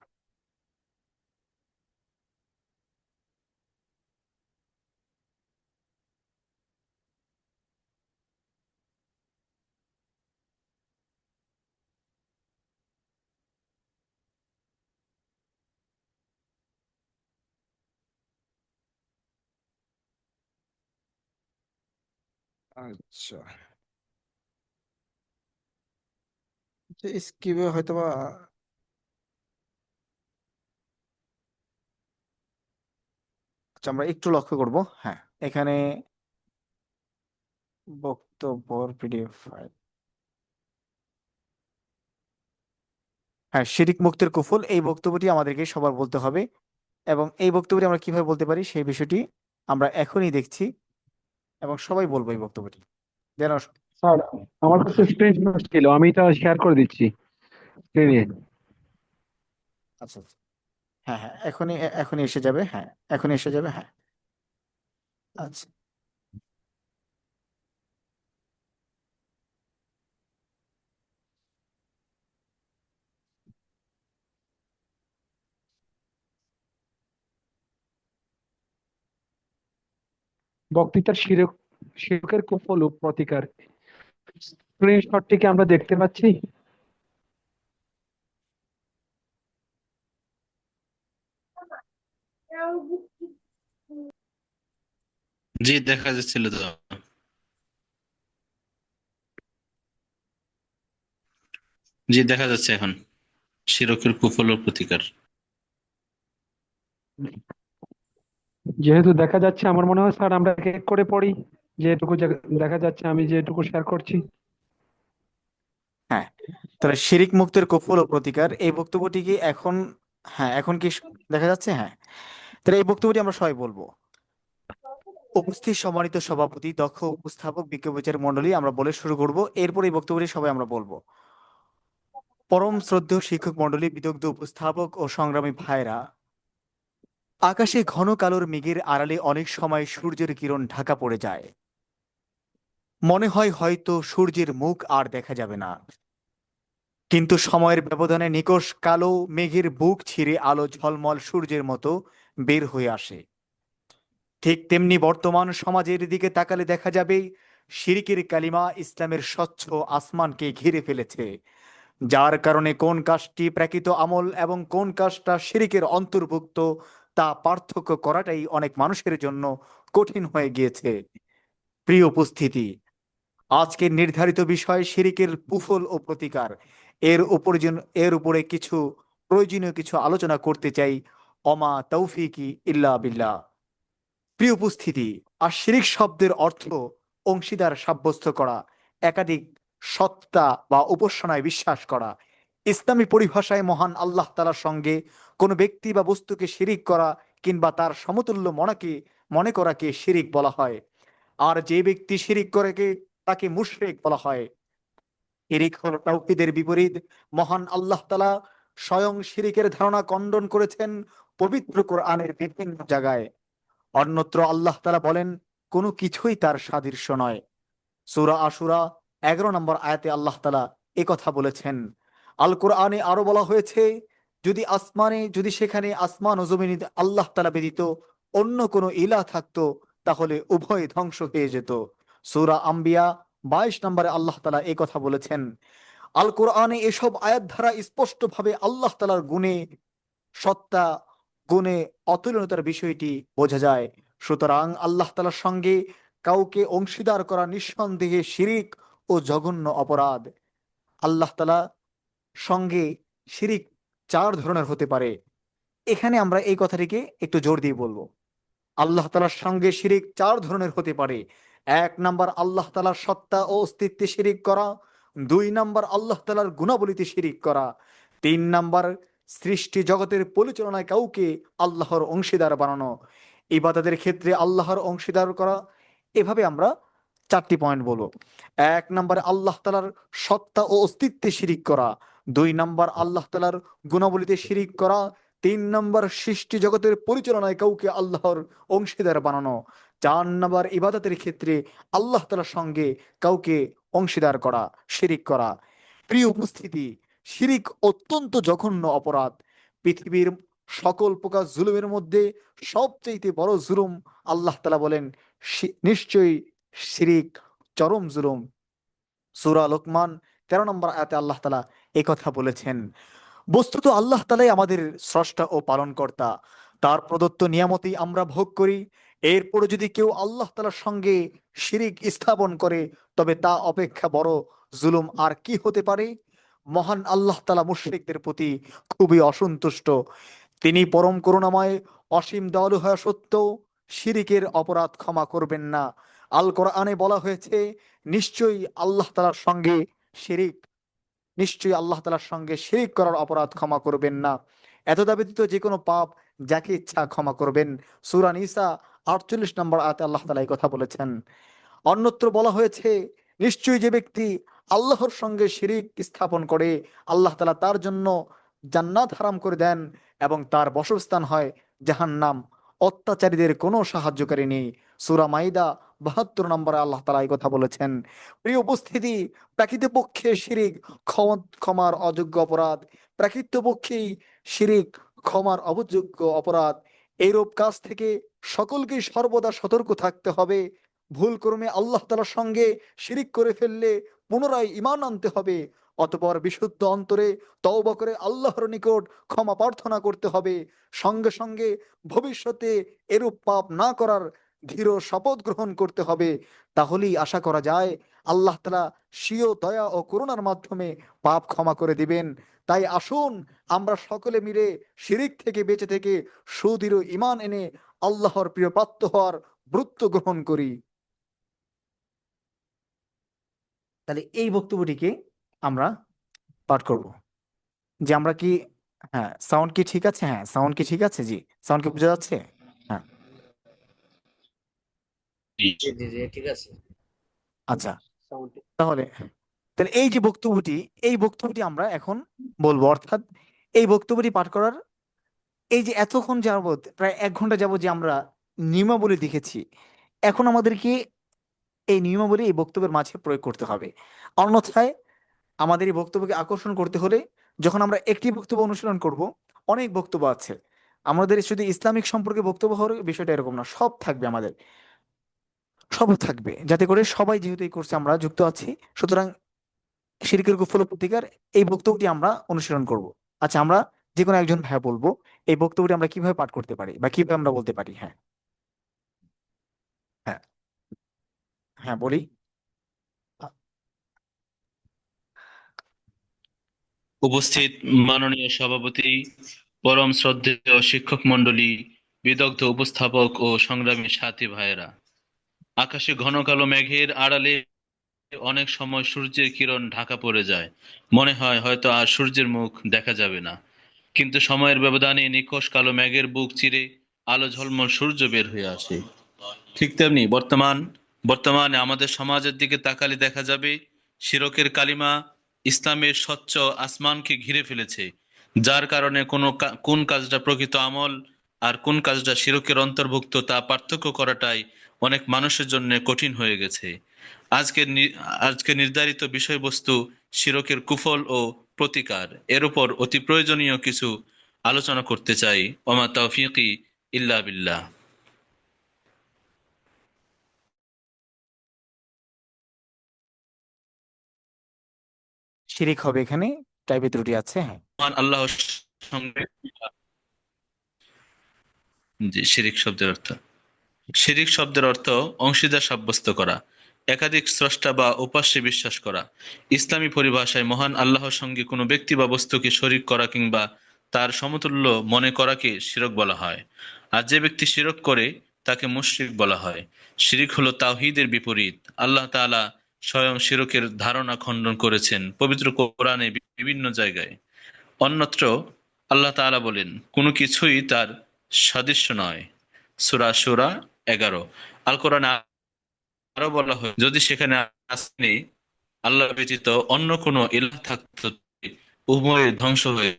আচ্ছা, স্কিপে হয়তোবা। আচ্ছা, আমরা একটু লক্ষ্য করব। হ্যাঁ, এখানে বক্তব্যর পিডিএফ ফাইল। হ্যাঁ, শিরিক মুক্তের কুফল, এই বক্তব্যটি আমাদেরকে সবার বলতে হবে, এবং এই বক্তব্যটি আমরা কিভাবে বলতে পারি সেই বিষয়টি আমরা এখনই দেখছি, এবং সবাই বলবো এই বক্তব্যটি যেন। স্যার আমার কাছে হ্যাঁ, স্ক্রিনশট ছিল, আমি এটা শেয়ার করে দিচ্ছি স্ক্রিনে। আচ্ছা, আচ্ছা। হ্যাঁ, হ্যাঁ, এখনই এখনই এসে যাবে। হ্যাঁ, এখনই এসে যাবে। হ্যাঁ, আচ্ছা, বক্তৃতার শিরকের কুফল ও প্রতিকার স্ক্রিনশটটিকে আমরা দেখতে পাচ্ছি। জি, দেখা যাচ্ছিল তো। জি, দেখা যাচ্ছে এখন শিরকের কুফল ও প্রতিকার। যেহেতু দেখা যাচ্ছে, আমার মনে হয় স্যার আমরা এক এক করে পড়ি, যেটুকু দেখা যাচ্ছে আমি যেটুকু শেয়ার করছি। হ্যাঁ, তাহলে শিরিক মুক্তের কৌশল ও প্রতিকার এই বক্তব্যটি কি এখন, হ্যাঁ এখন কি দেখা যাচ্ছে? হ্যাঁ, তাহলে এই বক্তব্যটি আমরা সবাই বলবো। উপস্থিত সম্মানিত সভাপতি, দক্ষ উপস্থাপক, বিজ্ঞ বিচার মন্ডলী, আমরা বলে শুরু করব, এরপর এই বক্তব্যটি সবাই আমরা বলবো। পরম শ্রদ্ধেয় শিক্ষক মন্ডলী, বিদগ্ধ উপস্থাপক ও সংগ্রামী ভাইরা, আকাশে ঘন কালোর মেঘের আড়ালে অনেক সময় সূর্যের কিরণ ঢাকা পড়ে যায়। মনে হয় হয়তো সূর্যের মুখ আর দেখা যাবে না, কিন্তু সময়ের ব্যবধানে নিকষ কালো মেঘের বুক ছিঁড়ে আলো ঝলমল সূর্যের মতো বের হয়ে আসে। ঠিক তেমনি বর্তমান সমাজের দিকে তাকালে দেখা যাবে শিরকের কালিমা ইসলামের স্বচ্ছ আসমানকে ঘিরে ফেলেছে, যার কারণে কোন কাজটি প্রাকৃত আমল এবং কোন কাজটা শিরকের অন্তর্ভুক্ত তা পার্থক্য করাটাই অনেক মানুষের জন্য কঠিন হয়ে গিয়েছে। প্রিয় উপস্থিতি, আজকের নির্ধারিত বিষয় শিরকের কুফল ও প্রতিকার, এর উপরে কিছু প্রয়োজনীয় কিছু আলোচনা করতে চাই। অমা তৌফিকি ইল্লা বিল্লাহ। প্রিয় উপস্থিতি, আর শিরিক শব্দের অর্থ অংশীদার সাব্যস্ত করা, একাধিক সত্তা বা উপাসনায় বিশ্বাস করা। ইসলামী পরিভাষায় মহান আল্লাহ তাআলার সঙ্গে কোনো ব্যক্তি বা বস্তুকে শিরিক করা কিংবা তার সমতুল্য মনে করাকে শিরিক বলা হয়। আর যে ব্যক্তি শিরিক করে তাকে মুশরিক বলা হয়। শিরিক হলো তাওহীদের বিপরীত। মহান আল্লাহ তাআলা স্বয়ং শিরিকের ধারণা খণ্ডন করেছেন পবিত্র কোরআনের বিভিন্ন জায়গায়। অন্যত্র আল্লাহ তাআলা বলেন, কোনো কিছুই তার সাদৃশ্য নয়। সূরা আশুরা 11 নম্বর আয়াতে আল্লাহ তাআলা এ কথা বলেছেন। আল কোরআনে আরো বলা হয়েছে, যদি সেখানে আসমান ও জমিনে আল্লাহ তাআলা ব্যতীত অন্য কোনো ইলাহ থাকতো, তাহলে উভয় ধ্বংস হয়ে যেত। সূরা আম্বিয়া 22 নম্বরে আল্লাহ তাআলা এই কথা বলেছেন। আল কোরআনে এসব আয়াত দ্বারা স্পষ্টভাবে আল্লাহ তাআলার সত্তা, গুণে অতুলনীয়তার বিষয়টি বোঝা যায়। সুতরাং আল্লাহ তাআলার সঙ্গে কাউকে অংশীদার করা নিঃসন্দেহে শিরিক ও জঘন্য অপরাধ। আল্লাহ তাআলা সঙ্গে শিরিক 4 ধরনের হতে পারে। এখানে আমরা এই কথাটিকে একটু জোর দিয়ে বলবো। আল্লাহ তাআলার সঙ্গে শিরিক 4 ধরনের হতে পারে। 1 নাম্বার, আল্লাহ তাআলার সত্তা ও অস্তিত্বে শিরিক করা। 2 নাম্বার, আল্লাহ তাআলার গুণাবলীতে শিরিক করা। 3 নাম্বার, সৃষ্টি জগতের পরিচালনায় কাউকে আল্লাহর অংশীদার বানানো। ইবাদতের ক্ষেত্রে আল্লাহর অংশীদার করা। এভাবে আমরা 4টি পয়েন্ট বলবো। 1 নাম্বারে আল্লাহ তাআলার সত্তা ও অস্তিত্বে শিরিক করা। 2 নাম্বার, আল্লাহ তাআলার গুণাবলীতে শিরিক করা। 3 নাম্বার, সৃষ্টি জগতের পরিচালনায় কাউকে আল্লাহর অংশীদার বানানো। 4 নাম্বার, ইবাদতের ক্ষেত্রে আল্লাহ তাআলার সঙ্গে কাউকে অংশীদার করা, শিরিক করা। প্রিয় উপস্থিতি, শিরিক অত্যন্ত জঘন্য অপরাধ। পৃথিবীর সকল প্রকার জুলুমের মধ্যে সবচেয়ে বড় জুলুম, আল্লাহ তাআলা বলেন, নিশ্চয়ই শিরিক চরম জুলুম। সূরা লোকমান 13 নম্বর আয়াতে আল্লাহ তাআলা এই কথা বলেছেন। বস্তুত আল্লাহ তাআলাই আমাদের স্রষ্টা ও পালনকর্তা। তার প্রদত্ত নিয়ামতই আমরা ভোগ করি। এরপরে যদি কেউ আল্লাহ তাআলার সঙ্গে শিরিক স্থাপন করে, তবে তা অপেক্ষা বড় জুলুম আর কি হতে পারে? মহান আল্লাহ তাআলা মুশরিকদের প্রতি খুবই অসন্তুষ্ট। তিনি পরম করুণাময়, অসীম দয়ালু হওয়া সত্ত্বেও শিরিকের অপরাধ ক্ষমা করবেন না। আল কোরআনে বলা হয়েছে, নিশ্চয়ই আল্লাহ তাআলার সঙ্গে শিরিক নিশ্চয়ই আল্লাহ তাআলার সঙ্গে শিরিক করার অপরাধ ক্ষমা করবেন না। এতদা ব্যতীত যে কোনো পাপ যাকে ইচ্ছা ক্ষমা করবেন। সূরা নিসা 48 নম্বর আয়াতে আল্লাহ তাআলা এই কথা বলেছেন। অন্যত্র বলা হয়েছে, নিশ্চয়ই যে ব্যক্তি আল্লাহর সঙ্গে শিরিক স্থাপন করে, আল্লাহ তাআলা তার জন্য জান্নাত হারাম করে দেন এবং তার বাসস্থান হয় জাহান্নাম। অত্যাচারীদের কোনো সাহায্যকারী নেই। সূরা মাইদা 72 নম্বরে আল্লাহ তাআলা এই কথা বলেছেন। প্রিয় উপস্থিতি, প্রকৃতপক্ষে শিরিক ক্ষমার অযোগ্য অপরাধ। প্রকৃতপক্ষেই শিরিক ক্ষমার অযোগ্য অপরাধ। এইরূপ কাজ থেকে সকলকেই সর্বদা সতর্ক থাকতে হবে। ভুল ক্রমে আল্লাহ তাআলার সঙ্গে শিরিক করে ফেললে পুনরায় ঈমান আনতে হবে। অতঃপর বিশুদ্ধ অন্তরে তওবা করে আল্লাহর নিকট ক্ষমা প্রার্থনা করতে হবে। সঙ্গে সঙ্গে ভবিষ্যতে এরূপ পাপ না করার দৃঢ় শপথ গ্রহণ করতে হবে। তাহলেই আশা করা যায় আল্লাহ তাআলা স্বীয় দয়া ও করুণার মাধ্যমে পাপ ক্ষমা করে দিবেন। তাই আসুন আমরা সকলে মিলে শিরিক থেকে বেঁচে থেকে সুদৃঢ় ঈমান এনে আল্লাহর প্রিয় প্রাপ্ত হওয়ার ব্রত গ্রহণ করি। তাহলে এই বক্তব্যটিকে আমরা পাঠ করব যে আমরা কি, হ্যাঁ সাউন্ড কি ঠিক আছে? হ্যাঁ সাউন্ড কি ঠিক আছে? জি, সাউন্ড কি বোঝা যাচ্ছে? হ্যাঁ জি জি জি ঠিক আছে। আচ্ছা, তাহলে তাহলে এই বক্তব্যটি আমরা এখন বলবো, অর্থাৎ এই বক্তব্যটি পাঠ করার এই যে এতক্ষণ যাবত প্রায় 1 ঘন্টা যাবত যে আমরা নিয়মাবলী দেখেছি, এখন আমাদেরকে এই নিয়মাবলী এই বক্তব্যের মাঝে প্রয়োগ করতে হবে। অন্যথায় আমাদের এই বক্তব্যকে আকর্ষণ করতে হলে যখন আমরা একটি বক্তব্য অনুসরণ করব, অনেক বক্তব্য আছে আমাদের, শুধু ইসলামিক সম্পর্কে বক্তব্য হওয়ার বিষয়টা এরকম না, সব থাকবে আমাদের, সব থাকবে, যাতে করে সবাই, যেহেতু এই কোর্সে আমরা যুক্ত আছি, সুতরাং শিরকের কুফল ও প্রতিকার এই বক্তব্যটি আমরা অনুসরণ করব। আচ্ছা, আমরা যে কোনো একজন ভাইয়া বলবো এই বক্তব্যটি আমরা কিভাবে পাঠ করতে পারি বা কিভাবে আমরা বলতে পারি। হ্যাঁ হ্যাঁ হ্যাঁ বলি। উপস্থিত মাননীয় সভাপতি, পরম শ্রদ্ধেয় শিক্ষক মণ্ডলী, বিদগ্ধ উপস্থাপক ও সংগ্রামী সাথী ভাইয়েরা, আকাশে ঘন কালো মেঘের আড়ালে অনেক সময় সূর্যের কিরণ ঢাকা পড়ে যায়, মনে হয় হয়তো আর সূর্যের মুখ দেখা যাবে না। কিন্তু সময়ের ব্যবধানে নিকষ কালো মেঘের বুক চিরে আলো ঝলমল সূর্য বের হয়ে আসে। ঠিক তেমনি বর্তমানে আমাদের সমাজের দিকে তাকালে দেখা যাবে শিরকের কালিমা ইসলামের স্বচ্ছ আসমানকে ঘিরে ফেলেছে, যার কারণে কোন কাজটা প্রকৃত আমল আর কোন কাজটা শিরকের অন্তর্ভুক্ত তা পার্থক্য করাটাই অনেক মানুষের জন্য কঠিন হয়ে গেছে। আজকে নির্ধারিত বিষয়বস্তু শিরকের কুফল ও প্রতিকার, এর উপর অতি প্রয়োজনীয় কিছু আলোচনা করতে চাই। ওমা তাওফিকি ইল্লা বিল্লাহ। শিরিক হবে, এখানে টাইপে ত্রুটি আছে। হ্যাঁ মহান আল্লাহর সঙ্গে, জি, শিরিক শব্দের অর্থ অংশীদার সাব্যস্ত করা, একাধিক স্রষ্টা বা উপাস্যে বিশ্বাস করা। ইসলামী পরিভাষায় মহান আল্লাহর সঙ্গে কোনো ব্যক্তি বা বস্তুকে শরীক করা কিংবা তার সমতুল্য মনে করাকে শিরক বলা হয়। আর যে ব্যক্তি শিরক করে তাকে মুশরিক বলা হয়। শিরিক হলো তাওহীদের বিপরীত। আল্লাহ তাআলা স্বয়ং শিরকের ধারণা খণ্ডন করেছেন পবিত্র কোরআনে বিভিন্ন জায়গায়। অন্যত্র আল্লাহ তাআলা বলেন, কোনো কিছুই তার সাদৃশ্য নয়। সূরা শুরা 11। আল কোরআনে আরো বলা হয়, যদি সেখানে আসেনি আল্লাহ ব্যতীত অন্য কোনো ইলাহ থাকতো, উভয় ধ্বংস হয়ে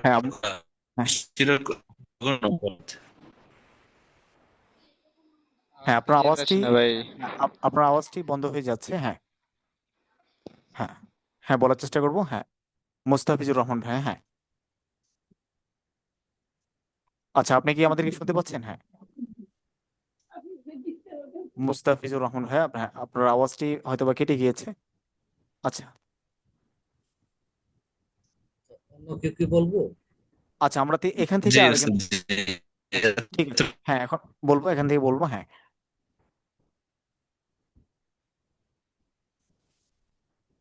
হ্যাঁ হ্যাঁ শিরক। হ্যাঁ আপনার ক্লিয়ার আওয়াজটি, আসে না ভাই। আপনার আওয়াজটি বন্ধ হয়ে যাচ্ছে। হ্যাঁ হ্যাঁ হ্যাঁ বলার চেষ্টা করবো। হ্যাঁ মুস্তাফিজুর রহমান ভাই। হ্যাঁ আচ্ছা, আপনি কি আমাদেরকে শুনতে পাচ্ছেন? হ্যাঁ মুস্তাফিজুর রহমান ভাই, হ্যাঁ আপনার আওয়াজটি হয়তো বা কেটে গিয়েছে। আচ্ছা অন্য কেউ কি বলবো? আচ্ছা, আমরা এখান থেকে জি আরেকজন, ওস্তাদ, জি। আচ্ছা ঠিক আছে, হ্যাঁ এখন বলবো, এখান থেকে বলবো। হ্যাঁ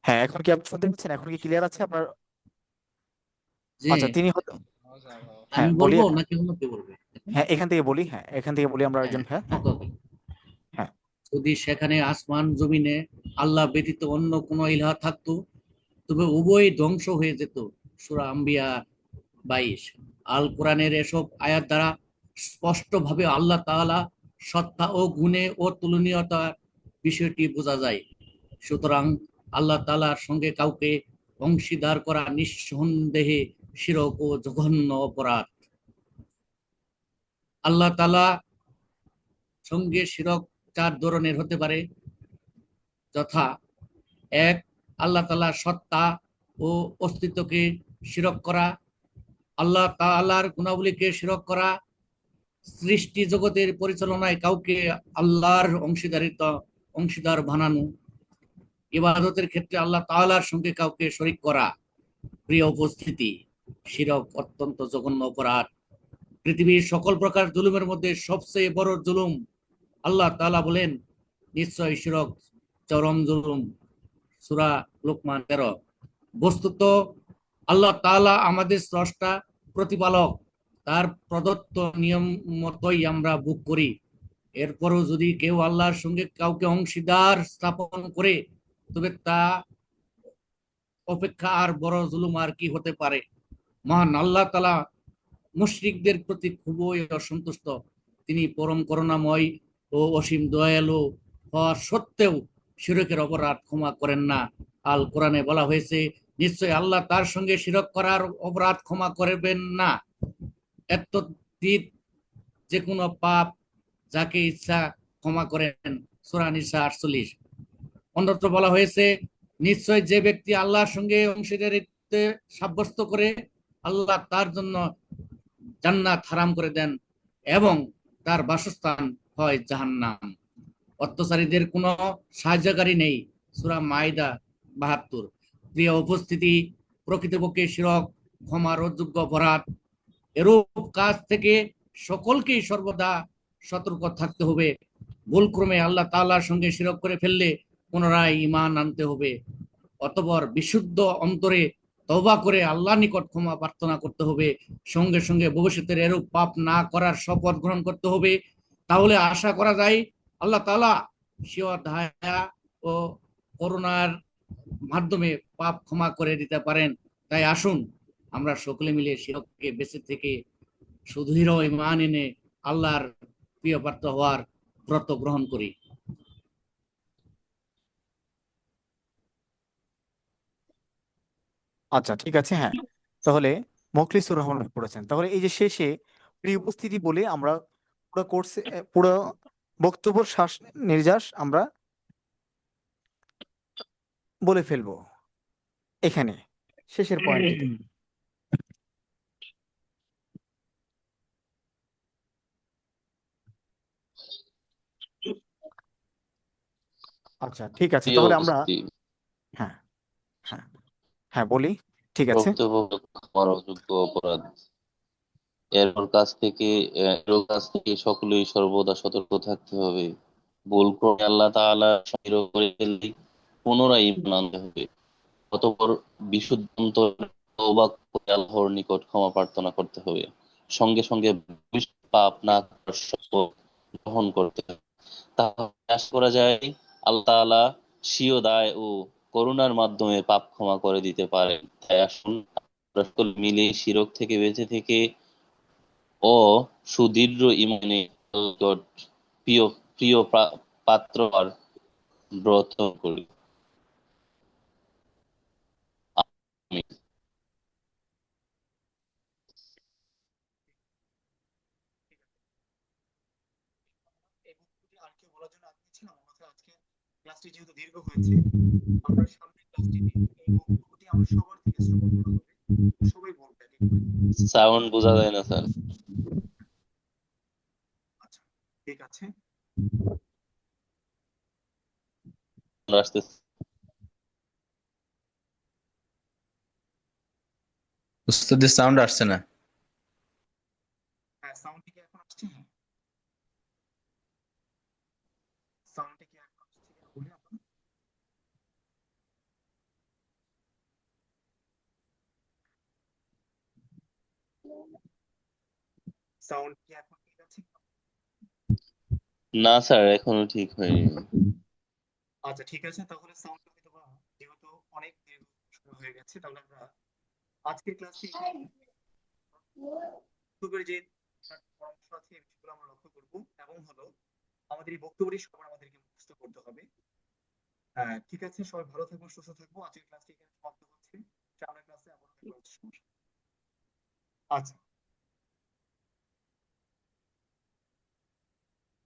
হ্যাঁ এখন কি আপনি শুনতে পাচ্ছেন? এখন কি ক্লিয়ার আছে আপনার? জি আচ্ছা তিনি হয়তো, আমি হ্যাঁ বলি। বলবো নাকি অন্য কেউ বলবে? হ্যাঁ এখান থেকে বলি, হ্যাঁ এখান থেকে বলি আমরা হ্যাঁ একজন। হ্যাঁ হ্যাঁ ওকে ওকে। হ্যাঁ যদি সেখানে আসমান জমিনে আল্লাহ ব্যতীত অন্য কোনো ইলাহ থাকতো, তবে উভয় ধ্বংস হয়ে যেত। সূরা আম্বিয়া 22। আল কোরআনের এসব আয়াত দ্বারা স্পষ্টভাবে আল্লাহ তাআলা সত্তা ও গুণে ও তুলনীয়তার বিষয়টি বোঝা যায়। সুতরাং আল্লাহ তাআলার সঙ্গে কাউকে অংশীদার করা নিঃসন্দেহে শিরক ও জঘন্য অপরাধ। আল্লাহ তাআলা সঙ্গে শিরক 4 ধরনের হতে পারে, যথা: 1, আল্লাহ তাআলার সত্তা ও অস্তিত্বকে শিরক করা, আল্লাহ তাআলার গুণাবলীকে শিরক করা, সৃষ্টি জগতের পরিচালনায় কাউকে আল্লাহর অংশীদার বানানো, ইবাদতের ক্ষেত্রে আল্লাহ তাআলার সঙ্গে কাউকে শরীক করা, প্রিয় উপস্থিতি, শিরক অত্যন্ত জঘন্য অপরাধ। পৃথিবীর সকল প্রকার জুলুমের মধ্যে সবচেয়ে বড় জুলুম, আল্লাহ তাআলা বলেন, নিশ্চয় শিরক চরম জুলুম। সূরা লোকমান 13। বস্তুত আল্লাহ তাআলা আমাদের স্রষ্টা, প্রতিপালক, তার প্রদত্ত নিয়ম মতোই আমরা ভোগ করি। এরপরও যদি কেউ আল্লাহর সঙ্গে কাউকে অংশীদার স্থাপন করে, তবে তা অপেক্ষা আর বড় জুলুম আর কি হতে পারে। মহান আল্লাহ তাআলা মুশরিকদের প্রতি খুবই অসন্তুষ্ট। তিনি পরম করুণাময় ও অসীম দয়ালু হওয়া সত্ত্বেও শিরকের অপরাধ ক্ষমা করেন না। আল কোরআনে বলা হয়েছে, নিশ্চয় আল্লাহ তার সঙ্গে শিরক করার অপরাধ ক্ষমা করবেন না। এতদ্ভিদ যে কোনো পাপ যাকে ইচ্ছা ক্ষমা করেন। সূরা নিসা 48। অন্যত্র বলা হয়েছে, নিশ্চয় যে ব্যক্তি আল্লাহর সঙ্গে অংশীদারিত্ব সাব্যস্ত করে, আল্লাহ তার জন্য জান্নাত হারাম করে দেন এবং তার বাসস্থান হয় জাহান্নাম। অত্যাচারীদের কোনো সাহায্যকারী নেই। সূরা মাইদা 72। প্রিয় উপস্থিতি, প্রকৃতপক্ষে শিরক ক্ষমার অযোগ্য অপরাধ। এরূপ কাজ থেকে সকলকেই সর্বদা সতর্ক থাকতে হবে। ভুলক্রমে আল্লাহ তাআলার সঙ্গে শিরক করে ফেললে পুনরায় ঈমান আনতে হবে। অতঃপর বিশুদ্ধ অন্তরে তওবা করে আল্লাহর নিকট ক্ষমা প্রার্থনা করতে হবে। সঙ্গে সঙ্গে ভবিষ্যতের এরূপ পাপ না করার শপথ গ্রহণ করতে হবে। তাহলে আশা করা যায় আল্লাহ তাআলা স্বীয় দয়া ও করুণার মাধ্যমে পাপ ক্ষমা করে দিতে পারেন। তাই আসুন আমরা সকলে মিলে শিরককে বেঁচে থেকে সুদৃঢ় ঈমান এনে আল্লাহর প্রিয় পাত্র হওয়ার ব্রত গ্রহণ করি। আচ্ছা, ঠিক আছে, হ্যাঁ। তাহলে মোখলিসুর রহমান ভাই পড়েছেন। তাহলে এই যে শেষে প্রিয় উপস্থিতি বলে আমরা পুরো কোর্সে পুরো বক্তব্য শ্বাস নির্যাস আমরা বলে ফেলবো এখানে শেষের পয়েন্টটিতে। আচ্ছা, ঠিক আছে, প্রিয় তাহলে আমরা উপস্থিতি, হ্যাঁ হ্যাঁ হ্যাঁ বলি, ঠিক আছে। প্রকৃতপক্ষে ক্ষমার অযোগ্য অপরাধ। এর কাছ থেকে সকলেই সর্বদা সতর্ক থাকতে হবে। ভুল করে আল্লাহ তাআলা শিরক করে ফেললে পুনরায় ঈমান আনতে হবে। অতঃপর বিশুদ্ধ অন্তরে তওবা করে আল্লাহর নিকট ক্ষমা প্রার্থনা করতে হবে। সঙ্গে সঙ্গে ভবিষ্যৎ পাপ না করার শপথ গ্রহণ করতে হবে। তাহলে আশা করা যায় আল্লাহ তাআলা স্বীয় দয়া ও করুণার মাধ্যমে পাপ ক্ষমা করে দিতে পারেন। তাই আসুন আমরা সকলে মিলে শিরক থেকে বেঁচে থেকে ও সুদৃঢ় ঈমানে আল্লাহর প্রিয় প্রিয় পাত্র আর ব্রত করি। আমিন। এই বক্তব্যটি আর কেউ বলার জন্য আগ্রহী ছিল? আমার মাথায় আজকে ক্লাসটি যেহেতু দীর্ঘ হয়েছে, আমরা সামনের ক্লাসটিতে এই বক্তব্যটি আমরা সবার থেকে শ্রবণ করা হবে, সবাই বলবে এক এক করে। সাউন্ড বোঝা যায় না স্যার। আচ্ছা, ঠিক আছে। আসতেছে। উস্তাদের সাউন্ড আসছে না। হ্যাঁ, সাউন্ডটি কি এখন আসছে? হ্যাঁ, সাউন্ডটি কি এখন আসছে কিনা বলি আপনার? সাউন্ড কি এখন ঠিক আছে? না স্যার, এখনো ঠিক হয়নি। আচ্ছা, ঠিক আছে, তাহলে সাউন্ড হয়তো বা যেহেতু অনেক দীর্ঘ সময় হয়ে গেছে, তাহলে আমরা আজকের ক্লাসটি বক্তব্যের যে পরামর্শ আছে এই বিষয়গুলো আমরা লক্ষ্য করব, এবং হলো আমাদের এই বক্তব্যটি সবার আমাদেরকে মুখস্থ করতে হবে। ঠিক আছে, সবাই ভালো থাকবো, সুস্থ থাকবো। আজকের ক্লাসটি এখানে সমাপ্ত হচ্ছে। সামনের ক্লাসে আবার দেখা হচ্ছে। আচ্ছা।